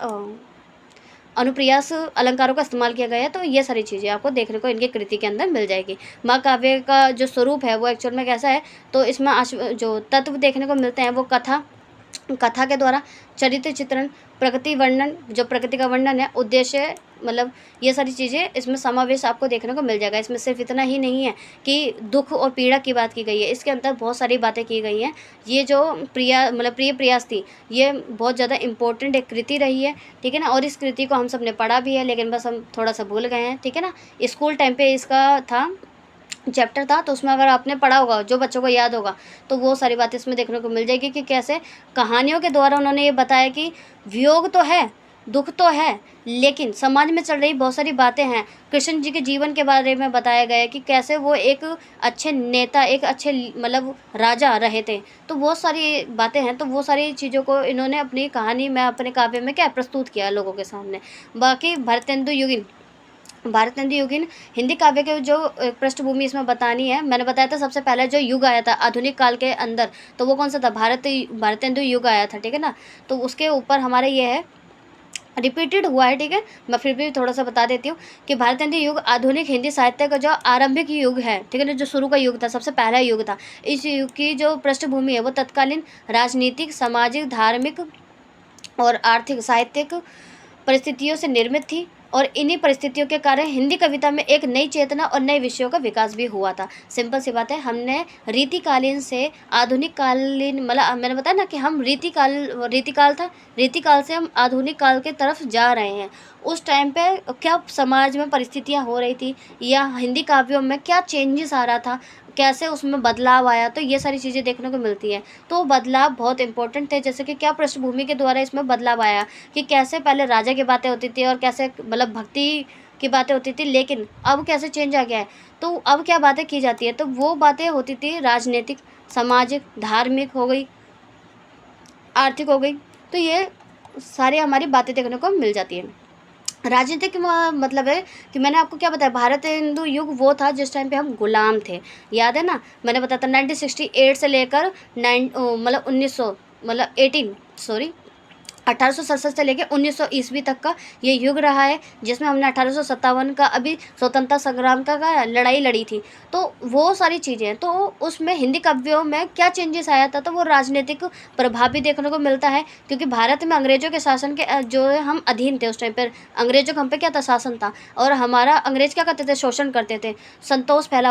अनुप्रियास अलंकारों का इस्तेमाल किया गया है। तो ये सारी चीज़ें आपको देखने को इनकी कृति के अंदर मिल जाएगी। महाकाव्य का जो स्वरूप है वो एक्चुअल में कैसा है, तो इसमें जो तत्व देखने को मिलते हैं वो कथा के द्वारा, चरित्र चित्रण, प्रकृति वर्णन, जो प्रकृति का वर्णन है, उद्देश्य, मतलब ये सारी चीज़ें इसमें समावेश आपको देखने को मिल जाएगा। इसमें सिर्फ इतना ही नहीं है कि दुख और पीड़ा की बात की गई है, इसके अंदर बहुत सारी बातें की गई हैं। ये जो प्रिय प्रयास थी, ये बहुत ज़्यादा इंपॉर्टेंट एक कृति रही है, ठीक है ना। और इस कृति को हम सब ने पढ़ा भी है, लेकिन बस हम थोड़ा सा भूल गए हैं, ठीक है ना। स्कूल टाइम पे इसका था, चैप्टर था, तो उसमें अगर आपने पढ़ा होगा, जो बच्चों को याद होगा, तो वो सारी बातें इसमें देखने को मिल जाएगी कि कैसे कहानियों के द्वारा उन्होंने ये बताया कि वियोग तो है, दुख तो है, लेकिन समाज में चल रही बहुत सारी बातें हैं। कृष्ण जी के जीवन के बारे में बताया गया है कि कैसे वो एक अच्छे नेता, एक अच्छे मतलब राजा रहे थे। तो वो सारी बातें हैं, तो वो सारी चीज़ों को इन्होंने अपनी कहानी में, अपने काव्य में क्या प्रस्तुत किया लोगों के सामने। बाकी भारतेंदु युगीन हिंदी काव्य के जो पृष्ठभूमि इसमें बतानी है, मैंने बताया था सबसे पहले जो युग आया था आधुनिक काल के अंदर, तो वो कौन सा था, भारतेंदु युग आया था, ठीक है ना। तो उसके ऊपर हमारे ये है, रिपीटेड हुआ है, ठीक है। मैं फिर भी थोड़ा सा बता देती हूँ कि भारतेंदु युग आधुनिक हिंदी साहित्य का जो आरंभिक युग है, ठीक है ना, जो शुरू का युग था, सबसे पहला युग था। इस युग की जो पृष्ठभूमि है वो तत्कालीन राजनीतिक, सामाजिक, धार्मिक और आर्थिक, साहित्यिक परिस्थितियों से निर्मित थी, और इन्हीं परिस्थितियों के कारण हिंदी कविता में एक नई चेतना और नए विषयों का विकास भी हुआ था। सिंपल सी बात है, हमने रीतिकालीन से आधुनिक कालीन, मतलब मैंने बताया ना कि हम रीतिकाल से हम आधुनिक काल के तरफ जा रहे हैं। उस टाइम पे क्या समाज में परिस्थितियाँ हो रही थी, या हिंदी काव्यों में क्या चेंजेस आ रहा था, कैसे उसमें बदलाव आया, तो ये सारी चीज़ें देखने को मिलती हैं। तो बदलाव बहुत इंपॉर्टेंट थे, जैसे कि क्या पृष्ठभूमि के द्वारा इसमें बदलाव आया, कि कैसे पहले राजा की बातें होती थी और कैसे मतलब भक्ति की बातें होती थी, लेकिन अब कैसे चेंज आ गया है। तो अब क्या बातें की जाती है, तो वो बातें होती थी राजनीतिक, सामाजिक, धार्मिक हो गई, आर्थिक हो गई। तो ये सारी हमारी बातें देखने को मिल जाती है। राजनीतिक मतलब है कि मैंने आपको क्या बताया, भारत हिंदू युग वो था जिस टाइम पे हम गुलाम थे, याद है ना। मैंने बताया था 1968 से लेकर 1900 मतलब 1867 से लेकर 1900 ईस्वी तक का ये युग रहा है, जिसमें हमने 1857 का अभी स्वतंत्रता संग्राम का लड़ाई लड़ी थी। तो वो सारी चीज़ें हैं। तो उसमें हिंदी काव्यों में क्या चेंजेस आया था, तो वो राजनीतिक प्रभाव भी देखने को मिलता है, क्योंकि भारत में अंग्रेजों के शासन के जो है हम अधीन थे उस टाइम पर। अंग्रेजों का हम पे क्या था, शासन था, और हमारा अंग्रेज क्या करते थे, शोषण करते थे। असंतोष फैला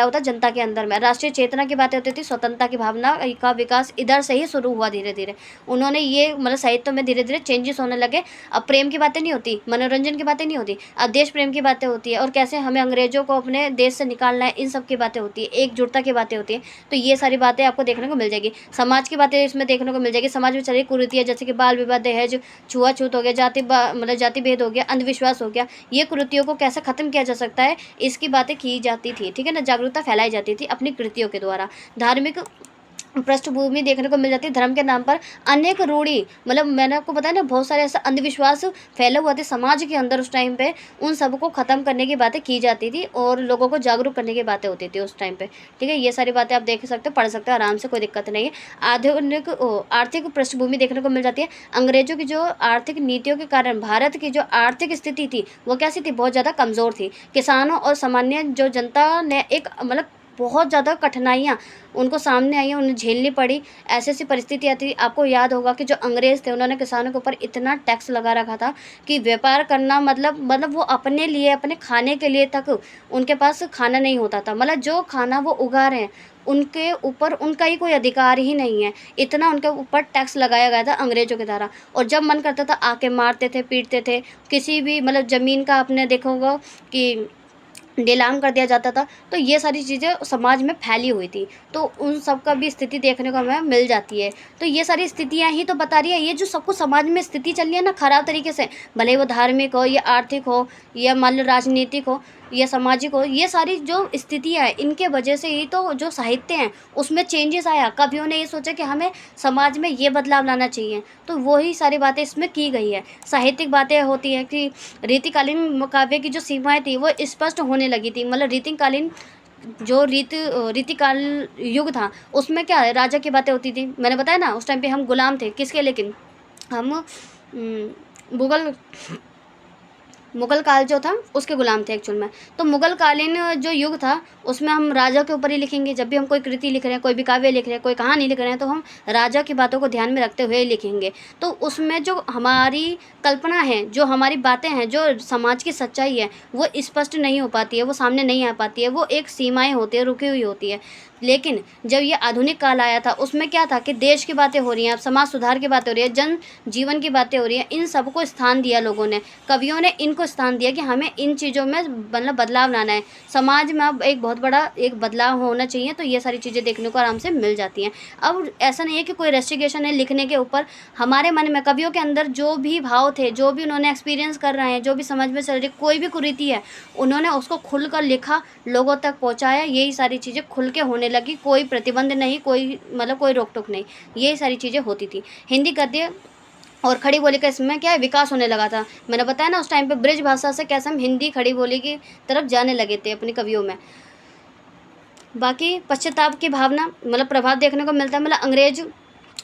हुआ था जनता के अंदर में। राष्ट्रीय चेतना की बातें होती थी, स्वतंत्रता की भावना का विकास इधर से ही शुरू हुआ धीरे धीरे। उन्होंने ये मतलब साहित्य में धीरे धीरे चेंजेस होने लगे। अब प्रेम की बातें नहीं होती, मनोरंजन की बातें नहीं होती, अब देश प्रेम की बातें होती है, और कैसे हमें अंग्रेजों को अपने देश से निकालना है, इन सब की बातें होती है, एकजुटता की बातें होती है। तो ये सारी बातें आपको देखने को मिल जाएगी। समाज की बातें इसमें देखने को मिल जाएगी। समाज में चली कुरीतियाँ, जैसे कि बाल विवाह, दहेज, छुआछूत हो गया, मतलब जाति भेद हो गया, अंधविश्वास हो गया, ये कुरीतियों को कैसे खत्म किया जा सकता है, इसकी बातें की जाती थी, ठीक है ना। जागरूकता फैलाई जाती थी अपनी कृतियों के द्वारा। धार्मिक पृष्ठभूमि देखने को मिल जाती है। धर्म के नाम पर अनेक रूढ़ी, मतलब मैंने आपको बताया ना, बहुत सारे ऐसा अंधविश्वास फैले हुए थे समाज के अंदर उस टाइम पे। उन सबको ख़त्म करने की बातें की जाती थी और लोगों को जागरूक करने की बातें होती थी उस टाइम पे, ठीक है। ये सारी बातें आप देख सकते हो, पढ़ सकते हो आराम से, कोई दिक्कत नहीं है। आधुनिक आर्थिक पृष्ठभूमि देखने को मिल जाती है। अंग्रेजों की जो आर्थिक नीतियों के कारण भारत की जो आर्थिक स्थिति थी वो कैसी थी, बहुत ज़्यादा कमज़ोर थी। किसानों और सामान्य जो जनता ने एक मतलब बहुत ज़्यादा कठिनाइयाँ उनको सामने आई हैं, उन्हें झेलनी पड़ी। ऐसी ऐसी परिस्थितियाँ थी। आपको याद होगा कि जो अंग्रेज़ थे उन्होंने किसानों के ऊपर इतना टैक्स लगा रखा था कि व्यापार करना मतलब वो अपने लिए, अपने खाने के लिए तक उनके पास खाना नहीं होता था। मतलब जो खाना वो उगा रहे हैं उनके ऊपर उनका ही कोई अधिकार ही नहीं है। इतना उनके ऊपर टैक्स लगाया गया था अंग्रेज़ों के द्वारा। और जब मन करता था आके मारते थे, पीटते थे। किसी भी मतलब ज़मीन का आपने देखा होगा कि नीलाम कर दिया जाता था। तो ये सारी चीज़ें समाज में फैली हुई थी। तो उन सब का भी स्थिति देखने को हमें मिल जाती है। तो ये सारी स्थितियाँ ही तो बता रही है, ये जो सब कुछ समाज में स्थिति चल रही है ना ख़राब तरीके से, भले ही वो धार्मिक हो या आर्थिक हो या मान लो राजनीतिक हो या सामाजिक हो, ये सारी जो स्थितियाँ हैं इनके वजह से ही तो जो साहित्य हैं उसमें चेंजेस आया। कवियों ने ये सोचा कि हमें समाज में ये बदलाव लाना चाहिए, तो वही सारी बातें इसमें की गई है। साहित्यिक बातें होती हैं कि रीतिकालीन काव्य की जो सीमाएँ थी वो स्पष्ट होने लगी थी। मतलब रीतिकालीन जो रीतिकाल युग था उसमें क्या है, राजा की बातें होती थी। मैंने बताया ना उस टाइम पे हम गुलाम थे किसके, लेकिन हम मुगल मुग़ल काल जो था उसके ग़ुलाम थे एक्चुअल में। तो मुग़ल कालीन जो युग था उसमें हम राजा के ऊपर ही लिखेंगे। जब भी हम कोई कृति लिख रहे हैं, कोई भी काव्य लिख रहे हैं, कोई कहानी लिख रहे हैं, तो हम राजा की बातों को ध्यान में रखते हुए लिखेंगे। तो उसमें जो हमारी कल्पना है, जो हमारी बातें हैं, जो समाज की सच्चाई है, वो स्पष्ट नहीं हो पाती है, वो सामने नहीं आ पाती है। वो एक सीमाएँ होती है, रुकी हुई होती है। लेकिन जब ये आधुनिक काल आया था उसमें क्या था कि देश की बातें हो रही हैं, अब समाज सुधार की बातें हो रही है, जन जीवन की बातें हो रही हैं। इन सबको स्थान दिया लोगों ने, कवियों ने इनको स्थान दिया कि हमें इन चीज़ों में मतलब बदलाव लाना है। समाज में अब एक बहुत बड़ा एक बदलाव होना चाहिए, तो ये सारी चीज़ें देखने को आराम से मिल जाती हैं। अब ऐसा नहीं है कि कोई रेस्ट्रिक्शन है लिखने के ऊपर। हमारे मन में कवियों के अंदर जो भी भाव थे, जो भी उन्होंने एक्सपीरियंस कर रहे हैं, जो भी समझ में चल रही कोई भी कुरीति है, उन्होंने उसको खुल कर लिखा, लोगों तक पहुँचाया। यही सारी चीज़ें खुल के होने लगी, कोई प्रतिबंध नहीं, कोई मतलब कोई रोक टोक नहीं, यही सारी चीज़ें होती थी। हिंदी गद्य और खड़ी बोली का इसमें क्या है, विकास होने लगा था। मैंने बताया ना उस टाइम पे ब्रिज भाषा से कैसे हम हिंदी खड़ी बोली की तरफ जाने लगे थे अपनी कवियों में। बाकी पश्चाताप की भावना मतलब प्रभाव देखने को मिलता है। मतलब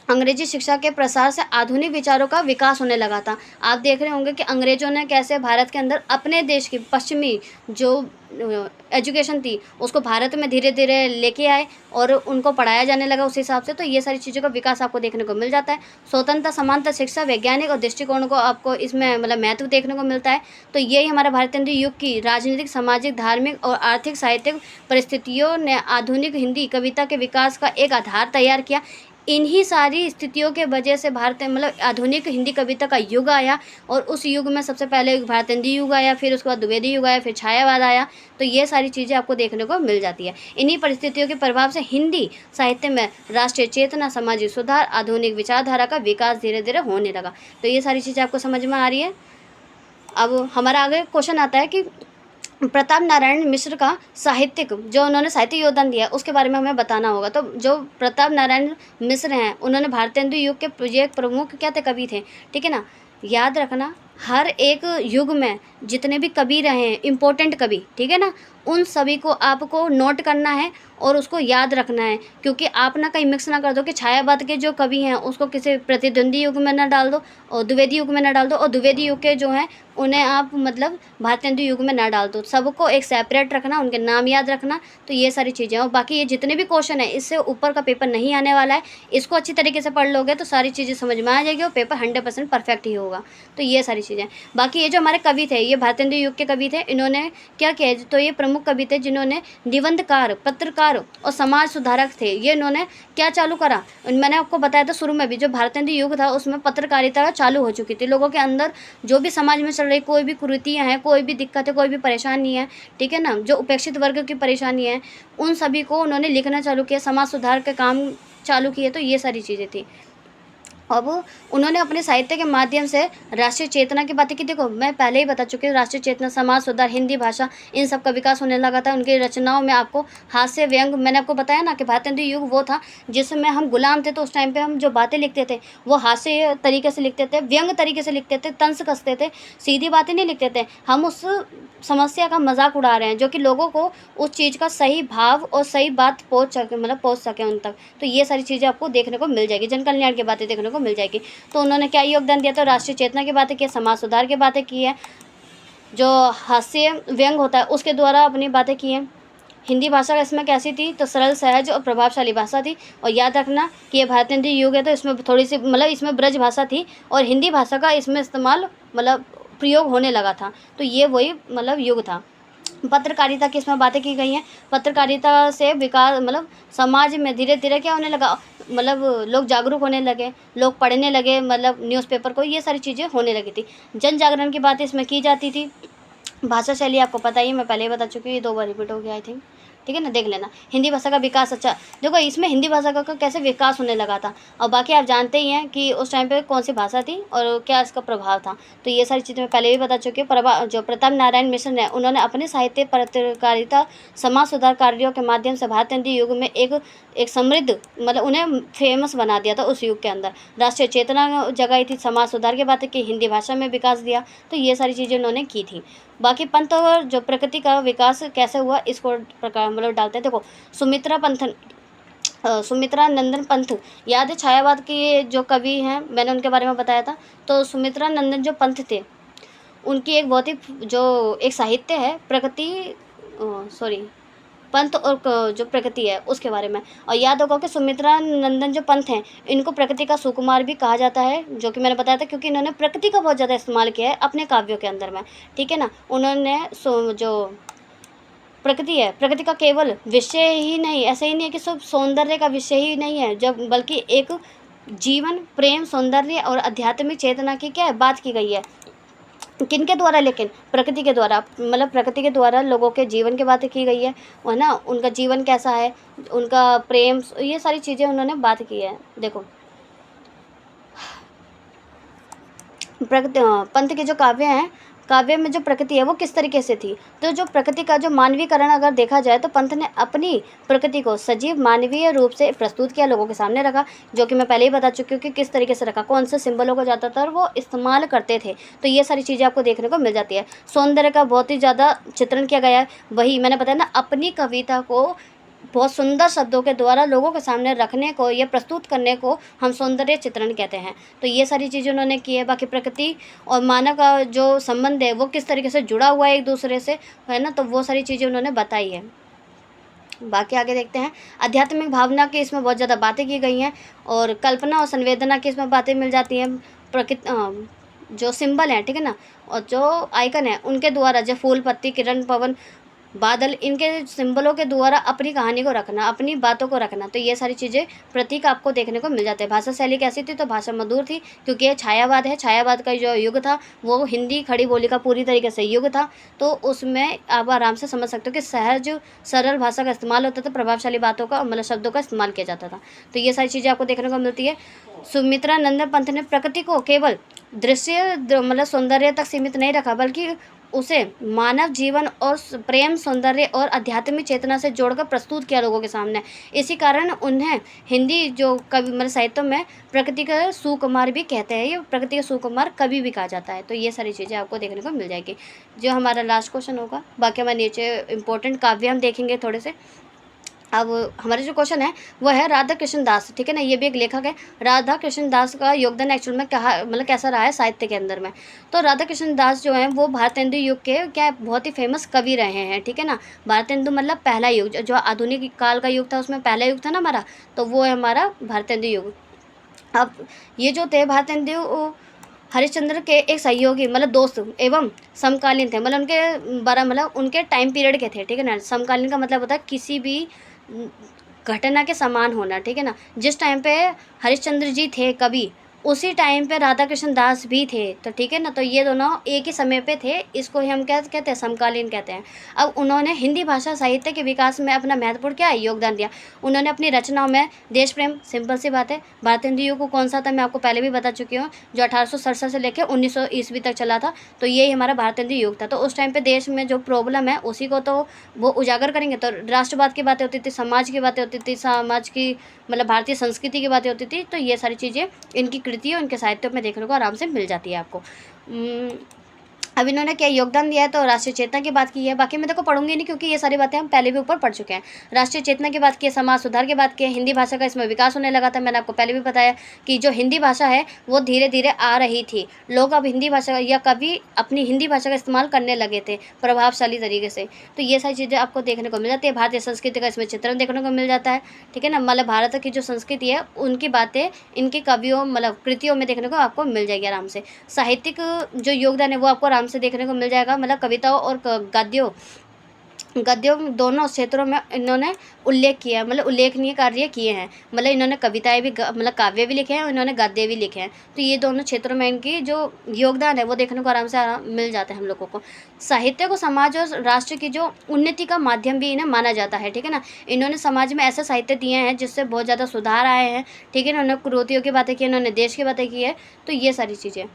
अंग्रेजी शिक्षा के प्रसार से आधुनिक विचारों का विकास होने लगा था। आप देख रहे होंगे कि अंग्रेज़ों ने कैसे भारत के अंदर अपने देश की पश्चिमी जो एजुकेशन थी उसको भारत में धीरे धीरे लेके आए और उनको पढ़ाया जाने लगा उस हिसाब से। तो ये सारी चीज़ों का विकास आपको देखने को मिल जाता है। स्वतंत्रता, समानता, शिक्षा, वैज्ञानिक और दृष्टिकोण को आपको इसमें मतलब महत्व देखने को मिलता है। तो यही हमारा भारतीय युग की राजनीतिक, सामाजिक, धार्मिक और आर्थिक साहित्यिक परिस्थितियों ने आधुनिक हिंदी कविता के विकास का एक आधार तैयार किया। इन्हीं सारी स्थितियों के वजह से भारत मतलब आधुनिक हिंदी कविता का युग आया। और उस युग में सबसे पहले भारतेंदु युग आया, फिर उसके बाद द्विवेदी युग आया, फिर छायावाद आया। तो ये सारी चीज़ें आपको देखने को मिल जाती है। इन्हीं परिस्थितियों के प्रभाव से हिंदी साहित्य में राष्ट्रीय चेतना, सामाजिक सुधार, आधुनिक विचारधारा का विकास धीरे धीरे होने लगा। तो ये सारी चीज़ें आपको समझ में आ रही है। अब हमारा आगे क्वेश्चन आता है कि प्रताप नारायण मिश्र का साहित्यिक जो उन्होंने साहित्य योगदान दिया उसके बारे में हमें बताना होगा। तो जो प्रताप नारायण मिश्र हैं उन्होंने भारतेंदु युग के ये एक प्रमुख क्या थे, कवि थे, ठीक है ना। याद रखना हर एक युग में जितने भी कवि रहे हैं, इम्पोर्टेंट कवि, ठीक है ना, उन सभी को आपको नोट करना है और उसको याद रखना है। क्योंकि आप ना कहीं मिक्स ना कर दो कि छायावाद के जो कवि हैं उसको किसी प्रतिद्वंदी युग में ना डाल दो और द्विवेदी युग में ना डाल दो, और द्विवेदी युग के जो हैं उन्हें आप मतलब भारतेंदु युग में ना डाल दो। सबको एक सेपरेट रखना, उनके नाम याद रखना। तो ये सारी चीज़ें, और बाकी ये जितने भी क्वेश्चन है इससे ऊपर का पेपर नहीं आने वाला है। इसको अच्छी तरीके से पढ़ लोगे तो सारी चीज़ें समझ में आ जाएगी और पेपर 100% परफेक्ट ही होगा। तो ये सारी चीज़ें। बाकी ये जो हमारे कवि थे ये भारतेंदु युग के कवि थे। इन्होंने क्या किया, तो ये प्रमुख कवि थे जिन्होंने निबंधकार, पत्रकार और समाज सुधारक थे। ये इन्होंने क्या चालू करा, मैंने आपको बताया था शुरू में भी, जो भारतेंदु युग था उसमें पत्रकारिता चालू हो चुकी थी। लोगों के अंदर जो भी समाज में चल रही कोई भी कुरीतियाँ हैं, कोई भी दिक्कत है, कोई भी परेशानी है, ठीक है ना, जो उपेक्षित वर्ग की परेशानी है, उन सभी को उन्होंने लिखना चालू किया, समाज सुधार के काम चालू किए। तो ये सारी चीज़ें थी। अब उन्होंने अपने साहित्य के माध्यम से राष्ट्रीय चेतना की बातें की। देखो मैं पहले ही बता चुकी हूँ, राष्ट्रीय चेतना, समाज सुधार, हिंदी भाषा, इन सब का विकास होने लगा था। उनकी रचनाओं में आपको हास्य, व्यंग, मैंने आपको बताया ना कि भारतेंदु युग वो था जिसमें हम गुलाम थे। तो उस टाइम पे हम जो बातें लिखते थे वो हास्य तरीके से लिखते थे, व्यंग तरीके से लिखते थे, तंज कसते थे, सीधी बातें नहीं लिखते थे। हम उस समस्या का मजाक उड़ा रहे हैं जो कि लोगों को उस चीज़ का सही भाव और सही बात पहुँच सके, मतलब पहुँच सके उन तक। तो ये सारी चीज़ें आपको देखने को मिल जाएगी, जन कल्याण की बातें देखने को मिल जाएगी। तो उन्होंने क्या योगदान दिया, तो राष्ट्रीय चेतना की बातें की, समाज सुधार की बातें की है, जो हास्य व्यंग होता है उसके द्वारा अपनी बातें की हैं, हिंदी भाषा इसमें कैसी थी, तो सरल, सहज और प्रभावशाली भाषा थी। और याद रखना कि ये भारतेंदु युग है, तो इसमें थोड़ी सी मतलब इसमें ब्रज भाषा थी और हिंदी भाषा का इसमें इस्तेमाल मतलब प्रयोग होने लगा था। तो ये वही मतलब युग था। पत्रकारिता की इसमें बातें की गई हैं। पत्रकारिता से विकास मतलब समाज में धीरे धीरे क्या होने लगा, मतलब लोग जागरूक होने लगे, लोग पढ़ने लगे, मतलब न्यूज़पेपर को, ये सारी चीज़ें होने लगी थी। जन जागरण की बात इसमें की जाती थी। भाषा शैली आपको पता ही है, मैं पहले ही बता चुकी हूँ, ये 2 बार रिपीट हो गया आई थिंक, ठीक है ना, देख लेना। हिंदी भाषा का विकास, अच्छा देखो इसमें हिंदी भाषा का कैसे विकास होने लगा था। और बाकी आप जानते ही हैं कि उस टाइम पे कौन सी भाषा थी और क्या इसका प्रभाव था। तो ये सारी चीज़ें मैं पहले भी बता चुकी हूँ। जो प्रताप नारायण मिश्र है, उन्होंने अपने साहित्य, पत्रकारिता, समाज सुधार कार्यों के माध्यम से भारतेंदु युग में एक समृद्ध मतलब उन्हें फेमस बना दिया था। उस युग के अंदर राष्ट्रीय चेतना जगाई थी, समाज सुधार की बातें की, हिंदी भाषा में विकास दिया। तो ये सारी चीज़ें उन्होंने की थी। बाकी पंथ और जो प्रकृति का विकास कैसे हुआ, इसको प्रकार मतलब डालते हैं। देखो सुमित्रा नंदन पंथ, याद है छायावाद के जो कवि हैं, मैंने उनके बारे में बताया था। तो सुमित्रा नंदन जो पंथ थे, उनकी एक बहुत ही जो एक साहित्य है प्रकृति पंथ और जो प्रकृति है उसके बारे में। और याद होगा कि सुमित्रा नंदन जो पंथ हैं, इनको प्रकृति का सुकुमार भी कहा जाता है, जो कि मैंने बताया था, क्योंकि इन्होंने प्रकृति का बहुत ज़्यादा इस्तेमाल किया है अपने काव्यों के अंदर में, ठीक है ना। उन्होंने जो प्रकृति है, प्रकृति का केवल विषय ही नहीं, ऐसे ही नहीं है कि सिर्फ सौंदर्य का विषय ही नहीं है, जब बल्कि एक जीवन, प्रेम, सौंदर्य और आध्यात्मिक चेतना की क्या है बात की गई है। किनके द्वारा, लेकिन प्रकृति के द्वारा, मतलब प्रकृति के द्वारा लोगों के जीवन की बातें की गई है ना, उनका जीवन कैसा है, उनका प्रेम, ये सारी चीज़ें उन्होंने बात की है। देखो प्रकृति पंथ के जो काव्य हैं, काव्य में जो प्रकृति है वो किस तरीके से थी। तो जो प्रकृति का जो मानवीकरण अगर देखा जाए, तो पंथ ने अपनी प्रकृति को सजीव मानवीय रूप से प्रस्तुत किया, लोगों के सामने रखा, जो कि मैं पहले ही बता चुकी हूँ कि किस तरीके से रखा, कौन से सिंबलों को ज़्यादातर वो इस्तेमाल करते थे। तो ये सारी चीज़ें आपको देखने को मिल जाती है। सौंदर्य का बहुत ही ज़्यादा चित्रण किया गया है, वही मैंने बताया ना, अपनी कविता को बहुत सुंदर शब्दों के द्वारा लोगों के सामने रखने को या प्रस्तुत करने को हम सौंदर्य चित्रण कहते हैं। तो ये सारी चीज़ें उन्होंने की है। बाकी प्रकृति और मानव का जो संबंध है वो किस तरीके से जुड़ा हुआ है एक दूसरे से, है ना, तो वो सारी चीज़ें उन्होंने बताई है। बाकी आगे देखते हैं। आध्यात्मिक भावना की इसमें बहुत ज़्यादा बातें की गई हैं, और कल्पना और संवेदना की इसमें बातें मिल जाती हैं। प्रकृति जो सिंबल हैं, ठीक है ना, और जो आइकन है उनके द्वारा, जो फूल, पत्ती, किरण, पवन, बादल, इनके सिंबलों के द्वारा अपनी कहानी को रखना, अपनी बातों को रखना। तो ये सारी चीज़ें प्रतीक आपको देखने को मिल जाते हैं। भाषा शैली कैसी थी, तो भाषा मधुर थी, क्योंकि ये छायावाद है। छायावाद का जो युग था वो हिंदी खड़ी बोली का पूरी तरीके से युग था। तो उसमें आप आराम से समझ सकते हो कि सहज सरल भाषा का इस्तेमाल होता था, प्रभावशाली बातों का मतलब शब्दों का इस्तेमाल किया जाता था। तो ये सारी चीज़ें आपको देखने को मिलती है। सुमित्रा नंदन पंथ ने प्रकृति को केवल दृश्य मतलब सौंदर्य तक सीमित नहीं रखा, बल्कि उसे मानव जीवन और प्रेम, सौंदर्य और आध्यात्मिक चेतना से जोड़कर प्रस्तुत किया लोगों के सामने। इसी कारण उन्हें हिंदी जो कवि मतलब साहित्य में प्रकृति का सुकुमार भी कहते हैं, ये प्रकृति का सुकुमार कवि भी कहा जाता है। तो ये सारी चीज़ें आपको देखने को मिल जाएगी। जो हमारा लास्ट क्वेश्चन होगा, बाकी हमारे नीचे इंपॉर्टेंट काव्य हम देखेंगे थोड़े से। अब हमारे जो क्वेश्चन है वो है राधा कृष्ण दास, ठीक है ना, ये भी एक लेखक है। राधा कृष्ण दास का योगदान एक्चुअल में कहा मतलब कैसा रहा है साहित्य के अंदर में। तो राधा कृष्ण दास जो है वो भारतेंदु युग के क्या बहुत ही फेमस कवि रहे हैं, ठीक है ना। भारतेंदु मतलब पहला युग, जो आधुनिक काल का युग था उसमें पहला युग था ना हमारा, तो वो है हमारा भारतेंदु युग। अब ये जो थे भारतेंदु हरिश्चंद्र के एक सहयोगी मतलब दोस्त एवं समकालीन थे, मतलब उनके बारह मतलब उनके टाइम पीरियड के थे, ठीक है ना। समकालीन का मतलब होता है किसी भी घटना के समान होना, ठीक है ना। जिस टाइम पे हरिश्चंद्र जी थे कवि, उसी टाइम पे राधा कृष्ण दास भी थे, तो ठीक है ना। तो ये दोनों एक ही समय पे थे, इसको ही हम क्या कहते हैं, समकालीन कहते हैं। अब उन्होंने हिंदी भाषा साहित्य के विकास में अपना महत्वपूर्ण क्या है योगदान दिया। उन्होंने अपनी रचनाओं में देश प्रेम, सिंपल सी बात है, भारतेंदु युग को कौन सा था मैं आपको पहले भी बता चुकी हूँ, जो 1867 से लेकर 1900 ईस्वी तक चला था। तो यही हमारा भारतेंदु युग था। तो उस टाइम पे देश में जो प्रॉब्लम है उसी को तो वो उजागर करेंगे। तो राष्ट्रवाद की बातें होती थी, समाज की बातें होती थी, समाज की मतलब भारतीय संस्कृति की बातें होती थी। तो ये सारी चीज़ें इनकी कृतियों, इनके साहित्यों में देखने को आराम से मिल जाती है आपको। अब इन्होंने क्या योगदान दिया है, तो राष्ट्रीय चेतना की बात की है। बाकी मैं देखो पढ़ूंगी नहीं, क्योंकि ये सारी बातें हम पहले भी ऊपर पढ़ चुके हैं। राष्ट्रीय चेतना की बात की है, समाज सुधार की बात की है, हिंदी भाषा का इसमें विकास होने लगा था। मैंने आपको पहले भी बताया कि जो हिंदी भाषा है वो धीरे धीरे आ रही थी, लोग अब हिंदी भाषा या कभी अपनी हिंदी भाषा का इस्तेमाल करने लगे थे प्रभावशाली तरीके से। तो ये सारी चीज़ें आपको देखने को मिल जाती है। भारतीय संस्कृति का इसमें चित्रण देखने को मिल जाता है, ठीक है ना। मतलब भारत की जो संस्कृति है उनकी बातें इनकी कवियों मतलब कृतियों में देखने को आपको मिल जाएगी आराम से। साहित्यिक जो योगदान है वो आपको आराम से देखने को मिल जाएगा, मतलब कविताओं और गद्यों दोनों क्षेत्रों में इन्होंने उल्लेख किया, मतलब उल्लेखनीय कार्य किए हैं। मतलब इन्होंने कविताएं भी मतलब काव्य भी लिखे हैं और इन्होंने गद्य भी लिखे हैं। तो ये दोनों क्षेत्रों में इनकी जो योगदान है वो देखने को आराम से मिल जाता है हम लोगों को। साहित्य को समाज और राष्ट्र की जो उन्नति का माध्यम भी इन्हें माना जाता है, ठीक है ना। इन्होंने समाज में ऐसे साहित्य दिए हैं जिससे बहुत ज़्यादा सुधार आए हैं, ठीक है। इन्होंने कुरीतियों की बातें की, इन्होंने देश की बातें की है। तो ये सारी चीज़ें।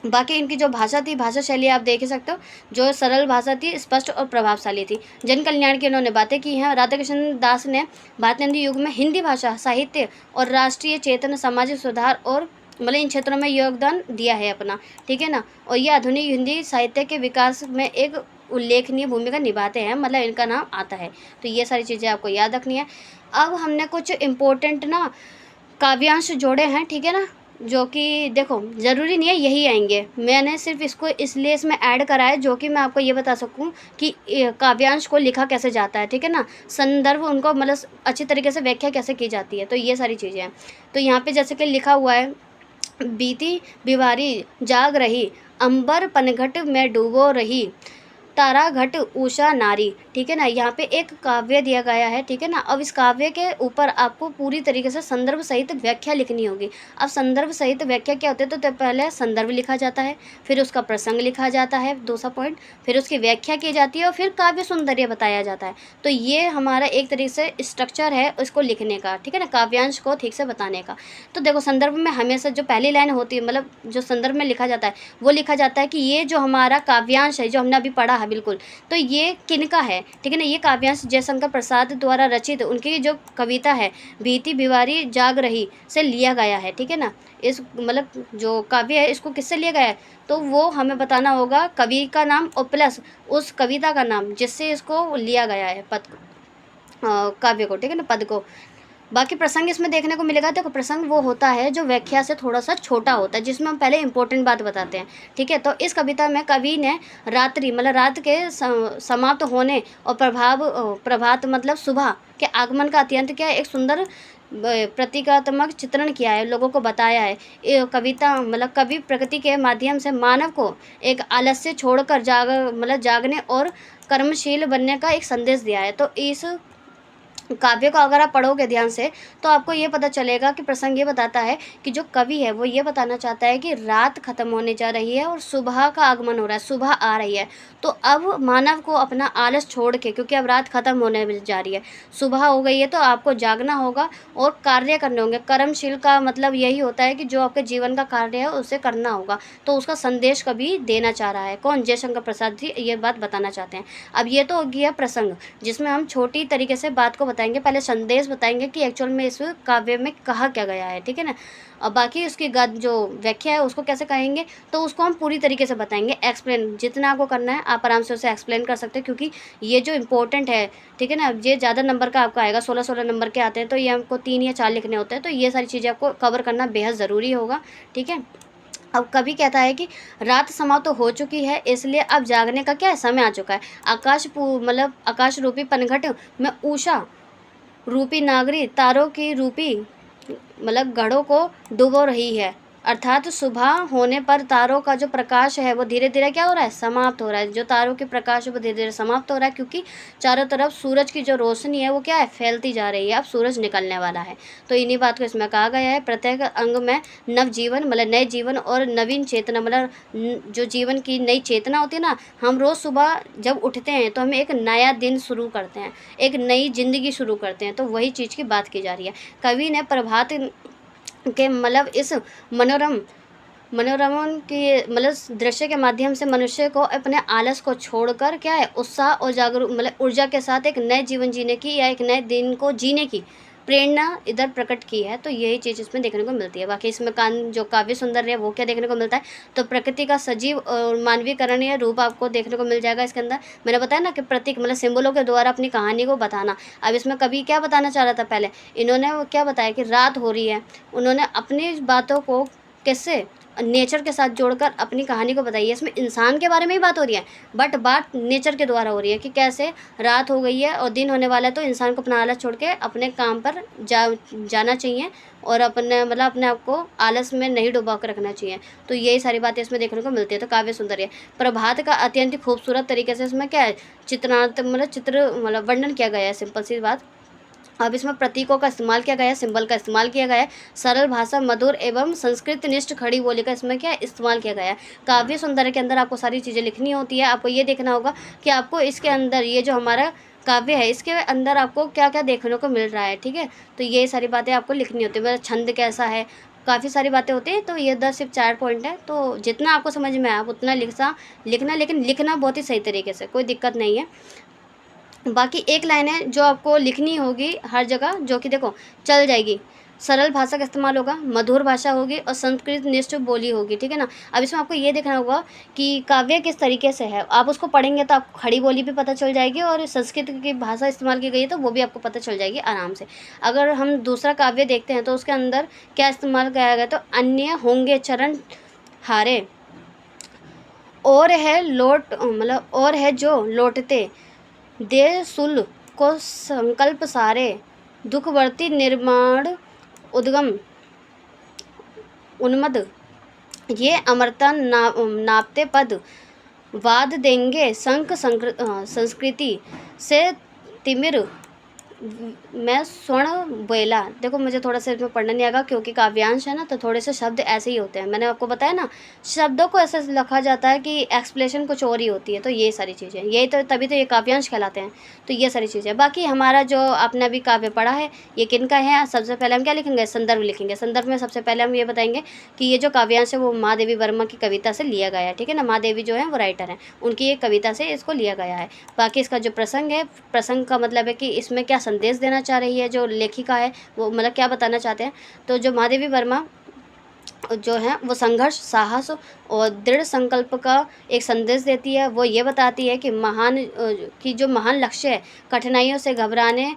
बाकी इनकी जो भाषा थी, भाषा शैली आप देख ही सकते हो, जो सरल भाषा थी, स्पष्ट और प्रभावशाली थी। जन कल्याण की इन्होंने बातें की हैं। राधा कृष्ण दास ने भारतीय हिंदी युग में हिंदी भाषा, साहित्य और राष्ट्रीय चेतना, सामाजिक सुधार और मतलब इन क्षेत्रों में योगदान दिया है अपना, ठीक है ना। और ये आधुनिक हिंदी साहित्य के विकास में एक उल्लेखनीय भूमिका निभाते हैं, मतलब इनका नाम आता है। तो ये सारी चीज़ें आपको याद रखनी है। अब हमने कुछ इम्पोर्टेंट ना काव्यांश जोड़े हैं, ठीक है ना, जो कि देखो ज़रूरी नहीं है यही आएंगे, मैंने सिर्फ इसको इसलिए इसमें ऐड करा है जो कि मैं आपको ये बता सकूं कि काव्यांश को लिखा कैसे जाता है, ठीक है ना। संदर्भ उनको मतलब अच्छी तरीके से व्याख्या कैसे की जाती है। तो ये सारी चीज़ें हैं। तो यहाँ पे जैसे कि लिखा हुआ है, बीती बिवारी जाग रही, अंबर पनघट में डूबो रही, तारा घट उषा नारी, ठीक है ना। यहाँ पे एक काव्य दिया गया है, ठीक है ना। अब इस काव्य के ऊपर आपको पूरी तरीके से संदर्भ सहित व्याख्या लिखनी होगी। अब संदर्भ सहित व्याख्या क्या होती है, तो पहले संदर्भ लिखा जाता है, फिर उसका प्रसंग लिखा जाता है, दूसरा पॉइंट, फिर उसकी व्याख्या की जाती है और फिर काव्य सौंदर्य बताया जाता है। तो ये हमारा एक तरीके से स्ट्रक्चर है उसको लिखने का, ठीक है ना, काव्यांश को ठीक से बताने का। तो देखो संदर्भ में हमेशा जो पहली लाइन होती है, मतलब जो संदर्भ में लिखा जाता है वो लिखा जाता है कि ये जो हमारा काव्यांश है जो हमने अभी पढ़ा है, बिल्कुल, तो ये किनका है, ठीक है ना। ये काव्यांश जयशंकर प्रसाद द्वारा रचित उनकी जो कविता है बीती बिवारी जाग रही से लिया गया है, ठीक है ना। इस मतलब जो काव्य है इसको किससे लिया गया है, तो वो हमें बताना होगा कवि का नाम और प्लस उस कविता का नाम जिससे इसको लिया गया है पद काव्य को, ठीक है ना, पद को। बाकी प्रसंग इसमें देखने को मिलेगा। देखो प्रसंग वो होता है जो व्याख्या से थोड़ा सा छोटा होता है, जिसमें हम पहले इंपॉर्टेंट बात बताते हैं, ठीक है। तो इस कविता में कवि ने रात्रि मतलब रात के समाप्त होने और प्रभात मतलब सुबह के आगमन का अत्यंत क्या है एक सुंदर प्रतीकात्मक चित्रण किया है, लोगों को बताया है। ये कविता मतलब कवि प्रकृति के माध्यम से मानव को एक आलस्य छोड़कर जागने और कर्मशील बनने का एक संदेश दिया है। तो इस काव्य को अगर आप पढ़ोगे ध्यान से तो आपको ये पता चलेगा कि प्रसंग ये बताता है कि जो कवि है वो ये बताना चाहता है कि रात खत्म होने जा रही है और सुबह का आगमन हो रहा है, सुबह आ रही है। तो अब मानव को अपना आलस छोड़ के, क्योंकि अब रात खत्म होने जा रही है, सुबह हो गई है, तो आपको जागना होगा और कार्य करने होंगे। कर्मशील का मतलब यही होता है कि जो आपके जीवन का कार्य है उसे करना होगा। तो उसका संदेश कवि देना चाह रहा है, कौन, जयशंकर प्रसाद जी ये बात बताना चाहते हैं। अब ये तो हो गया प्रसंग जिसमें हम छोटी तरीके से बात को बताएंगे, पहले संदेश बताएंगे कि एक्चुअल में इस काव्य में कहा क्या गया है, ठीक है ना। और बाकी उसकी जो व्याख्या है उसको कैसे कहेंगे तो उसको हम पूरी तरीके से बताएंगे, एक्सप्लेन जितना आपको करना है आप आराम से उसे एक्सप्लेन कर सकते हैं, क्योंकि ये जो इंपॉर्टेंट है, ठीक है ना, ये ज़्यादा नंबर का आपका आएगा, 16-16 नंबर के आते हैं, तो ये हमको 3 या 4 लिखने होते हैं। तो ये सारी चीज़ें आपको कवर करना बेहद ज़रूरी होगा, ठीक है। अब कवि कहता है कि रात समाप्त तो हो चुकी है, इसलिए अब जागने का क्या है समय आ चुका है। मतलब आकाश रूपी पनघट में उषा रूपी नागरी तारों की रूपी मतलब घड़ों को डुबो रही है, अर्थात सुबह होने पर तारों का जो प्रकाश है वो धीरे धीरे क्या हो रहा है, समाप्त हो रहा है। जो तारों के प्रकाश है वो धीरे धीरे समाप्त हो रहा है, क्योंकि चारों तरफ सूरज की जो रोशनी है वो क्या है, फैलती जा रही है, अब सूरज निकलने वाला है। तो इन्हीं बात को इसमें कहा गया है। प्रत्येक अंग में नव जीवन मतलब नए जीवन और नवीन चेतना, मतलब जो जीवन की नई चेतना होती है ना, हम रोज़ सुबह जब उठते हैं तो हम एक नया दिन शुरू करते हैं, एक नई जिंदगी शुरू करते हैं। तो वही चीज़ की बात की जा रही है। कवि ने प्रभात के मतलब इस मनोरमन के मतलब दृश्य के माध्यम से मनुष्य को अपने आलस को छोड़कर क्या है उत्साह और जागरूक मतलब ऊर्जा के साथ एक नए जीवन जीने की या एक नए दिन को जीने की प्रेरणा इधर प्रकट की है। तो यही चीज़ इसमें देखने को मिलती है। बाकी इसमें जो काव्य सौंदर्य है वो क्या देखने को मिलता है, तो प्रकृति का सजीव और मानवीकरणीय रूप आपको देखने को मिल जाएगा इसके अंदर। मैंने बताया ना कि प्रतीक मतलब सिंबलों के द्वारा अपनी कहानी को बताना। अब इसमें कवि क्या बताना चाह रहा था, पहले इन्होंने वो क्या बताया कि रात हो रही है, उन्होंने अपनी बातों को कैसे नेचर के साथ जोड़कर अपनी कहानी को बताई है। इसमें इंसान के बारे में ही बात हो रही है, बट बात नेचर के द्वारा हो रही है कि कैसे रात हो गई है और दिन होने वाला है, तो इंसान को अपना आलस छोड़ के अपने काम पर जाना चाहिए और अपने मतलब अपने आप को आलस में नहीं डुबा कर रखना चाहिए। तो यही सारी बातें इसमें देखने को मिलती है। तो काव्य सौंदर्य प्रभात का अत्यंत खूबसूरत तरीके से इसमें क्या है, चित्र मतलब वर्णन किया गया है, सिंपल सी बात। अब इसमें प्रतीकों का इस्तेमाल किया गया है, सिंबल का इस्तेमाल किया गया है, सरल भाषा, मधुर एवं संस्कृत निष्ठ खड़ी बोली का इसमें क्या इस्तेमाल किया गया है। काव्य सौंदर्य के अंदर आपको सारी चीज़ें लिखनी होती है। आपको ये देखना होगा कि आपको इसके अंदर ये जो हमारा काव्य है इसके अंदर आपको क्या क्या देखने को मिल रहा है, ठीक है। तो ये सारी बातें आपको लिखनी होती है, मतलब छंद कैसा है, काफ़ी सारी बातें होती हैं। तो ये 10 सिर्फ 4 पॉइंट है, तो जितना आपको समझ में आए आप उतना लिखना, लेकिन लिखना बहुत ही सही तरीके से, कोई दिक्कत नहीं है। बाकी एक लाइन है जो आपको लिखनी होगी हर जगह, जो कि देखो चल जाएगी। सरल भाषा का इस्तेमाल होगा, मधुर भाषा होगी और संस्कृत निष्ठ बोली होगी, ठीक है ना। अब इसमें आपको ये देखना होगा कि काव्य किस तरीके से है। आप उसको पढ़ेंगे तो आपको खड़ी बोली भी पता चल जाएगी और संस्कृत की भाषा इस्तेमाल की गई है तो वो भी आपको पता चल जाएगी आराम से। अगर हम दूसरा काव्य देखते हैं तो उसके अंदर क्या इस्तेमाल किया गया, तो अन्य होंगे चरण हारे, और है और है जो लौटते दे सुल को संकल्प सारे, दुखवर्ती निर्माण उद्गम उन्मद, ये अमरता नापते पद, वाद देंगे संस्कृति से तिमिर मैं स्वर्ण बेला। देखो मुझे थोड़ा सा इसमें पढ़ना नहीं आएगा क्योंकि काव्यांश है ना, तो थोड़े से शब्द ऐसे ही होते हैं। मैंने आपको बताया ना, शब्दों को ऐसे लिखा जाता है कि एक्सप्लेनेशन कुछ और ही होती है। तो ये सारी चीज़ें यही तो, तभी तो ये काव्यांश कहलाते हैं। तो ये सारी चीज़ें। बाकी हमारा जो आपने अभी काव्य पढ़ा है ये किनका है, सबसे पहले हम क्या लिखेंगे, संदर्भ लिखेंगे। संदर्भ में सबसे पहले हम ये बताएंगे कि ये जो काव्यांश है वो महादेवी वर्मा की कविता से लिया गया है, ठीक है ना। महादेवी जो है वो राइटर हैं, उनकी एक कविता से इसको लिया गया है। बाकी इसका जो प्रसंग है, प्रसंग का मतलब है कि इसमें क्या संदेश देना चाह रही है जो लेखिका है, वो मतलब क्या बताना चाहते हैं। तो जो महादेवी वर्मा जो है वो संघर्ष, साहस और दृढ़ संकल्प का एक संदेश देती है। वो ये बताती है कि जो महान लक्ष्य है कठिनाइयों से घबराने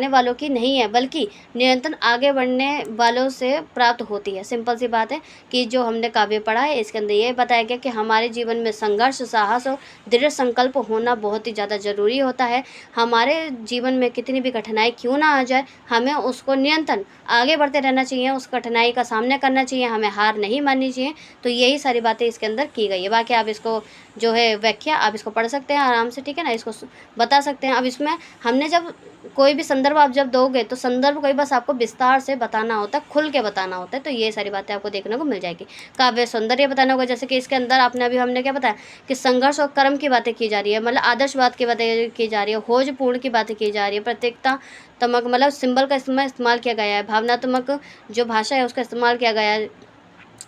वालों की नहीं है, बल्कि निरंतर आगे बढ़ने वालों से प्राप्त होती है। सिंपल सी बात है कि जो हमने काव्य पढ़ा है इसके अंदर ये बताया गया कि हमारे जीवन में संघर्ष, साहस और दृढ़ संकल्प होना बहुत ही ज़्यादा ज़रूरी होता है। हमारे जीवन में कितनी भी कठिनाई क्यों ना आ जाए, हमें उसको निरंतर आगे बढ़ते रहना चाहिए, उस कठिनाई का सामना करना चाहिए, हमें हार नहीं माननी चाहिए। तो यही सारी बातें इसके अंदर की गई है। बाकी आप इसको जो है व्याख्या आप इसको पढ़ सकते हैं आराम से, ठीक है ना, इसको बता सकते हैं। अब इसमें हमने जब कोई भी संदर्भ आप जब दोगे तो संदर्भ को ही बस आपको विस्तार से बताना होता है, खुल के बताना होता है। तो ये सारी बातें आपको देखने को मिल जाएगी। काव्य सौंदर्य बताना होगा, जैसे कि इसके अंदर आपने अभी हमने क्या बताया कि संघर्ष और कर्म की बातें की जा रही है, मतलब आदर्शवाद की बातें की जा रही है, खोजपूर्ण की बातें की जा रही है, प्रत्येकता तमक मतलब सिंबल का इस्तेमाल किया गया है, भावनात्मक जो भाषा है उसका इस्तेमाल किया गया है,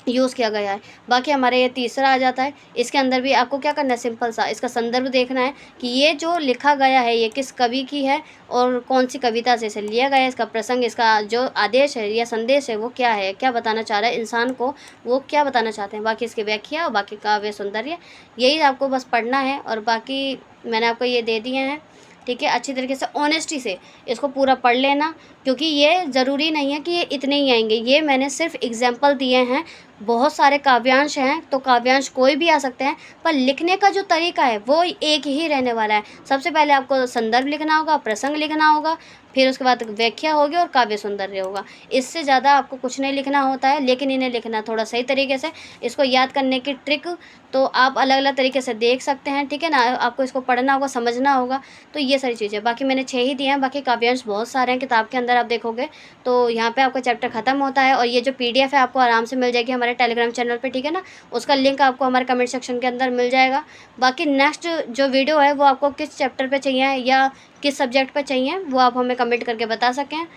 यूज़ किया गया है। बाकी हमारे ये तीसरा आ जाता है, इसके अंदर भी आपको क्या करना है, सिंपल सा इसका संदर्भ देखना है कि ये जो लिखा गया है ये किस कवि की है और कौन सी कविता से इसे लिया गया है, इसका प्रसंग, इसका जो आदेश है या संदेश है वो क्या है, क्या बताना चाह रहा है इंसान को, वो क्या बताना चाहते हैं। बाकी इसकी व्याख्या और बाकी काव्य सौंदर्य यही आपको बस पढ़ना है और बाकी मैंने आपको ये दे दिए हैं, ठीक है। अच्छी तरीके से ऑनेस्टी से इसको पूरा पढ़ लेना, क्योंकि ये ज़रूरी नहीं है कि ये इतने ही आएंगे, ये मैंने सिर्फ एग्जाम्पल दिए हैं। बहुत सारे काव्यांश हैं तो काव्यांश कोई भी आ सकते हैं, पर लिखने का जो तरीका है वो एक ही रहने वाला है। सबसे पहले आपको संदर्भ लिखना होगा, प्रसंग लिखना होगा, फिर उसके बाद व्याख्या होगी और काव्य सौंदर्य होगा। इससे ज़्यादा आपको कुछ नहीं लिखना होता है, लेकिन इन्हें लिखना थोड़ा सही तरीके से। इसको याद करने की ट्रिक तो आप अलग अलग तरीके से देख सकते हैं, ठीक है ना। आपको इसको पढ़ना होगा, समझना होगा। तो ये सारी चीज़ें, बाकी मैंने 6 ही दिए हैं, बाकी काव्यांश बहुत सारे हैं किताब के अंदर आप देखोगे तो यहाँ पे आपका चैप्टर ख़त्म होता है। और ये जो PDF है आपको आराम से मिल जाएगी हमारे टेलीग्राम चैनल पे, ठीक है ना। उसका लिंक आपको हमारे कमेंट सेक्शन के अंदर मिल जाएगा। बाकी नेक्स्ट जो वीडियो है वो आपको किस चैप्टर पे चाहिए या किस सब्जेक्ट पे चाहिए वो आप हमें कमेंट करके बता सकते हैं।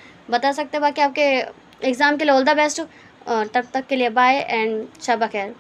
बाकी आपके एग्ज़ाम के लिए ऑल द बेस्ट। तब तक के लिए बाय एंड शब खैर।